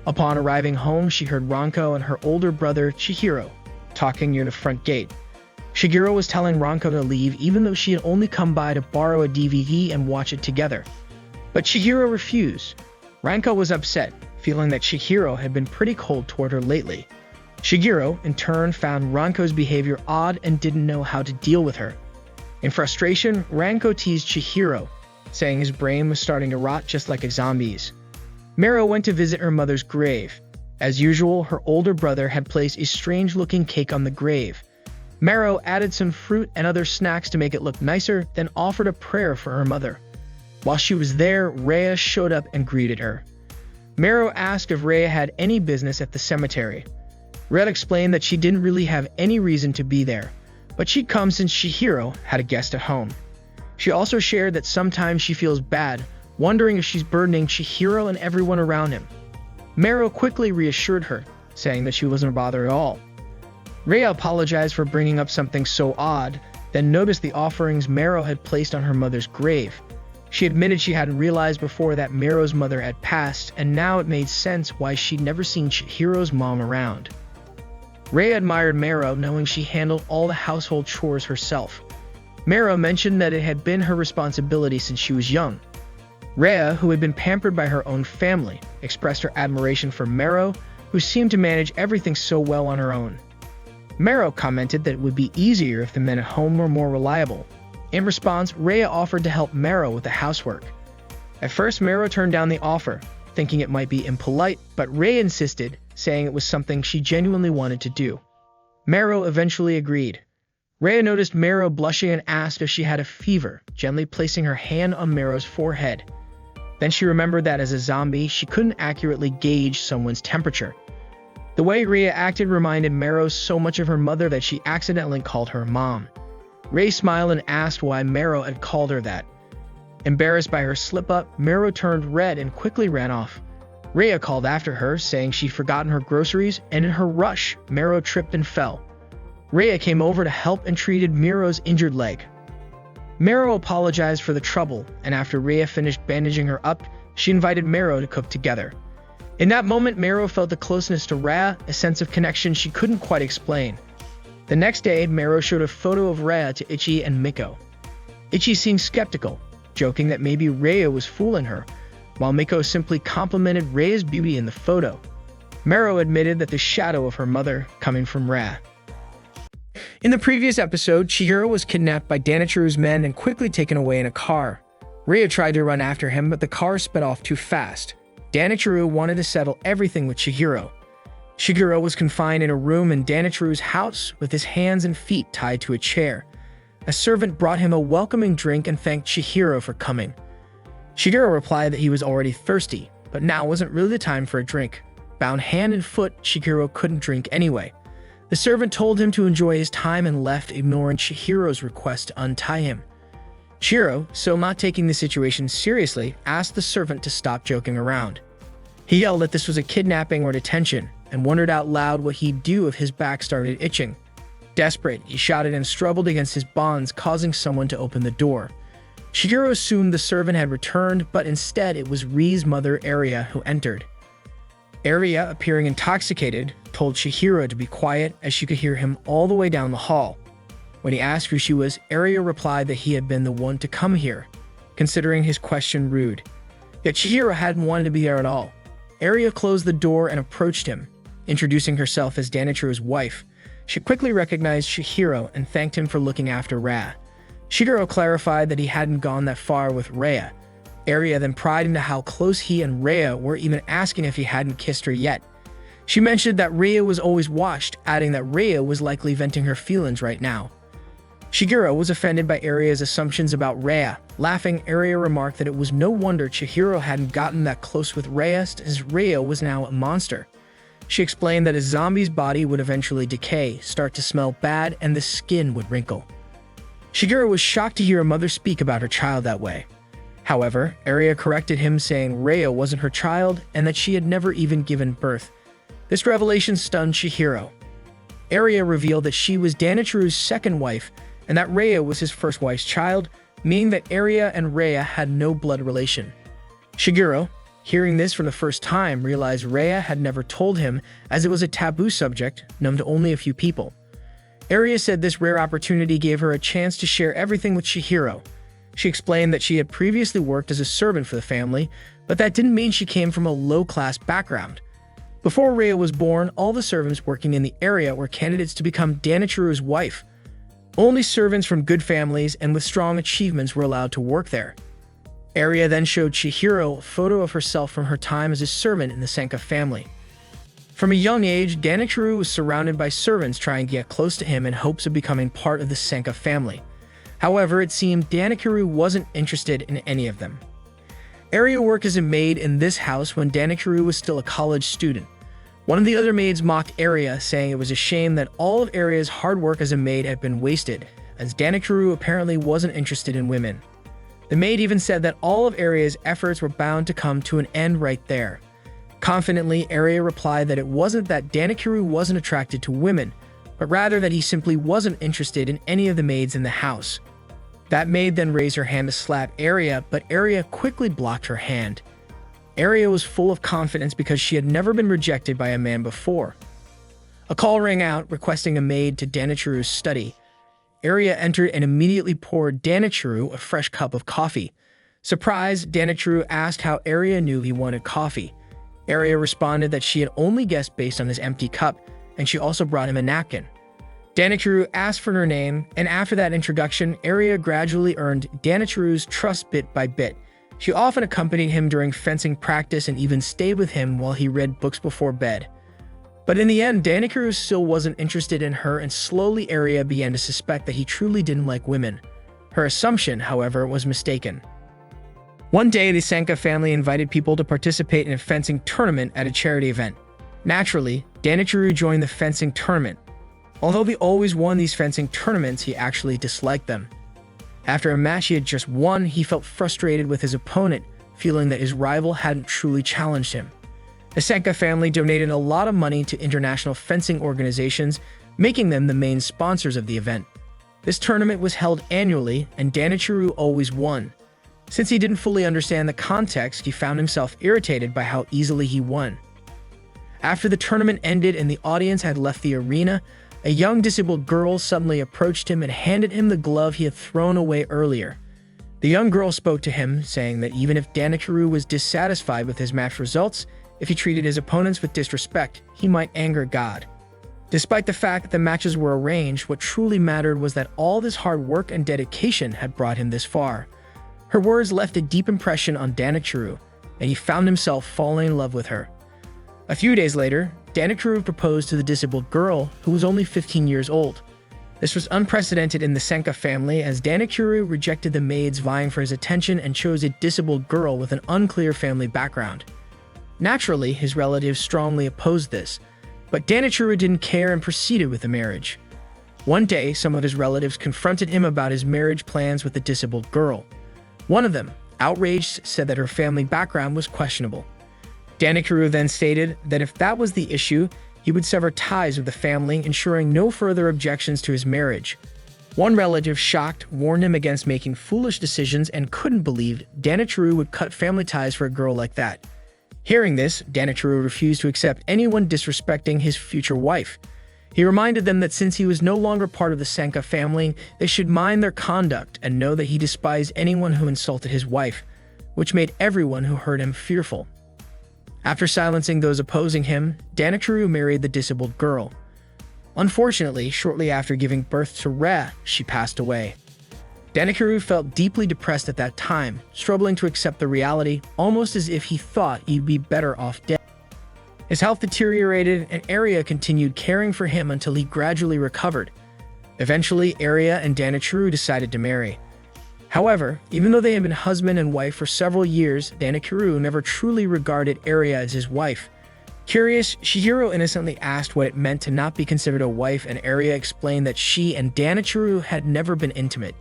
Upon arriving home, she heard Ranko and her older brother, Chihiro, talking near the front gate. Shigeru was telling Ranko to leave even though she had only come by to borrow a DVD and watch it together. But Chihiro refused. Ranko was upset, feeling that Chihiro had been pretty cold toward her lately. Shigeru, in turn, found Ranko's behavior odd and didn't know how to deal with her. In frustration, Ranko teased Chihiro, saying his brain was starting to rot just like a zombie's. Mero went to visit her mother's grave. As usual, her older brother had placed a strange-looking cake on the grave. Mero added some fruit and other snacks to make it look nicer, then offered a prayer for her mother. While she was there, Rhea showed up and greeted her. Mero asked if Rhea had any business at the cemetery. Rhea explained that she didn't really have any reason to be there, but she'd come since Chihiro had a guest at home. She also shared that sometimes she feels bad, wondering if she's burdening Chihiro and everyone around him. Mero quickly reassured her, saying that she wasn't bothered at all. Rhea apologized for bringing up something so odd, then noticed the offerings Mero had placed on her mother's grave. She admitted she hadn't realized before that Mero's mother had passed, and now it made sense why she'd never seen Chihiro's mom around. Rhea admired Mero, knowing she handled all the household chores herself. Mero mentioned that it had been her responsibility since she was young. Rhea, who had been pampered by her own family, expressed her admiration for Mero, who seemed to manage everything so well on her own. Mero commented that it would be easier if the men at home were more reliable. In response, Rhea offered to help Mero with the housework. At first, Mero turned down the offer, thinking it might be impolite, but Rhea insisted, saying it was something she genuinely wanted to do. Mero eventually agreed. Rhea noticed Mero blushing and asked if she had a fever, gently placing her hand on Mero's forehead. Then she remembered that as a zombie, she couldn't accurately gauge someone's temperature. The way Rhea acted reminded Mero so much of her mother that she accidentally called her mom. Rhea smiled and asked why Mero had called her that. Embarrassed by her slip-up, Mero turned red and quickly ran off. Rhea called after her, saying she'd forgotten her groceries, and in her rush, Mero tripped and fell. Rhea came over to help and treated Mero's injured leg. Mero apologized for the trouble, and after Rhea finished bandaging her up, she invited Mero to cook together. In that moment, Mero felt a closeness to Rhea, a sense of connection she couldn't quite explain. The next day, Mero showed a photo of Rhea to Ichi and Miko. Ichi seemed skeptical, joking that maybe Rhea was fooling her, while Miko simply complimented Rhea's beauty in the photo. Mero admitted that the shadow of her mother coming from Rhea. In the previous episode, Chihiro was kidnapped by Danichiru's men and quickly taken away in a car. Rhea tried to run after him, but the car sped off too fast. Danichiru wanted to settle everything with Chihiro. Chihiro was confined in a room in Danichiru's house with his hands and feet tied to a chair. A servant brought him a welcoming drink and thanked Chihiro for coming. Chihiro replied that he was already thirsty, but now wasn't really the time for a drink. Bound hand and foot, Chihiro couldn't drink anyway. The servant told him to enjoy his time and left, ignoring Chihiro's request to untie him. Chihiro, still not taking the situation seriously, asked the servant to stop joking around. He yelled that this was a kidnapping or detention, and wondered out loud what he'd do if his back started itching. Desperate, he shouted and struggled against his bonds, causing someone to open the door. Chihiro assumed the servant had returned, but instead it was Ri's mother, Aria, who entered. Aria, appearing intoxicated, told Chihiro to be quiet as she could hear him all the way down the hall. When he asked who she was, Aria replied that he had been the one to come here, considering his question rude. Yet Chihiro hadn't wanted to be there at all. Aria closed the door and approached him, introducing herself as Danichiru's wife. She quickly recognized Chihiro and thanked him for looking after Rhea. Chihiro clarified that he hadn't gone that far with Rhea. Aria then pried into how close he and Rhea were, even asking if he hadn't kissed her yet. She mentioned that Rhea was always watched, adding that Rhea was likely venting her feelings right now. Shigeru was offended by Aria's assumptions about Rhea. Laughing, Aria remarked that it was no wonder Chihiro hadn't gotten that close with Rhea, as Rhea was now a monster. She explained that a zombie's body would eventually decay, start to smell bad, and the skin would wrinkle. Shigeru was shocked to hear a mother speak about her child that way. However, Aria corrected him, saying Rhea wasn't her child and that she had never even given birth. This revelation stunned Chihiro. Aria revealed that she was Danichiru's second wife and that Rhea was his first wife's child, meaning that Aria and Rhea had no blood relation. Shigeru, hearing this for the first time, realized Rhea had never told him, as it was a taboo subject known to only a few people. Aria said this rare opportunity gave her a chance to share everything with Chihiro. She explained that she had previously worked as a servant for the family, but that didn't mean she came from a low-class background. Before Rhea was born, all the servants working in the area were candidates to become Danichiru's wife. Only servants from good families and with strong achievements were allowed to work there. Aria then showed Chihiro a photo of herself from her time as a servant in the Senka family. From a young age, Danichiru was surrounded by servants trying to get close to him in hopes of becoming part of the Senka family. However, it seemed Danichiru wasn't interested in any of them. Aria worked as a maid in this house when Danichiru was still a college student. One of the other maids mocked Aria, saying it was a shame that all of Aria's hard work as a maid had been wasted, as Danichiru apparently wasn't interested in women. The maid even said that all of Aria's efforts were bound to come to an end right there. Confidently, Aria replied that it wasn't that Danichiru wasn't attracted to women, but rather that he simply wasn't interested in any of the maids in the house. That maid then raised her hand to slap Aria, but Aria quickly blocked her hand. Aria was full of confidence because she had never been rejected by a man before. A call rang out requesting a maid to Danichiru's study. Aria entered and immediately poured Danichiru a fresh cup of coffee. Surprised, Danichiru asked how Aria knew he wanted coffee. Aria responded that she had only guessed based on his empty cup, and she also brought him a napkin. Danichiru asked for her name, and after that introduction, Aria gradually earned Danichiru's trust bit by bit. She often accompanied him during fencing practice and even stayed with him while he read books before bed. But in the end, Danichiru still wasn't interested in her, and slowly Aria began to suspect that he truly didn't like women. Her assumption, however, was mistaken. One day, the Senka family invited people to participate in a fencing tournament at a charity event. Naturally, Danichiru joined the fencing tournament. Although he always won these fencing tournaments, he actually disliked them. After a match he had just won, he felt frustrated with his opponent, feeling that his rival hadn't truly challenged him. The Senka family donated a lot of money to international fencing organizations, making them the main sponsors of the event. This tournament was held annually, and Danichiru always won. Since he didn't fully understand the context, he found himself irritated by how easily he won. After the tournament ended and the audience had left the arena, a young disabled girl suddenly approached him and handed him the glove he had thrown away earlier. The young girl spoke to him, saying that even if Danichiru was dissatisfied with his match results, if he treated his opponents with disrespect, he might anger God. Despite the fact that the matches were arranged, what truly mattered was that all this hard work and dedication had brought him this far. Her words left a deep impression on Danichiru, and he found himself falling in love with her. A few days later, Danichiru proposed to the disabled girl, who was only 15 years old. This was unprecedented in the Senka family, as Danichiru rejected the maids vying for his attention and chose a disabled girl with an unclear family background. Naturally, his relatives strongly opposed this, but Danichiru didn't care and proceeded with the marriage. One day, some of his relatives confronted him about his marriage plans with the disabled girl. One of them, outraged, said that her family background was questionable. Danichiru then stated that if that was the issue, he would sever ties with the family, ensuring no further objections to his marriage. One relative, shocked, warned him against making foolish decisions and couldn't believe Danichiru would cut family ties for a girl like that. Hearing this, Danichiru refused to accept anyone disrespecting his future wife. He reminded them that since he was no longer part of the Senka family, they should mind their conduct and know that he despised anyone who insulted his wife, which made everyone who heard him fearful. After silencing those opposing him, Danichiru married the disabled girl. Unfortunately, shortly after giving birth to Rhea, she passed away. Danichiru felt deeply depressed at that time, struggling to accept the reality, almost as if he thought he'd be better off dead. His health deteriorated, and Aria continued caring for him until he gradually recovered. Eventually, Aria and Danichiro decided to marry. However, even though they had been husband and wife for several years, Danichiro never truly regarded Aria as his wife. Curious, Chihiro innocently asked what it meant to not be considered a wife, and Aria explained that she and Danichiro had never been intimate.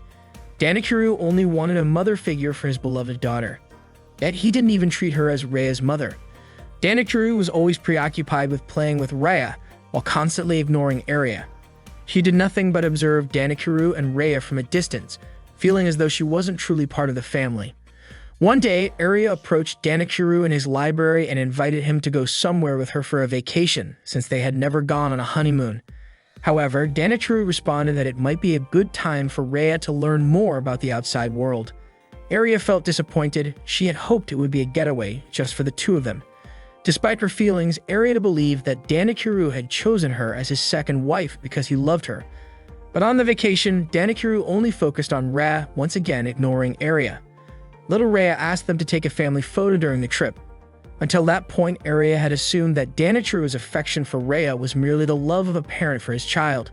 Danichiro only wanted a mother figure for his beloved daughter. Yet he didn't even treat her as Reia's mother. Danichiro was always preoccupied with playing with Reia, while constantly ignoring Aria. She did nothing but observe Danichiro and Reia from a distance, feeling as though she wasn't truly part of the family. One day, Aria approached Danichiro in his library and invited him to go somewhere with her for a vacation, since they had never gone on a honeymoon. However, Danichiro responded that it might be a good time for Reia to learn more about the outside world. Aria felt disappointed. She had hoped it would be a getaway just for the two of them. Despite her feelings, Aria believed that Danichiro had chosen her as his second wife because he loved her. But on the vacation, Danichiro only focused on Reia, once again ignoring Aria. Little Reia asked them to take a family photo during the trip. Until that point, Aria had assumed that Danichiro's affection for Reia was merely the love of a parent for his child.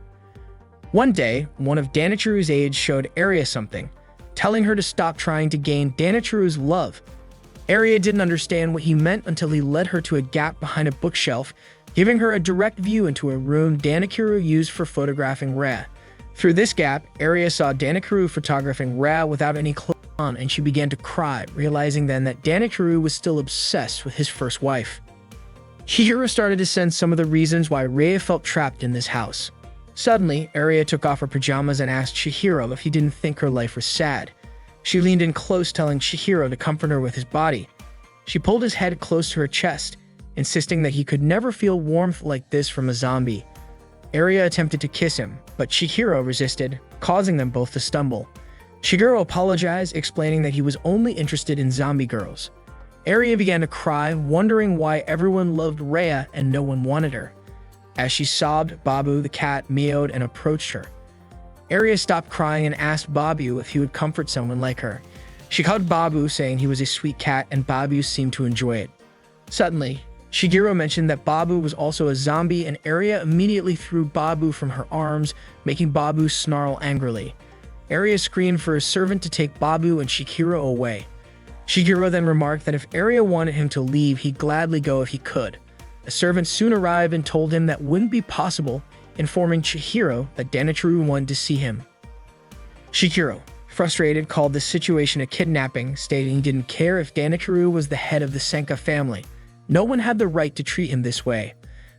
One day, one of Danichiro's aides showed Aria something, telling her to stop trying to gain Danichiro's love. Aria didn't understand what he meant until he led her to a gap behind a bookshelf, giving her a direct view into a room Danichiro used for photographing Reia. Through this gap, Aria saw Danichiro photographing Reia without any clothes on, and she began to cry, realizing then that Danichiro was still obsessed with his first wife. Chihiro started to sense some of the reasons why Reia felt trapped in this house. Suddenly, Aria took off her pajamas and asked Chihiro if he didn't think her life was sad. She leaned in close, telling Chihiro to comfort her with his body. She pulled his head close to her chest, insisting that he could never feel warmth like this from a zombie. Aria attempted to kiss him, but Chihiro resisted, causing them both to stumble. Chihiro apologized, explaining that he was only interested in zombie girls. Aria began to cry, wondering why everyone loved Reia and no one wanted her. As she sobbed, Babu the cat meowed and approached her. Aria stopped crying and asked Babu if he would comfort someone like her. She hugged Babu, saying he was a sweet cat, and Babu seemed to enjoy it. Suddenly, Chihiro mentioned that Babu was also a zombie, and Aria immediately threw Babu from her arms, making Babu snarl angrily. Aria screamed for his servant to take Babu and Chihiro away. Chihiro then remarked that if Aria wanted him to leave, he'd gladly go if he could. A servant soon arrived and told him that wouldn't be possible, informing Chihiro that Danichiro wanted to see him. Chihiro, frustrated, called the situation a kidnapping, stating he didn't care if Danichiro was the head of the Senka family. No one had the right to treat him this way.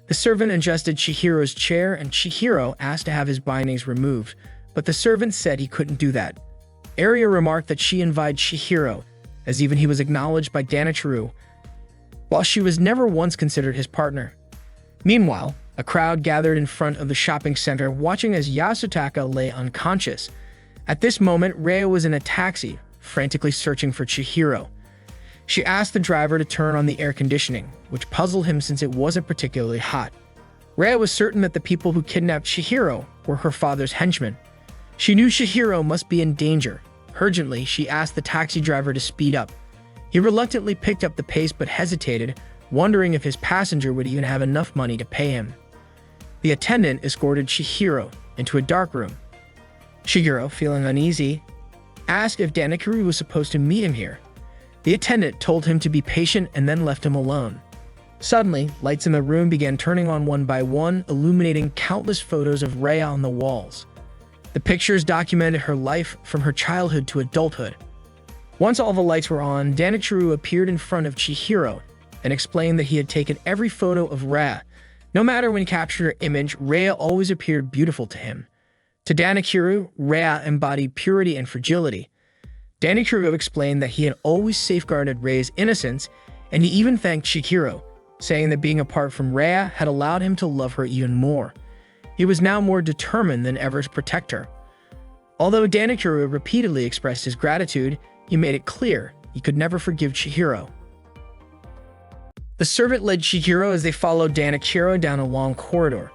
The servant adjusted Chihiro's chair, and Chihiro asked to have his bindings removed, but the servant said he couldn't do that. Aria remarked that she invited Chihiro, as even he was acknowledged by Danichiro, while she was never once considered his partner. Meanwhile, a crowd gathered in front of the shopping center, watching as Yasutaka lay unconscious. At this moment, Reia was in a taxi, frantically searching for Chihiro. She asked the driver to turn on the air conditioning, which puzzled him since it wasn't particularly hot. Reia was certain that the people who kidnapped Chihiro were her father's henchmen. She knew Chihiro must be in danger. Urgently, she asked the taxi driver to speed up. He reluctantly picked up the pace but hesitated, wondering if his passenger would even have enough money to pay him. The attendant escorted Chihiro into a dark room. Chihiro, feeling uneasy, asked if Danichiro was supposed to meet him here. The attendant told him to be patient and then left him alone. Suddenly, lights in the room began turning on one by one, illuminating countless photos of Reia on the walls. The pictures documented her life from her childhood to adulthood. Once all the lights were on, Danichiro appeared in front of Chihiro and explained that he had taken every photo of Reia. No matter when he captured her image, Reia always appeared beautiful to him. To Danichiro, Reia embodied purity and fragility. Danichiro explained that he had always safeguarded Reia's innocence, and he even thanked Chihiro, saying that being apart from Reia had allowed him to love her even more. He was now more determined than ever to protect her. Although Danichiro repeatedly expressed his gratitude, he made it clear he could never forgive Chihiro. The servant led Chihiro as they followed Danichiro down a long corridor.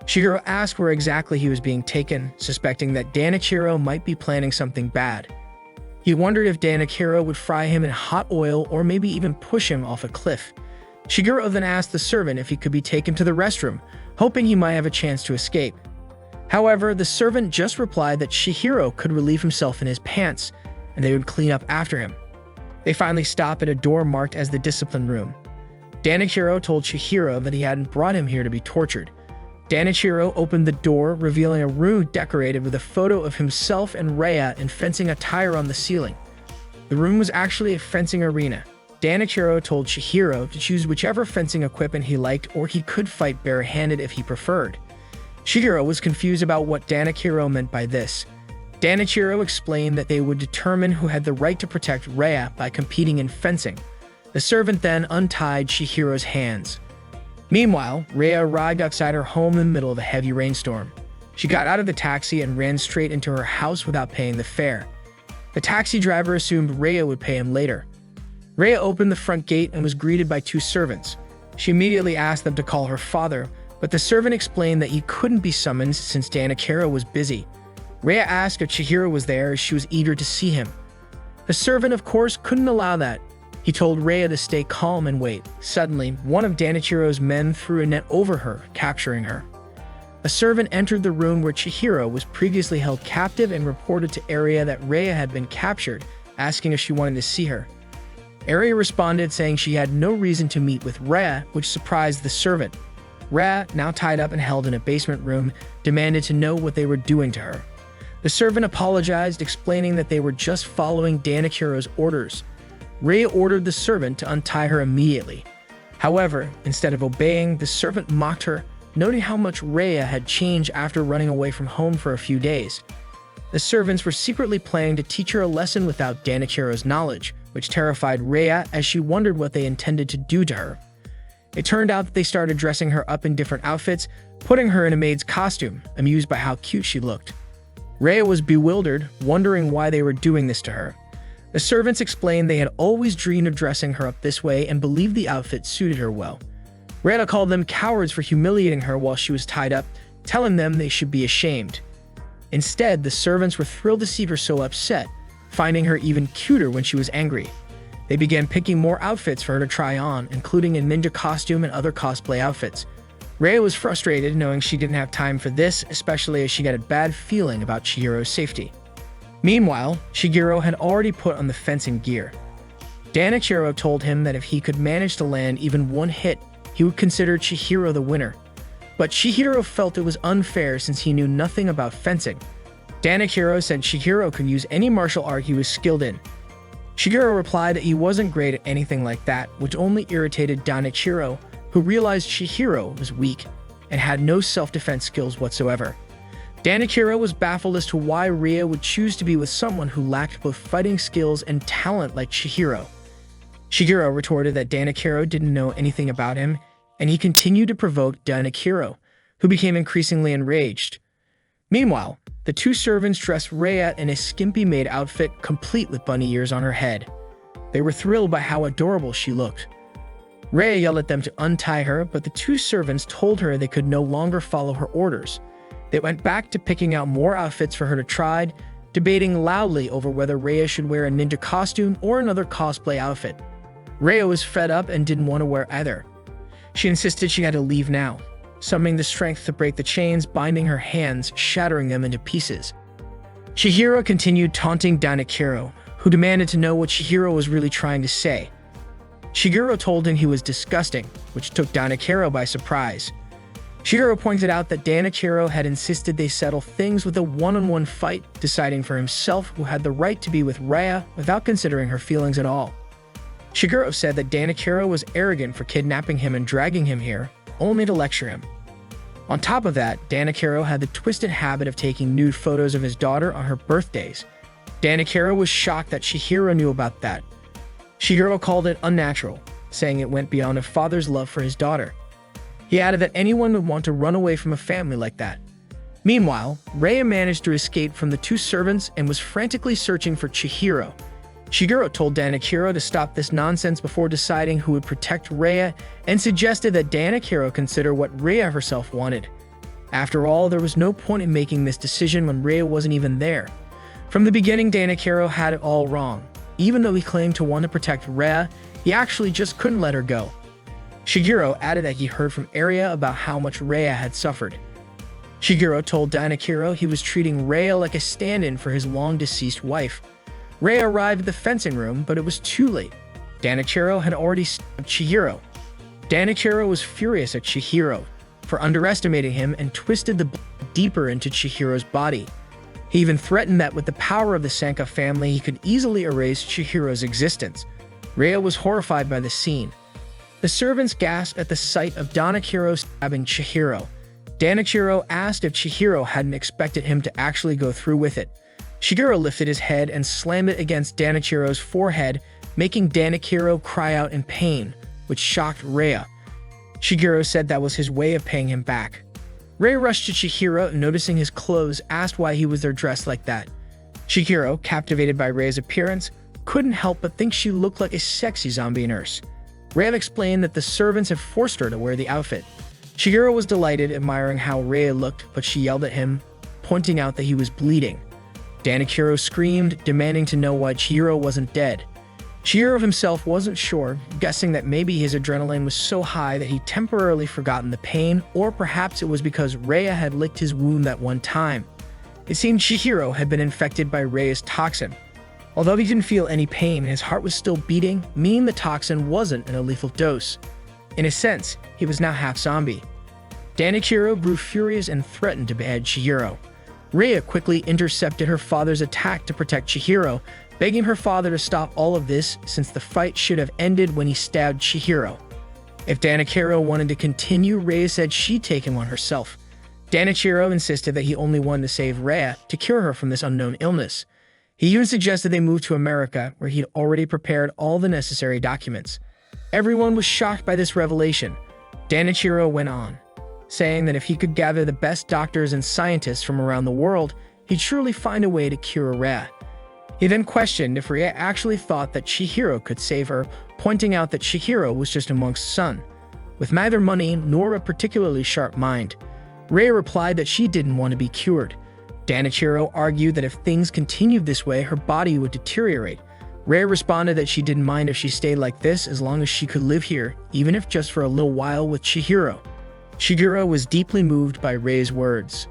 Chihiro asked where exactly he was being taken, suspecting that Danichiro might be planning something bad. He wondered if Danichiro would fry him in hot oil or maybe even push him off a cliff. Chihiro then asked the servant if he could be taken to the restroom, hoping he might have a chance to escape. However, the servant just replied that Chihiro could relieve himself in his pants, and they would clean up after him. They finally stop at a door marked as the discipline room. Danichiro told Chihiro that he hadn't brought him here to be tortured. Danichiro opened the door, revealing a room decorated with a photo of himself and Rhea in fencing attire on the ceiling. The room was actually a fencing arena. Danichiro told Chihiro to choose whichever fencing equipment he liked, or he could fight barehanded if he preferred. Chihiro was confused about what Danichiro meant by this. Danichiro explained that they would determine who had the right to protect Rhea by competing in fencing. The servant then untied Chihiro's hands. Meanwhile, Rhea arrived outside her home in the middle of a heavy rainstorm. She got out of the taxi and ran straight into her house without paying the fare. The taxi driver assumed Rhea would pay him later. Rhea opened the front gate and was greeted by two servants. She immediately asked them to call her father, but the servant explained that he couldn't be summoned since Danichiro was busy. Rhea asked if Chihiro was there, as she was eager to see him. The servant, of course, couldn't allow that. He told Rhea to stay calm and wait. Suddenly, one of Danichiro's men threw a net over her, capturing her. A servant entered the room where Chihiro was previously held captive and reported to Aria that Rhea had been captured, asking if she wanted to see her. Aria responded saying she had no reason to meet with Rhea, which surprised the servant. Rhea, now tied up and held in a basement room, demanded to know what they were doing to her. The servant apologized, explaining that they were just following Danichiro's orders. Rhea ordered the servant to untie her immediately. However, instead of obeying, the servant mocked her, noting how much Rhea had changed after running away from home for a few days. The servants were secretly planning to teach her a lesson without Danichiro's knowledge, which terrified Rhea as she wondered what they intended to do to her. It turned out that they started dressing her up in different outfits, putting her in a maid's costume, amused by how cute she looked. Rhea was bewildered, wondering why they were doing this to her. The servants explained they had always dreamed of dressing her up this way and believed the outfit suited her well. Rhea called them cowards for humiliating her while she was tied up, telling them they should be ashamed. Instead, the servants were thrilled to see her so upset, finding her even cuter when she was angry. They began picking more outfits for her to try on, including a ninja costume and other cosplay outfits. Rhea was frustrated knowing she didn't have time for this, especially as she got a bad feeling about Chihiro's safety. Meanwhile, Chihiro had already put on the fencing gear. Danichiro told him that if he could manage to land even one hit, he would consider Chihiro the winner. But Chihiro felt it was unfair since he knew nothing about fencing. Danichiro said Chihiro could use any martial art he was skilled in. Chihiro replied that he wasn't great at anything like that, which only irritated Danichiro, who realized Chihiro was weak and had no self-defense skills whatsoever. Danichiro was baffled as to why Rhea would choose to be with someone who lacked both fighting skills and talent like Chihiro. Chihiro retorted that Danichiro didn't know anything about him, and he continued to provoke Danichiro, who became increasingly enraged. Meanwhile, the two servants dressed Rhea in a skimpy maid outfit complete with bunny ears on her head. They were thrilled by how adorable she looked. Rhea yelled at them to untie her, but the two servants told her they could no longer follow her orders. They went back to picking out more outfits for her to try, debating loudly over whether Rhea should wear a ninja costume or another cosplay outfit. Rhea was fed up and didn't want to wear either. She insisted she had to leave now, summoning the strength to break the chains binding her hands, shattering them into pieces. Chihiro continued taunting Danichiro, who demanded to know what Chihiro was really trying to say. Chihiro told him he was disgusting, which took Danichiro by surprise. Chihiro pointed out that Danichiro had insisted they settle things with a one-on-one fight, deciding for himself who had the right to be with Rhea without considering her feelings at all. Chihiro said that Danichiro was arrogant for kidnapping him and dragging him here, only to lecture him. On top of that, Danichiro had the twisted habit of taking nude photos of his daughter on her birthdays. Danichiro was shocked that Chihiro knew about that. Chihiro called it unnatural, saying it went beyond a father's love for his daughter. He added that anyone would want to run away from a family like that. Meanwhile, Rhea managed to escape from the two servants and was frantically searching for Chihiro. Chihiro told Danichiro to stop this nonsense before deciding who would protect Rhea and suggested that Danichiro consider what Rhea herself wanted. After all, there was no point in making this decision when Rhea wasn't even there. From the beginning, Danichiro had it all wrong. Even though he claimed to want to protect Rhea, he actually just couldn't let her go. Chihiro added that he heard from Aria about how much Rhea had suffered. Shigeru told Danakiro he was treating Rhea like a stand-in for his long-deceased wife. Rhea arrived at the fencing room, but it was too late. Danachiro had already stabbed Chihiro. Danachiro was furious at Chihiro for underestimating him and twisted the blade deeper into Chihiro's body. He even threatened that with the power of the Sanka family, he could easily erase Chihiro's existence. Rhea was horrified by the scene. The servants gasped at the sight of Danachiro stabbing Chihiro. Danachiro asked if Chihiro hadn't expected him to actually go through with it. Shigeru lifted his head and slammed it against Danachiro's forehead, making Danachiro cry out in pain, which shocked Rhea. Shigeru said that was his way of paying him back. Rhea rushed to Chihiro and, noticing his clothes, asked why he was there dressed like that. Shigeru, captivated by Rhea's appearance, couldn't help but think she looked like a sexy zombie nurse. Rhea explained that the servants had forced her to wear the outfit. Shigeru was delighted, admiring how Rhea looked, but she yelled at him, pointing out that he was bleeding. Danachiro screamed, demanding to know why Chihiro wasn't dead. Chihiro himself wasn't sure, guessing that maybe his adrenaline was so high that he'd temporarily forgotten the pain, or perhaps it was because Rhea had licked his wound that one time. It seemed Chihiro had been infected by Rhea's toxin. Although he didn't feel any pain and his heart was still beating, meaning the toxin wasn't in a lethal dose. In a sense, he was now half zombie. Danachiro grew furious and threatened to behead Chihiro. Rhea quickly intercepted her father's attack to protect Chihiro, begging her father to stop all of this since the fight should have ended when he stabbed Chihiro. If Danachiro wanted to continue, Rhea said she'd take him on herself. Danachiro insisted that he only wanted to save Rhea to cure her from this unknown illness. He even suggested they move to America, where he'd already prepared all the necessary documents. Everyone was shocked by this revelation. Danachiro went on, saying that if he could gather the best doctors and scientists from around the world, he'd surely find a way to cure Rhea. He then questioned if Rhea actually thought that Chihiro could save her, pointing out that Chihiro was just a monk's son, with neither money nor a particularly sharp mind. Rhea replied that she didn't want to be cured. Danachiro argued that if things continued this way, her body would deteriorate. Rhea responded that she didn't mind if she stayed like this as long as she could live here, even if just for a little while with Chihiro. Shigeru was deeply moved by Rhea's words.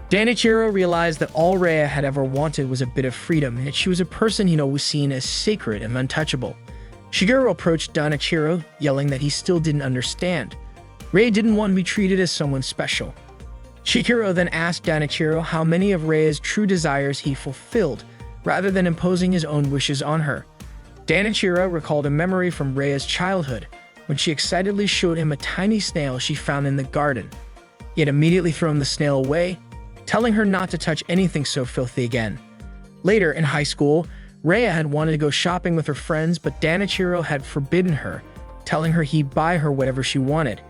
Danachiro realized that all Rhea had ever wanted was a bit of freedom, and that she was a person he'd always seen as sacred and untouchable. Shigeru approached Danachiro, yelling that he still didn't understand. Rhea didn't want to be treated as someone special. Shigeru then asked Danachiro how many of Rhea's true desires he fulfilled, rather than imposing his own wishes on her. Danachiro recalled a memory from Rhea's childhood, when she excitedly showed him a tiny snail she found in the garden. He had immediately thrown the snail away, telling her not to touch anything so filthy again. Later, in high school, Rhea had wanted to go shopping with her friends, but Danachiro had forbidden her, telling her he'd buy her whatever she wanted.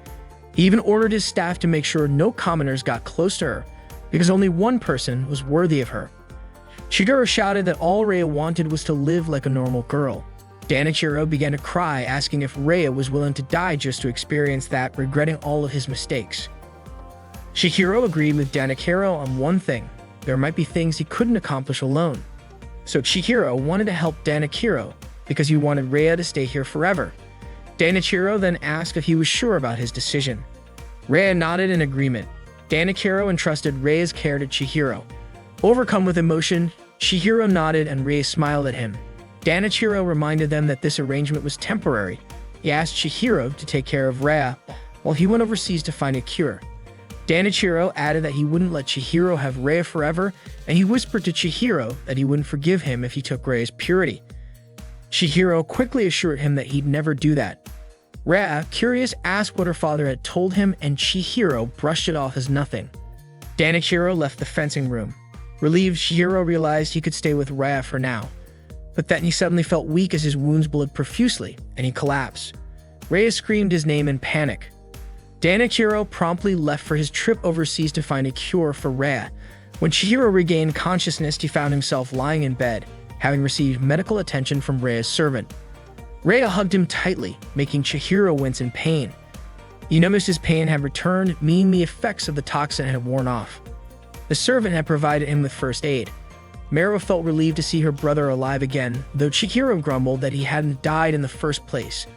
He even ordered his staff to make sure no commoners got close to her, because only one person was worthy of her. Shigeru shouted that all Rhea wanted was to live like a normal girl. Danachiro began to cry, asking if Rhea was willing to die just to experience that, regretting all of his mistakes. Chihiro agreed with Danachiro on one thing: there might be things he couldn't accomplish alone. So Chihiro wanted to help Danachiro because he wanted Rhea to stay here forever. Danachiro then asked if he was sure about his decision. Rhea nodded in agreement. Danachiro entrusted Rhea's care to Chihiro. Overcome with emotion, Chihiro nodded and Rhea smiled at him. Danachiro reminded them that this arrangement was temporary. He asked Chihiro to take care of Rhea while he went overseas to find a cure. Danachiro added that he wouldn't let Chihiro have Rhea forever, and he whispered to Chihiro that he wouldn't forgive him if he took Rhea's purity. Chihiro quickly assured him that he'd never do that. Rhea, curious, asked what her father had told him, and Chihiro brushed it off as nothing. Danachiro left the fencing room. Relieved, Chihiro realized he could stay with Rhea for now. But then he suddenly felt weak as his wounds bled profusely, and he collapsed. Rhea screamed his name in panic. Danachiro promptly left for his trip overseas to find a cure for Rhea. When Chihiro regained consciousness, he found himself lying in bed, having received medical attention from Rhea's servant. Rhea hugged him tightly, making Chihiro wince in pain. He noticed his pain had returned, meaning the effects of the toxin had worn off. The servant had provided him with first aid. Meru felt relieved to see her brother alive again, though Chihiro grumbled that he hadn't died in the first place.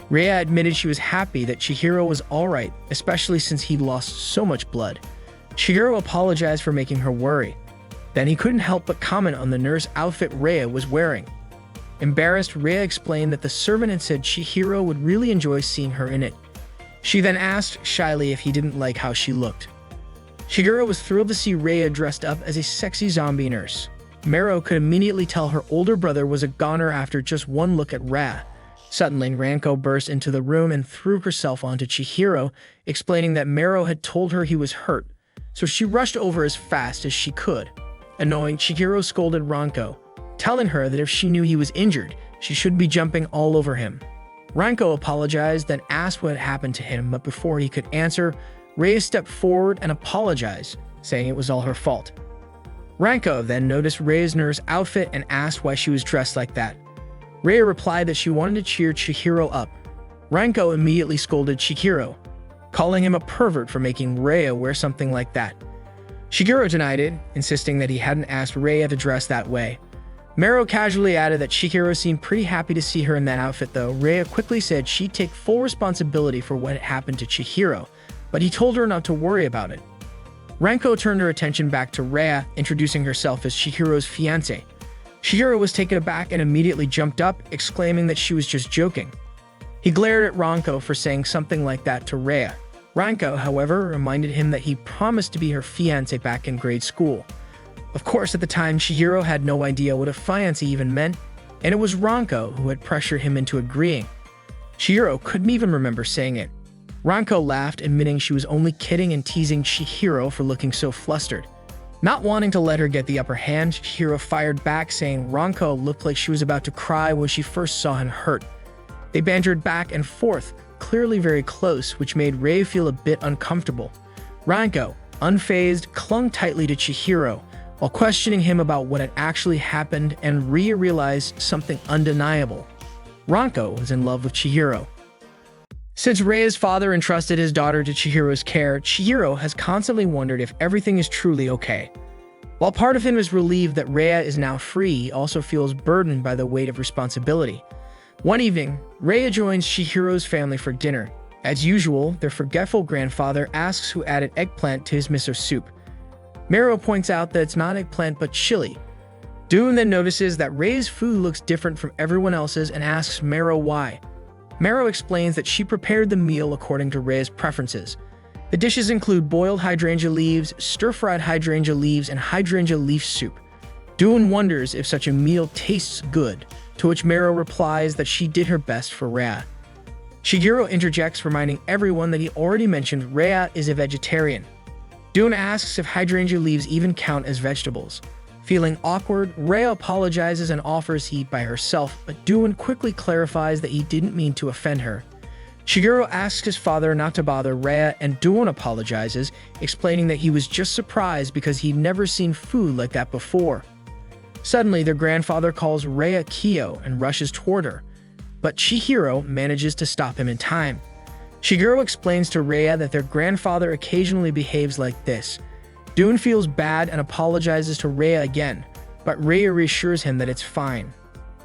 Rhea admitted she was happy that Chihiro was alright, especially since he'd lost so much blood. Shigeru apologized for making her worry. Then he couldn't help but comment on the nurse outfit Rhea was wearing. Embarrassed, Rhea explained that the servant had said Chihiro would really enjoy seeing her in it. She then asked shyly if he didn't like how she looked. Shigeru was thrilled to see Rhea dressed up as a sexy zombie nurse. Mero could immediately tell her older brother was a goner after just one look at Rhea. Suddenly, Ranko burst into the room and threw herself onto Chihiro, explaining that Mero had told her he was hurt, so she rushed over as fast as she could. Annoying, Chihiro scolded Ranko, telling her that if she knew he was injured, she shouldn't be jumping all over him. Ranko apologized, then asked what had happened to him, but before he could answer, Rhea stepped forward and apologized, saying it was all her fault. Ranko then noticed Rhea's nurse outfit and asked why she was dressed like that. Rhea replied that she wanted to cheer Chihiro up. Ranko immediately scolded Chihiro, calling him a pervert for making Rhea wear something like that. Shigeru denied it, insisting that he hadn't asked Rhea to dress that way. Mero casually added that Chihiro seemed pretty happy to see her in that outfit though. Rhea quickly said she'd take full responsibility for what had happened to Chihiro, but he told her not to worry about it. Ranko turned her attention back to Rhea, introducing herself as Chihiro's fiancé. Shigeru was taken aback and immediately jumped up, exclaiming that she was just joking. He glared at Ranko for saying something like that to Rhea. Ranko, however, reminded him that he promised to be her fiancé back in grade school. Of course, at the time, Chihiro had no idea what a fiancé even meant, and it was Ranko who had pressured him into agreeing. Chihiro couldn't even remember saying it. Ranko laughed, admitting she was only kidding and teasing Chihiro for looking so flustered. Not wanting to let her get the upper hand, Chihiro fired back, saying Ranko looked like she was about to cry when she first saw him hurt. They bantered back and forth, clearly very close, which made Rhea feel a bit uncomfortable. Ranko, unfazed, clung tightly to Chihiro, while questioning him about what had actually happened, and Rhea realized something undeniable. Ranko was in love with Chihiro. Since Rhea's father entrusted his daughter to Chihiro's care, Chihiro has constantly wondered if everything is truly okay. While part of him is relieved that Rhea is now free, he also feels burdened by the weight of responsibility. One evening, Rhea joins Chihiro's family for dinner. As usual, their forgetful grandfather asks who added eggplant to his miso soup. Mero points out that it's not eggplant but chili. Dune then notices that Rhea's food looks different from everyone else's and asks Mero why. Mero explains that she prepared the meal according to Rhea's preferences. The dishes include boiled hydrangea leaves, stir-fried hydrangea leaves, and hydrangea leaf soup. Dune wonders if such a meal tastes good, to which Mero replies that she did her best for Rhea. Shigeru interjects, reminding everyone that he already mentioned Rhea is a vegetarian. Dune asks if hydrangea leaves even count as vegetables. Feeling awkward, Rhea apologizes and offers to eat by herself, but Dune quickly clarifies that he didn't mean to offend her. Shigeru asks his father not to bother Rhea, and Dune apologizes, explaining that he was just surprised because he'd never seen food like that before. Suddenly, their grandfather calls Rhea Kyo and rushes toward her, but Chihiro manages to stop him in time. Shigeru explains to Rhea that their grandfather occasionally behaves like this. Dune feels bad and apologizes to Rhea again, but Rhea reassures him that it's fine.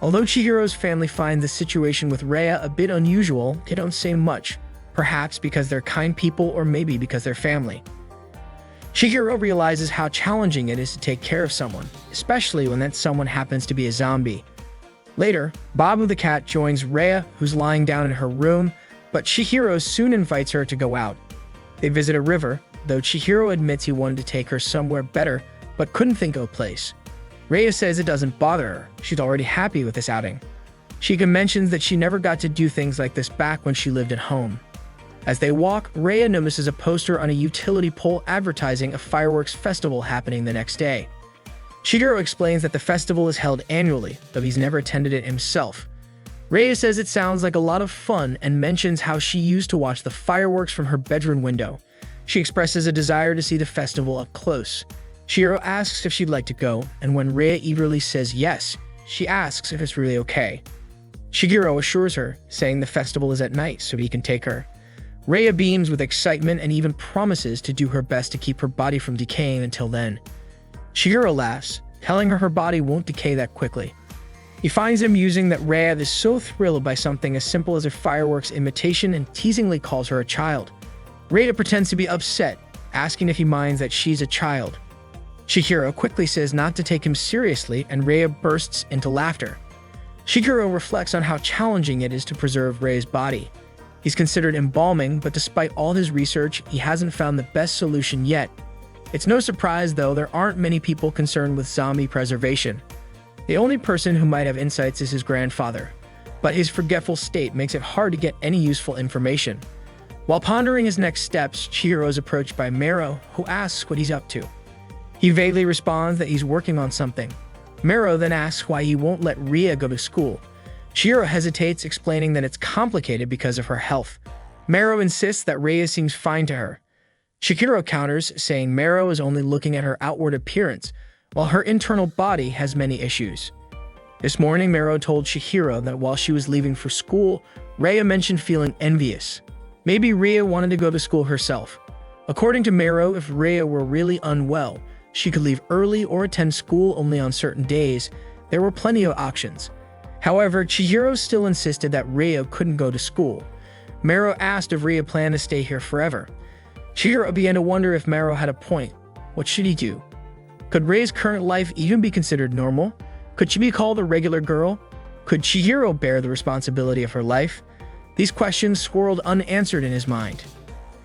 Although Chihiro's family find the situation with Rhea a bit unusual, they don't say much, perhaps because they're kind people or maybe because they're family. Chihiro realizes how challenging it is to take care of someone, especially when that someone happens to be a zombie. Later, Babu the cat joins Rhea, who's lying down in her room, but Chihiro soon invites her to go out. They visit a river, though Chihiro admits he wanted to take her somewhere better, but couldn't think of a place. Rhea says it doesn't bother her, she's already happy with this outing. Shika mentions that she never got to do things like this back when she lived at home. As they walk, Rhea notices a poster on a utility pole advertising a fireworks festival happening the next day. Shigeru explains that the festival is held annually, though he's never attended it himself. Rhea says it sounds like a lot of fun and mentions how she used to watch the fireworks from her bedroom window. She expresses a desire to see the festival up close. Shigeru asks if she'd like to go, and when Rhea eagerly says yes, she asks if it's really okay. Shigeru assures her, saying the festival is at night so he can take her. Rhea beams with excitement and even promises to do her best to keep her body from decaying until then. Shigeru laughs, telling her body won't decay that quickly. He finds it amusing that Rhea is so thrilled by something as simple as a fireworks imitation and teasingly calls her a child. Rhea pretends to be upset, asking if he minds that she's a child. Chihiro quickly says not to take him seriously, and Rhea bursts into laughter. Chihiro reflects on how challenging it is to preserve Rhea's body. He's considered embalming, but despite all his research, he hasn't found the best solution yet. It's no surprise, though, there aren't many people concerned with zombie preservation. The only person who might have insights is his grandfather, but his forgetful state makes it hard to get any useful information. While pondering his next steps, Chihiro is approached by Mero, who asks what he's up to. He vaguely responds that he's working on something. Mero then asks why he won't let Rhea go to school. Chihiro hesitates, explaining that it's complicated because of her health. Mero insists that Rhea seems fine to her. Chihiro counters, saying Mero is only looking at her outward appearance, while her internal body has many issues. This morning, Mero told Chihiro that while she was leaving for school, Rhea mentioned feeling envious. Maybe Rhea wanted to go to school herself. According to Mero, if Rhea were really unwell, she could leave early or attend school only on certain days. There were plenty of options. However, Chihiro still insisted that Rhea couldn't go to school. Mero asked if Rhea planned to stay here forever. Chihiro began to wonder if Mero had a point. What should he do? Could Rhea's current life even be considered normal? Could she be called a regular girl? Could Chihiro bear the responsibility of her life? These questions swirled unanswered in his mind.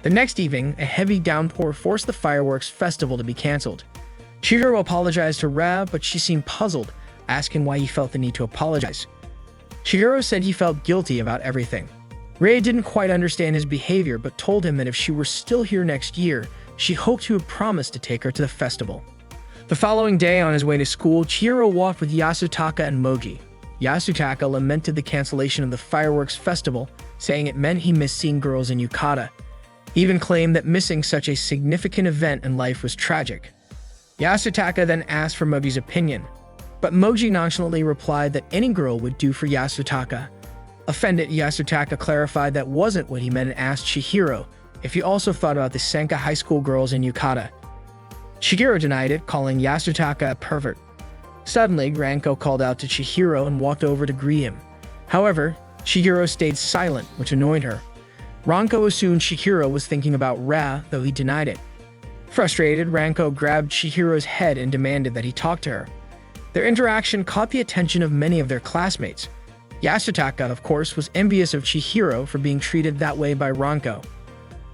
The next evening, a heavy downpour forced the fireworks festival to be cancelled. Chihiro apologized to Rhea, but she seemed puzzled, asking why he felt the need to apologize. Chihiro said he felt guilty about everything. Rhea didn't quite understand his behavior, but told him that if she were still here next year, she hoped he would promise to take her to the festival. The following day, on his way to school, Chihiro walked with Yasutaka and Moji. Yasutaka lamented the cancellation of the fireworks festival, saying it meant he missed seeing girls in Yukata. He even claimed that missing such a significant event in life was tragic. Yasutaka then asked for Moji's opinion, but Moji nonchalantly replied that any girl would do for Yasutaka. Offended, Yasutaka clarified that wasn't what he meant and asked Chihiro if he also thought about the Senka High School girls in Yukata. Chihiro denied it, calling Yasutaka a pervert. Suddenly, Ranko called out to Chihiro and walked over to greet him. However, Chihiro stayed silent, which annoyed her. Ranko assumed Chihiro was thinking about Rhea, though he denied it. Frustrated, Ranko grabbed Chihiro's head and demanded that he talk to her. Their interaction caught the attention of many of their classmates. Yasutaka, of course, was envious of Chihiro for being treated that way by Ranko.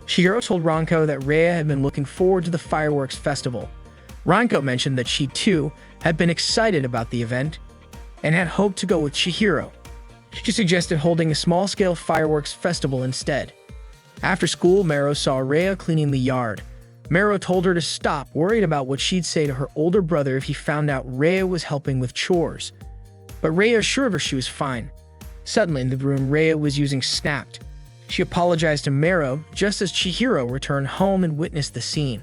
Chihiro told Ranko that Rhea had been looking forward to the fireworks festival. Ranko mentioned that she, too, had been excited about the event and had hoped to go with Chihiro. She suggested holding a small-scale fireworks festival instead. After school, Mero saw Rhea cleaning the yard. Mero told her to stop, worried about what she'd say to her older brother if he found out Rhea was helping with chores. But Rhea assured her she was fine. Suddenly, the room Rhea was using snapped. She apologized to Mero just as Chihiro returned home and witnessed the scene.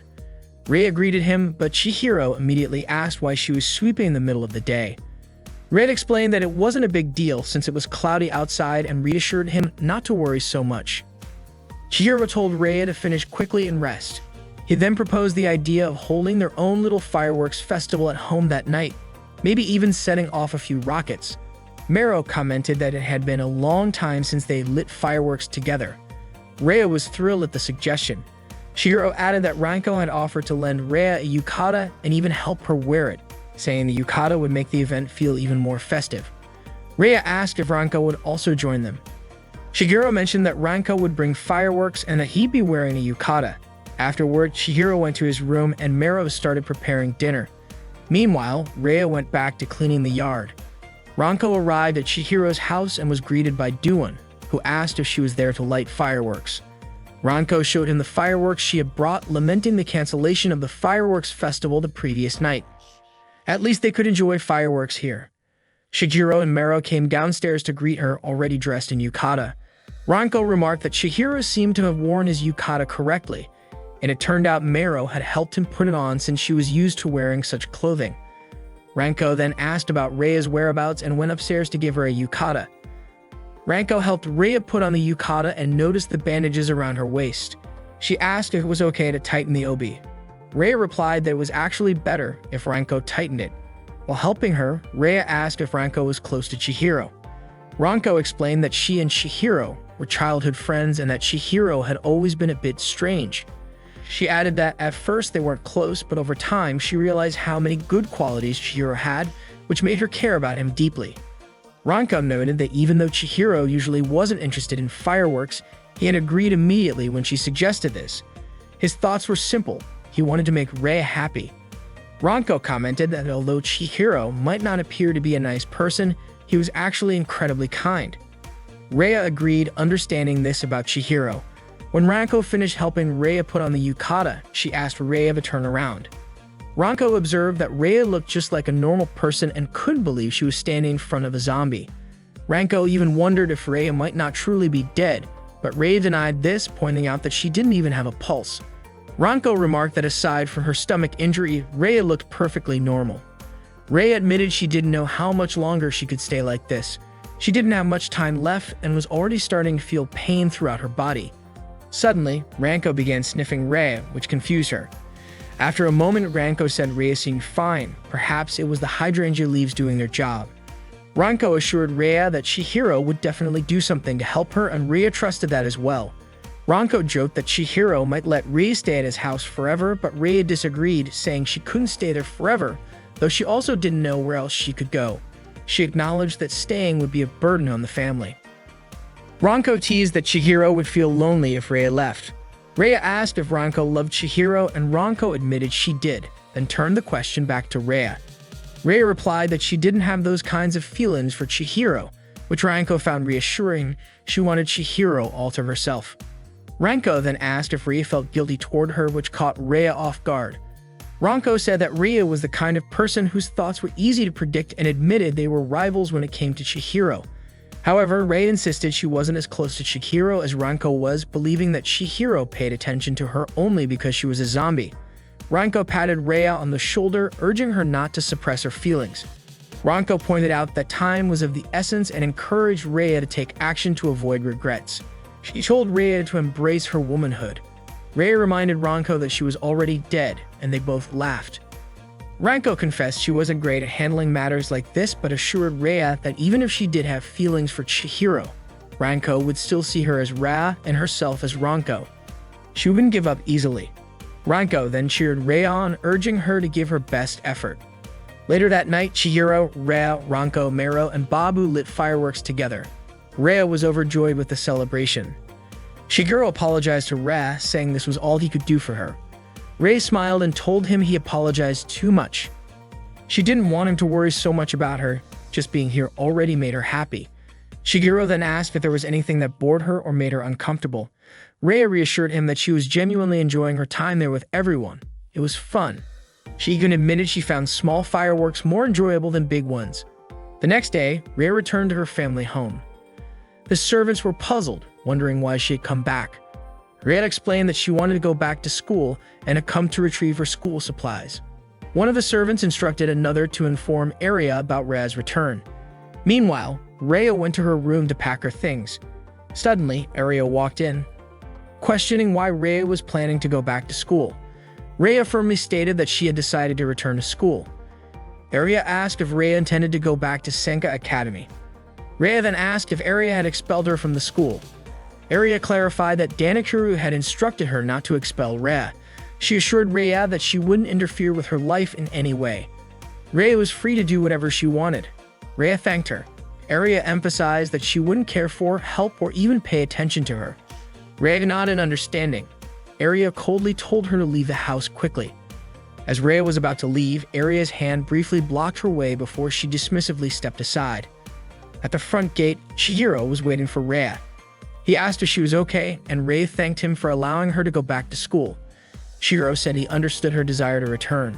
Rhea greeted him, but Chihiro immediately asked why she was sweeping in the middle of the day. Rhea explained that it wasn't a big deal since it was cloudy outside and reassured him not to worry so much. Chihiro told Rhea to finish quickly and rest. He then proposed the idea of holding their own little fireworks festival at home that night, maybe even setting off a few rockets. Mero commented that it had been a long time since they lit fireworks together. Rhea was thrilled at the suggestion. Chihiro added that Ranko had offered to lend Rhea a yukata and even help her wear it, saying the yukata would make the event feel even more festive. Rhea asked if Ranko would also join them. Chihiro mentioned that Ranko would bring fireworks and that he'd be wearing a yukata. Afterward, Chihiro went to his room and Mero started preparing dinner. Meanwhile, Rhea went back to cleaning the yard. Ranko arrived at Chihiro's house and was greeted by Duan, who asked if she was there to light fireworks. Ranko showed him the fireworks she had brought, lamenting the cancellation of the fireworks festival the previous night. At least they could enjoy fireworks here. Chihiro and Mero came downstairs to greet her, already dressed in yukata. Ranko remarked that Chihiro seemed to have worn his yukata correctly, and it turned out Mero had helped him put it on since she was used to wearing such clothing. Ranko then asked about Rhea's whereabouts and went upstairs to give her a yukata. Ranko helped Rhea put on the yukata and noticed the bandages around her waist. She asked if it was okay to tighten the obi. Rhea replied that it was actually better if Ranko tightened it. While helping her, Rhea asked if Ranko was close to Chihiro. Ranko explained that she and Chihiro were childhood friends and that Chihiro had always been a bit strange. She added that at first they weren't close, but over time she realized how many good qualities Chihiro had, which made her care about him deeply. Ranko noted that even though Chihiro usually wasn't interested in fireworks, he had agreed immediately when she suggested this. His thoughts were simple. He wanted to make Rhea happy. Ranko commented that although Chihiro might not appear to be a nice person, he was actually incredibly kind. Rhea agreed, understanding this about Chihiro. When Ranko finished helping Rhea put on the yukata, she asked Rhea to turn around. Ranko observed that Rhea looked just like a normal person and couldn't believe she was standing in front of a zombie. Ranko even wondered if Rhea might not truly be dead, but Rhea denied this, pointing out that she didn't even have a pulse. Ranko remarked that aside from her stomach injury, Rhea looked perfectly normal. Rhea admitted she didn't know how much longer she could stay like this. She didn't have much time left and was already starting to feel pain throughout her body. Suddenly, Ranko began sniffing Rhea, which confused her. After a moment, Ranko said Rhea seemed fine. Perhaps it was the hydrangea leaves doing their job. Ranko assured Rhea that Chihiro would definitely do something to help her, and Rhea trusted that as well. Ranko joked that Chihiro might let Rhea stay at his house forever, but Rhea disagreed, saying she couldn't stay there forever, though she also didn't know where else she could go. She acknowledged that staying would be a burden on the family. Ranko teased that Chihiro would feel lonely if Rhea left. Rhea asked if Ranko loved Chihiro, and Ranko admitted she did, then turned the question back to Rhea. Rhea replied that she didn't have those kinds of feelings for Chihiro, which Ranko found reassuring. She wanted Chihiro all to herself. Ranko then asked if Rhea felt guilty toward her, which caught Rhea off guard. Ranko said that Rhea was the kind of person whose thoughts were easy to predict and admitted they were rivals when it came to Chihiro. However, Rhea insisted she wasn't as close to Chihiro as Ranko was, believing that Chihiro paid attention to her only because she was a zombie. Ranko patted Rhea on the shoulder, urging her not to suppress her feelings. Ranko pointed out that time was of the essence and encouraged Rhea to take action to avoid regrets. She told Rhea to embrace her womanhood. Rhea reminded Ranko that she was already dead, and they both laughed. Ranko confessed she wasn't great at handling matters like this, but assured Rhea that even if she did have feelings for Chihiro, Ranko would still see her as Rhea and herself as Ranko. She wouldn't give up easily. Ranko then cheered Rhea on, urging her to give her best effort. Later that night, Chihiro, Rhea, Ranko, Mero, and Babu lit fireworks together. Rhea was overjoyed with the celebration. Chihiro apologized to Rhea, saying this was all he could do for her. Rhea smiled and told him he apologized too much. She didn't want him to worry so much about her. Just being here already made her happy. Chihiro then asked if there was anything that bored her or made her uncomfortable. Rhea reassured him that she was genuinely enjoying her time there with everyone. It was fun. She even admitted she found small fireworks more enjoyable than big ones. The next day, Rhea returned to her family home. The servants were puzzled, wondering why she had come back. Rhea explained that she wanted to go back to school and had come to retrieve her school supplies. One of the servants instructed another to inform Rhea about Rhea's return. Meanwhile, Rhea went to her room to pack her things. Suddenly, Rhea walked in, questioning why Rhea was planning to go back to school. Rhea firmly stated that she had decided to return to school. Rhea asked if Rhea intended to go back to Senka Academy. Rhea then asked if Rhea had expelled her from the school. Rhea clarified that Danakuru had instructed her not to expel Rhea. She assured Rhea that she wouldn't interfere with her life in any way. Rhea was free to do whatever she wanted. Rhea thanked her. Rhea emphasized that she wouldn't care for, help, or even pay attention to her. Rhea nodded understanding. Rhea coldly told her to leave the house quickly. As Rhea was about to leave, Rhea's hand briefly blocked her way before she dismissively stepped aside. At the front gate, Chihiro was waiting for Rhea. He asked if she was okay, and Rhea thanked him for allowing her to go back to school. Chihiro said he understood her desire to return.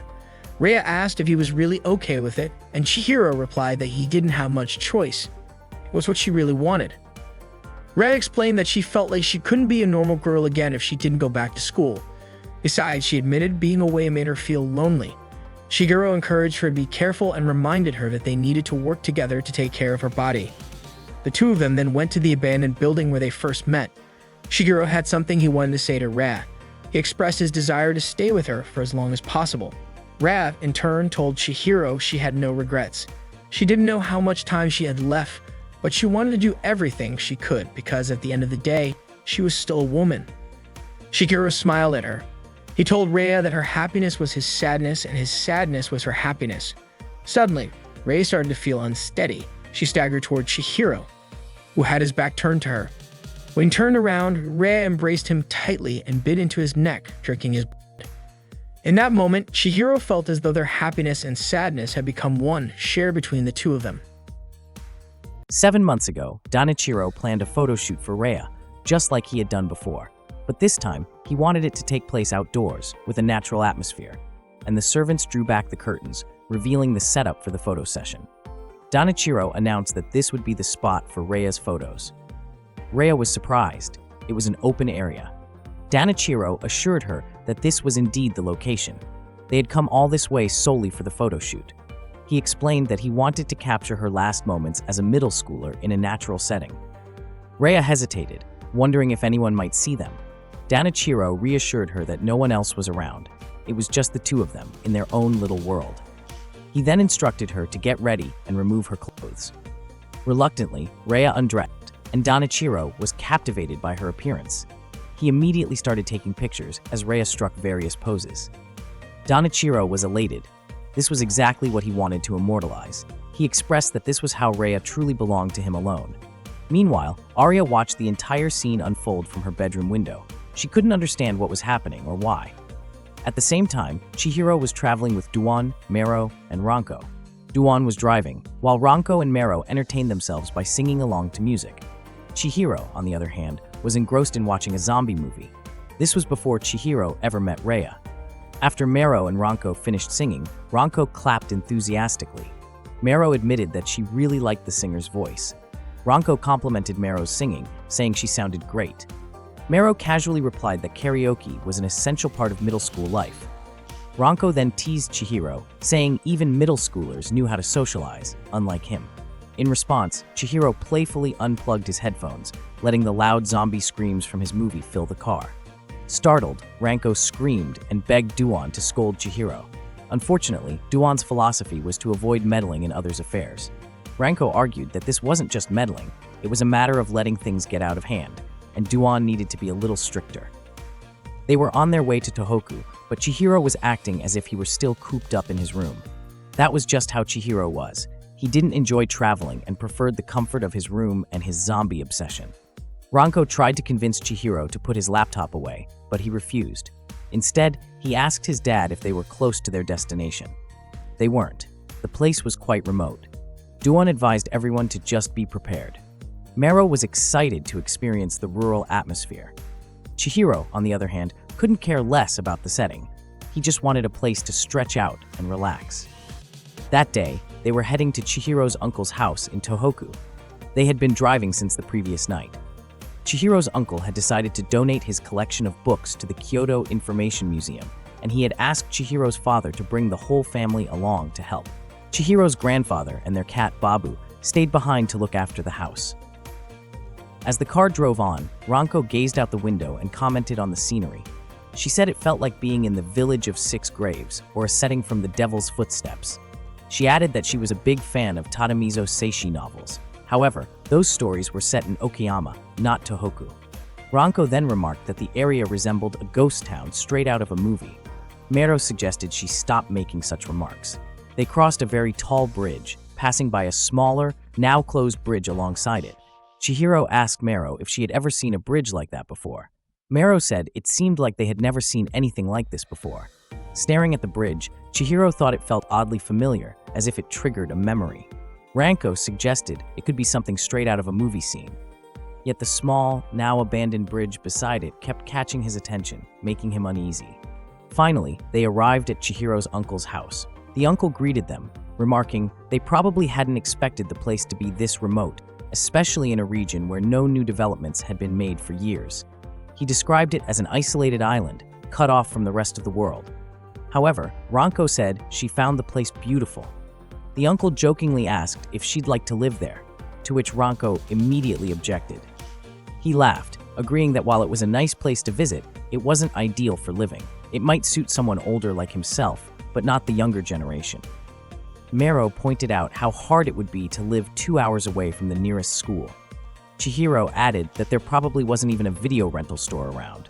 Rhea asked if he was really okay with it, and Chihiro replied that he didn't have much choice. It was what she really wanted. Rhea explained that she felt like she couldn't be a normal girl again if she didn't go back to school. Besides, she admitted being away made her feel lonely. Chihiro encouraged her to be careful and reminded her that they needed to work together to take care of her body. The two of them then went to the abandoned building where they first met. Chihiro had something he wanted to say to Rhea. He expressed his desire to stay with her for as long as possible. Rhea, in turn, told Chihiro she had no regrets. She didn't know how much time she had left, but she wanted to do everything she could because at the end of the day, she was still a woman. Chihiro smiled at her. He told Rhea that her happiness was his sadness and his sadness was her happiness. Suddenly, Rhea started to feel unsteady. She staggered toward Chihiro, who had his back turned to her. When he turned around, Rhea embraced him tightly and bit into his neck, drinking his blood. In that moment, Chihiro felt as though their happiness and sadness had become one, shared between the two of them. 7 months ago, Danichiro planned a photo shoot for Rhea, just like he had done before. But this time, he wanted it to take place outdoors, with a natural atmosphere, and the servants drew back the curtains, revealing the setup for the photo session. Danichiro announced that this would be the spot for Rhea's photos. Rhea was surprised. It was an open area. Danichiro assured her that this was indeed the location. They had come all this way solely for the photo shoot. He explained that he wanted to capture her last moments as a middle schooler in a natural setting. Rhea hesitated, wondering if anyone might see them. Danichiro reassured her that no one else was around. It was just the two of them, in their own little world. He then instructed her to get ready and remove her clothes. Reluctantly, Rhea undressed, and Danichiro was captivated by her appearance. He immediately started taking pictures as Rhea struck various poses. Danichiro was elated. This was exactly what he wanted to immortalize. He expressed that this was how Rhea truly belonged to him alone. Meanwhile, Arya watched the entire scene unfold from her bedroom window. She couldn't understand what was happening or why. At the same time, Chihiro was traveling with Duan, Mero, and Ranko. Duan was driving, while Ranko and Mero entertained themselves by singing along to music. Chihiro, on the other hand, was engrossed in watching a zombie movie. This was before Chihiro ever met Rhea. After Mero and Ranko finished singing, Ranko clapped enthusiastically. Mero admitted that she really liked the singer's voice. Ranko complimented Mero's singing, saying she sounded great. Mero casually replied that karaoke was an essential part of middle school life. Ranko then teased Chihiro, saying even middle schoolers knew how to socialize, unlike him. In response, Chihiro playfully unplugged his headphones, letting the loud zombie screams from his movie fill the car. Startled, Ranko screamed and begged Duan to scold Chihiro. Unfortunately, Duan's philosophy was to avoid meddling in others' affairs. Ranko argued that this wasn't just meddling, it was a matter of letting things get out of hand, and Duan needed to be a little stricter. They were on their way to Tohoku, but Chihiro was acting as if he were still cooped up in his room. That was just how Chihiro was. He didn't enjoy traveling and preferred the comfort of his room and his zombie obsession. Ranko tried to convince Chihiro to put his laptop away, but he refused. Instead, he asked his dad if they were close to their destination. They weren't. The place was quite remote. Duan advised everyone to just be prepared. Mero was excited to experience the rural atmosphere. Chihiro, on the other hand, couldn't care less about the setting. He just wanted a place to stretch out and relax. That day, they were heading to Chihiro's uncle's house in Tohoku. They had been driving since the previous night. Chihiro's uncle had decided to donate his collection of books to the Kyoto Information Museum, and he had asked Chihiro's father to bring the whole family along to help. Chihiro's grandfather and their cat Babu stayed behind to look after the house. As the car drove on, Ranko gazed out the window and commented on the scenery. She said it felt like being in the Village of Six Graves, or a setting from The Devil's Footsteps. She added that she was a big fan of Tadamizo Seishi novels. However, those stories were set in Okayama, not Tohoku. Ranko then remarked that the area resembled a ghost town straight out of a movie. Mero suggested she stop making such remarks. They crossed a very tall bridge, passing by a smaller, now closed bridge alongside it. Chihiro asked Mero if she had ever seen a bridge like that before. Mero said it seemed like they had never seen anything like this before. Staring at the bridge, Chihiro thought it felt oddly familiar, as if it triggered a memory. Ranko suggested it could be something straight out of a movie scene. Yet the small, now abandoned bridge beside it kept catching his attention, making him uneasy. Finally, they arrived at Chihiro's uncle's house. The uncle greeted them, remarking they probably hadn't expected the place to be this remote, especially in a region where no new developments had been made for years. He described it as an isolated island, cut off from the rest of the world. However, Ranko said she found the place beautiful. The uncle jokingly asked if she'd like to live there, to which Ranko immediately objected. He laughed, agreeing that while it was a nice place to visit, it wasn't ideal for living. It might suit someone older like himself, but not the younger generation. Mero pointed out how hard it would be to live 2 hours away from the nearest school. Chihiro added that there probably wasn't even a video rental store around.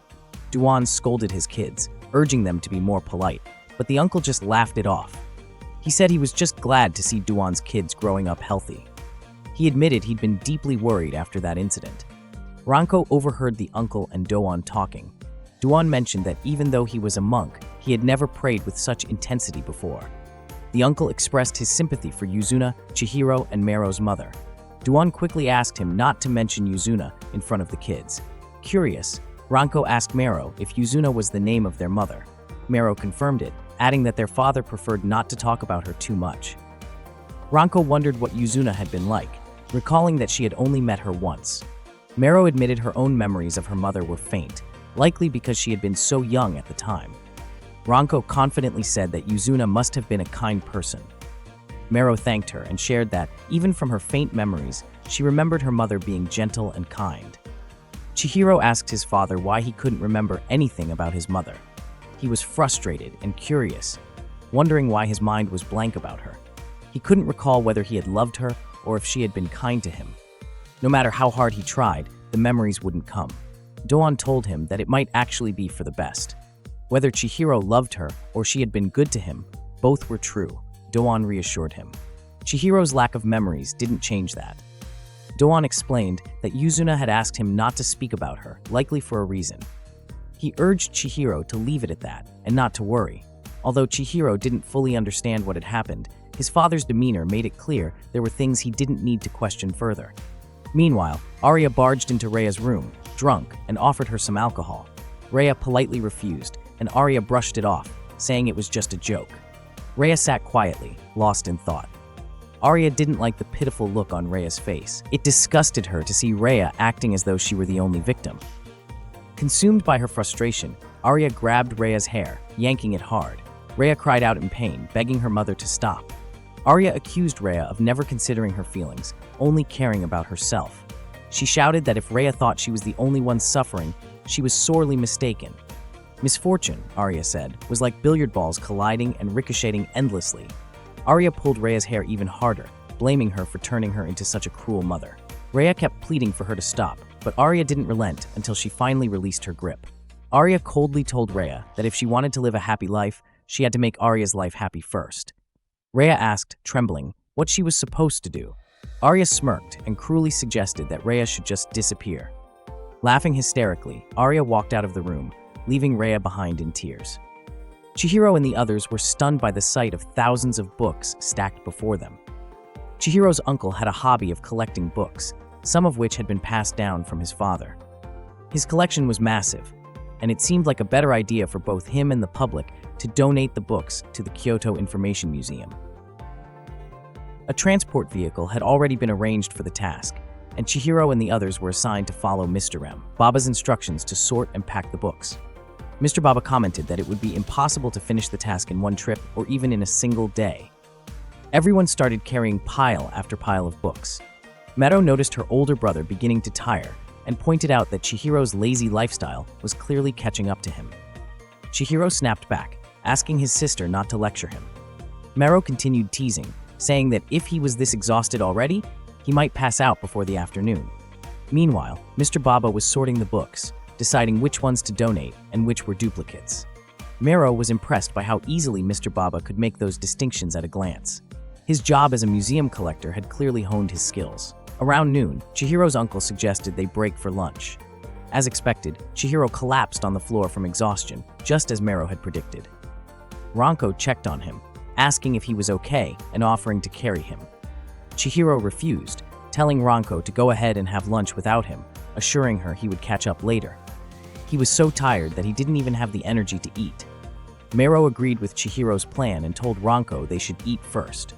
Duan scolded his kids, urging them to be more polite, but the uncle just laughed it off. He said he was just glad to see Do-won's kids growing up healthy. He admitted he'd been deeply worried after that incident. Ranko overheard the uncle and Do-won talking. Do-won mentioned that even though he was a monk, he had never prayed with such intensity before. The uncle expressed his sympathy for Yuzuna, Chihiro, and Mero's mother. Do-won quickly asked him not to mention Yuzuna in front of the kids. Curious, Ranko asked Mero if Yuzuna was the name of their mother. Mero confirmed it, adding that their father preferred not to talk about her too much. Ranko wondered what Yuzuna had been like, recalling that she had only met her once. Mero admitted her own memories of her mother were faint, likely because she had been so young at the time. Ranko confidently said that Yuzuna must have been a kind person. Mero thanked her and shared that, even from her faint memories, she remembered her mother being gentle and kind. Chihiro asked his father why he couldn't remember anything about his mother. He was frustrated and curious, wondering why his mind was blank about her. He couldn't recall whether he had loved her or if she had been kind to him. No matter how hard he tried, the memories wouldn't come. Do-won told him that it might actually be for the best. Whether Chihiro loved her or she had been good to him, both were true, Do-won reassured him. Chihiro's lack of memories didn't change that. Do-won explained that Yuzuna had asked him not to speak about her, likely for a reason. He urged Chihiro to leave it at that and not to worry. Although Chihiro didn't fully understand what had happened, his father's demeanor made it clear there were things he didn't need to question further. Meanwhile, Arya barged into Rhea's room, drunk, and offered her some alcohol. Rhea politely refused, and Arya brushed it off, saying it was just a joke. Rhea sat quietly, lost in thought. Arya didn't like the pitiful look on Rhea's face. It disgusted her to see Rhea acting as though she were the only victim. Consumed by her frustration, Arya grabbed Rhea's hair, yanking it hard. Rhea cried out in pain, begging her mother to stop. Arya accused Rhea of never considering her feelings, only caring about herself. She shouted that if Rhea thought she was the only one suffering, she was sorely mistaken. Misfortune, Arya said, was like billiard balls colliding and ricocheting endlessly. Arya pulled Rhea's hair even harder, blaming her for turning her into such a cruel mother. Rhea kept pleading for her to stop, but Arya didn't relent until she finally released her grip. Arya coldly told Rhea that if she wanted to live a happy life, she had to make Arya's life happy first. Rhea asked, trembling, what she was supposed to do. Arya smirked and cruelly suggested that Rhea should just disappear. Laughing hysterically, Arya walked out of the room, leaving Rhea behind in tears. Chihiro and the others were stunned by the sight of thousands of books stacked before them. Chihiro's uncle had a hobby of collecting books, some of which had been passed down from his father. His collection was massive, and it seemed like a better idea for both him and the public to donate the books to the Kyoto Information Museum. A transport vehicle had already been arranged for the task, and Chihiro and the others were assigned to follow Mr. M, Baba's instructions to sort and pack the books. Mr. Baba commented that it would be impossible to finish the task in one trip or even in a single day. Everyone started carrying pile after pile of books. Mero noticed her older brother beginning to tire and pointed out that Chihiro's lazy lifestyle was clearly catching up to him. Chihiro snapped back, asking his sister not to lecture him. Mero continued teasing, saying that if he was this exhausted already, he might pass out before the afternoon. Meanwhile, Mr. Baba was sorting the books, deciding which ones to donate and which were duplicates. Mero was impressed by how easily Mr. Baba could make those distinctions at a glance. His job as a museum collector had clearly honed his skills. Around noon, Chihiro's uncle suggested they break for lunch. As expected, Chihiro collapsed on the floor from exhaustion, just as Mero had predicted. Ranko checked on him, asking if he was okay and offering to carry him. Chihiro refused, telling Ranko to go ahead and have lunch without him, assuring her he would catch up later. He was so tired that he didn't even have the energy to eat. Mero agreed with Chihiro's plan and told Ranko they should eat first.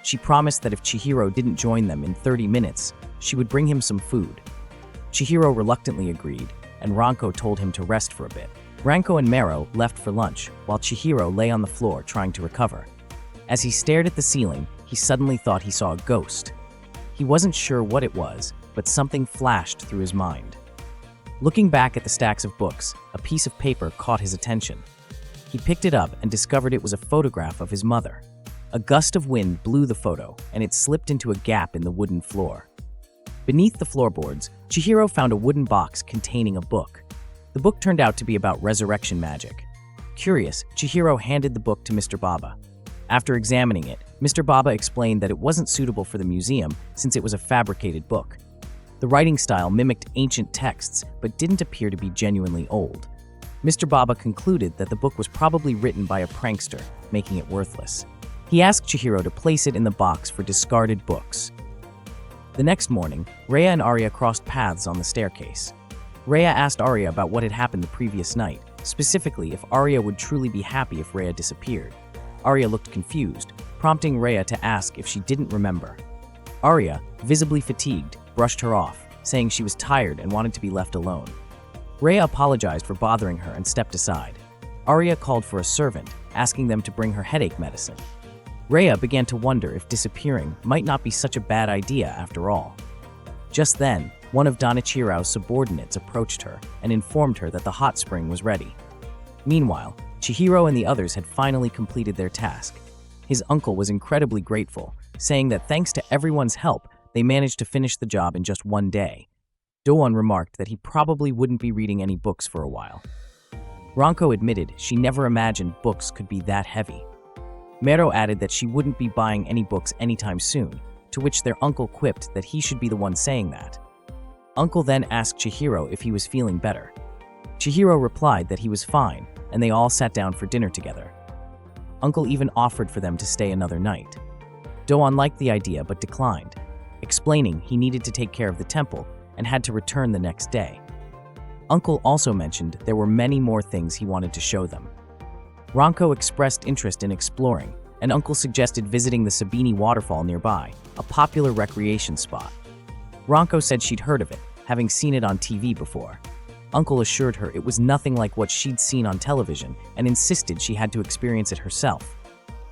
She promised that if Chihiro didn't join them in 30 minutes, she would bring him some food. Chihiro reluctantly agreed, and Ranko told him to rest for a bit. Ranko and Mero left for lunch, while Chihiro lay on the floor trying to recover. As he stared at the ceiling, he suddenly thought he saw a ghost. He wasn't sure what it was, but something flashed through his mind. Looking back at the stacks of books, a piece of paper caught his attention. He picked it up and discovered it was a photograph of his mother. A gust of wind blew the photo, and it slipped into a gap in the wooden floor. Beneath the floorboards, Chihiro found a wooden box containing a book. The book turned out to be about resurrection magic. Curious, Chihiro handed the book to Mr. Baba. After examining it, Mr. Baba explained that it wasn't suitable for the museum since it was a fabricated book. The writing style mimicked ancient texts but didn't appear to be genuinely old. Mr. Baba concluded that the book was probably written by a prankster, making it worthless. He asked Chihiro to place it in the box for discarded books. The next morning, Rhea and Arya crossed paths on the staircase. Rhea asked Arya about what had happened the previous night, specifically if Arya would truly be happy if Rhea disappeared. Arya looked confused, prompting Rhea to ask if she didn't remember. Arya, visibly fatigued, brushed her off, saying she was tired and wanted to be left alone. Rhea apologized for bothering her and stepped aside. Arya called for a servant, asking them to bring her headache medicine. Rhea began to wonder if disappearing might not be such a bad idea after all. Just then, one of Donichiro's subordinates approached her and informed her that the hot spring was ready. Meanwhile, Chihiro and the others had finally completed their task. His uncle was incredibly grateful, saying that thanks to everyone's help, they managed to finish the job in just one day. Doan remarked that he probably wouldn't be reading any books for a while. Ranko admitted she never imagined books could be that heavy. Mero added that she wouldn't be buying any books anytime soon, to which their uncle quipped that he should be the one saying that. Uncle then asked Chihiro if he was feeling better. Chihiro replied that he was fine, and they all sat down for dinner together. Uncle even offered for them to stay another night. Doan liked the idea but declined, explaining he needed to take care of the temple and had to return the next day. Uncle also mentioned there were many more things he wanted to show them. Ranko expressed interest in exploring, and Uncle suggested visiting the Sabini waterfall nearby, a popular recreation spot. Ranko said she'd heard of it, having seen it on TV before. Uncle assured her it was nothing like what she'd seen on television and insisted she had to experience it herself,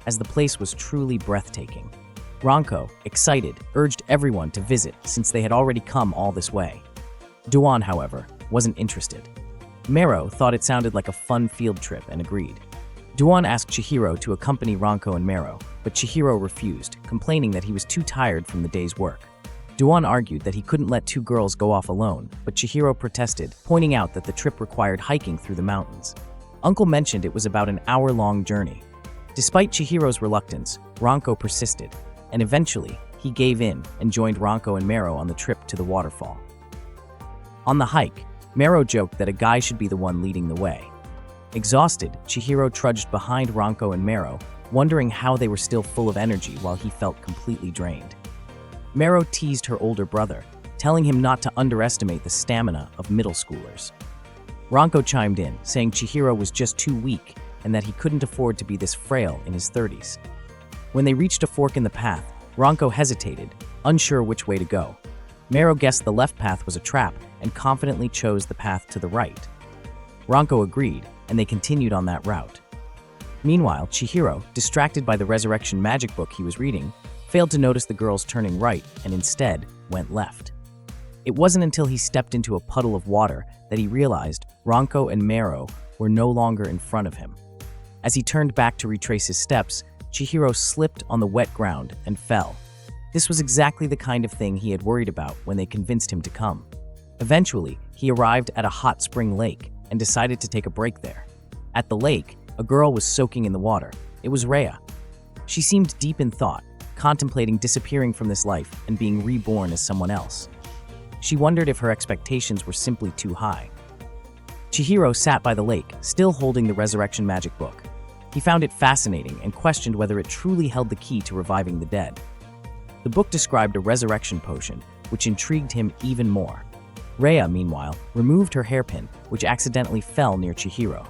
as the place was truly breathtaking. Ranko, excited, urged everyone to visit since they had already come all this way. Doan, however, wasn't interested. Mero thought it sounded like a fun field trip and agreed. Doan asked Chihiro to accompany Ranko and Mero, but Chihiro refused, complaining that he was too tired from the day's work. Doan argued that he couldn't let two girls go off alone, but Chihiro protested, pointing out that the trip required hiking through the mountains. Uncle mentioned it was about an hour-long journey. Despite Chihiro's reluctance, Ranko persisted, and eventually, he gave in and joined Ranko and Mero on the trip to the waterfall. On the hike, Mero joked that a guy should be the one leading the way. Exhausted, Chihiro trudged behind Ranko and Mero, wondering how they were still full of energy while he felt completely drained. Mero teased her older brother, telling him not to underestimate the stamina of middle schoolers. Ranko chimed in, saying Chihiro was just too weak and that he couldn't afford to be this frail in his 30s. When they reached a fork in the path, Ranko hesitated, unsure which way to go. Mero guessed the left path was a trap and confidently chose the path to the right. Ranko agreed, and they continued on that route. Meanwhile, Chihiro, distracted by the resurrection magic book he was reading, failed to notice the girls turning right and instead went left. It wasn't until he stepped into a puddle of water that he realized Ranko and Mero were no longer in front of him. As he turned back to retrace his steps, Chihiro slipped on the wet ground and fell. This was exactly the kind of thing he had worried about when they convinced him to come. Eventually, he arrived at a hot spring lake and decided to take a break there. At the lake, a girl was soaking in the water. It was Rhea. She seemed deep in thought, contemplating disappearing from this life and being reborn as someone else. She wondered if her expectations were simply too high. Chihiro sat by the lake, still holding the resurrection magic book. He found it fascinating and questioned whether it truly held the key to reviving the dead. The book described a resurrection potion, which intrigued him even more. Rhea, meanwhile, removed her hairpin, which accidentally fell near Chihiro.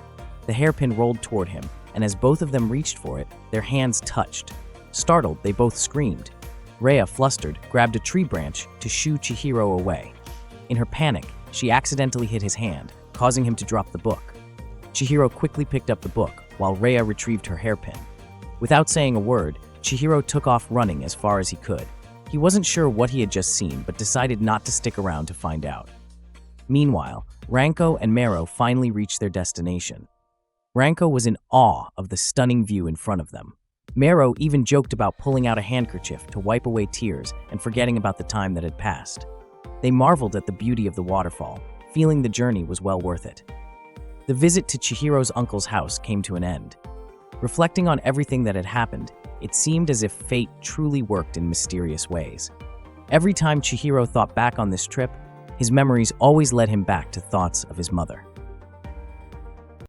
The hairpin rolled toward him, and as both of them reached for it, their hands touched. Startled, they both screamed. Rhea, flustered, grabbed a tree branch to shoo Chihiro away. In her panic, she accidentally hit his hand, causing him to drop the book. Chihiro quickly picked up the book, while Rhea retrieved her hairpin. Without saying a word, Chihiro took off running as far as he could. He wasn't sure what he had just seen, but decided not to stick around to find out. Meanwhile, Ranko and Mero finally reached their destination. Ranko was in awe of the stunning view in front of them. Mero even joked about pulling out a handkerchief to wipe away tears and forgetting about the time that had passed. They marveled at the beauty of the waterfall, feeling the journey was well worth it. the visit to Chihiro's uncle's house came to an end. Reflecting on everything that had happened, it seemed as if fate truly worked in mysterious ways. Every time Chihiro thought back on this trip, his memories always led him back to thoughts of his mother.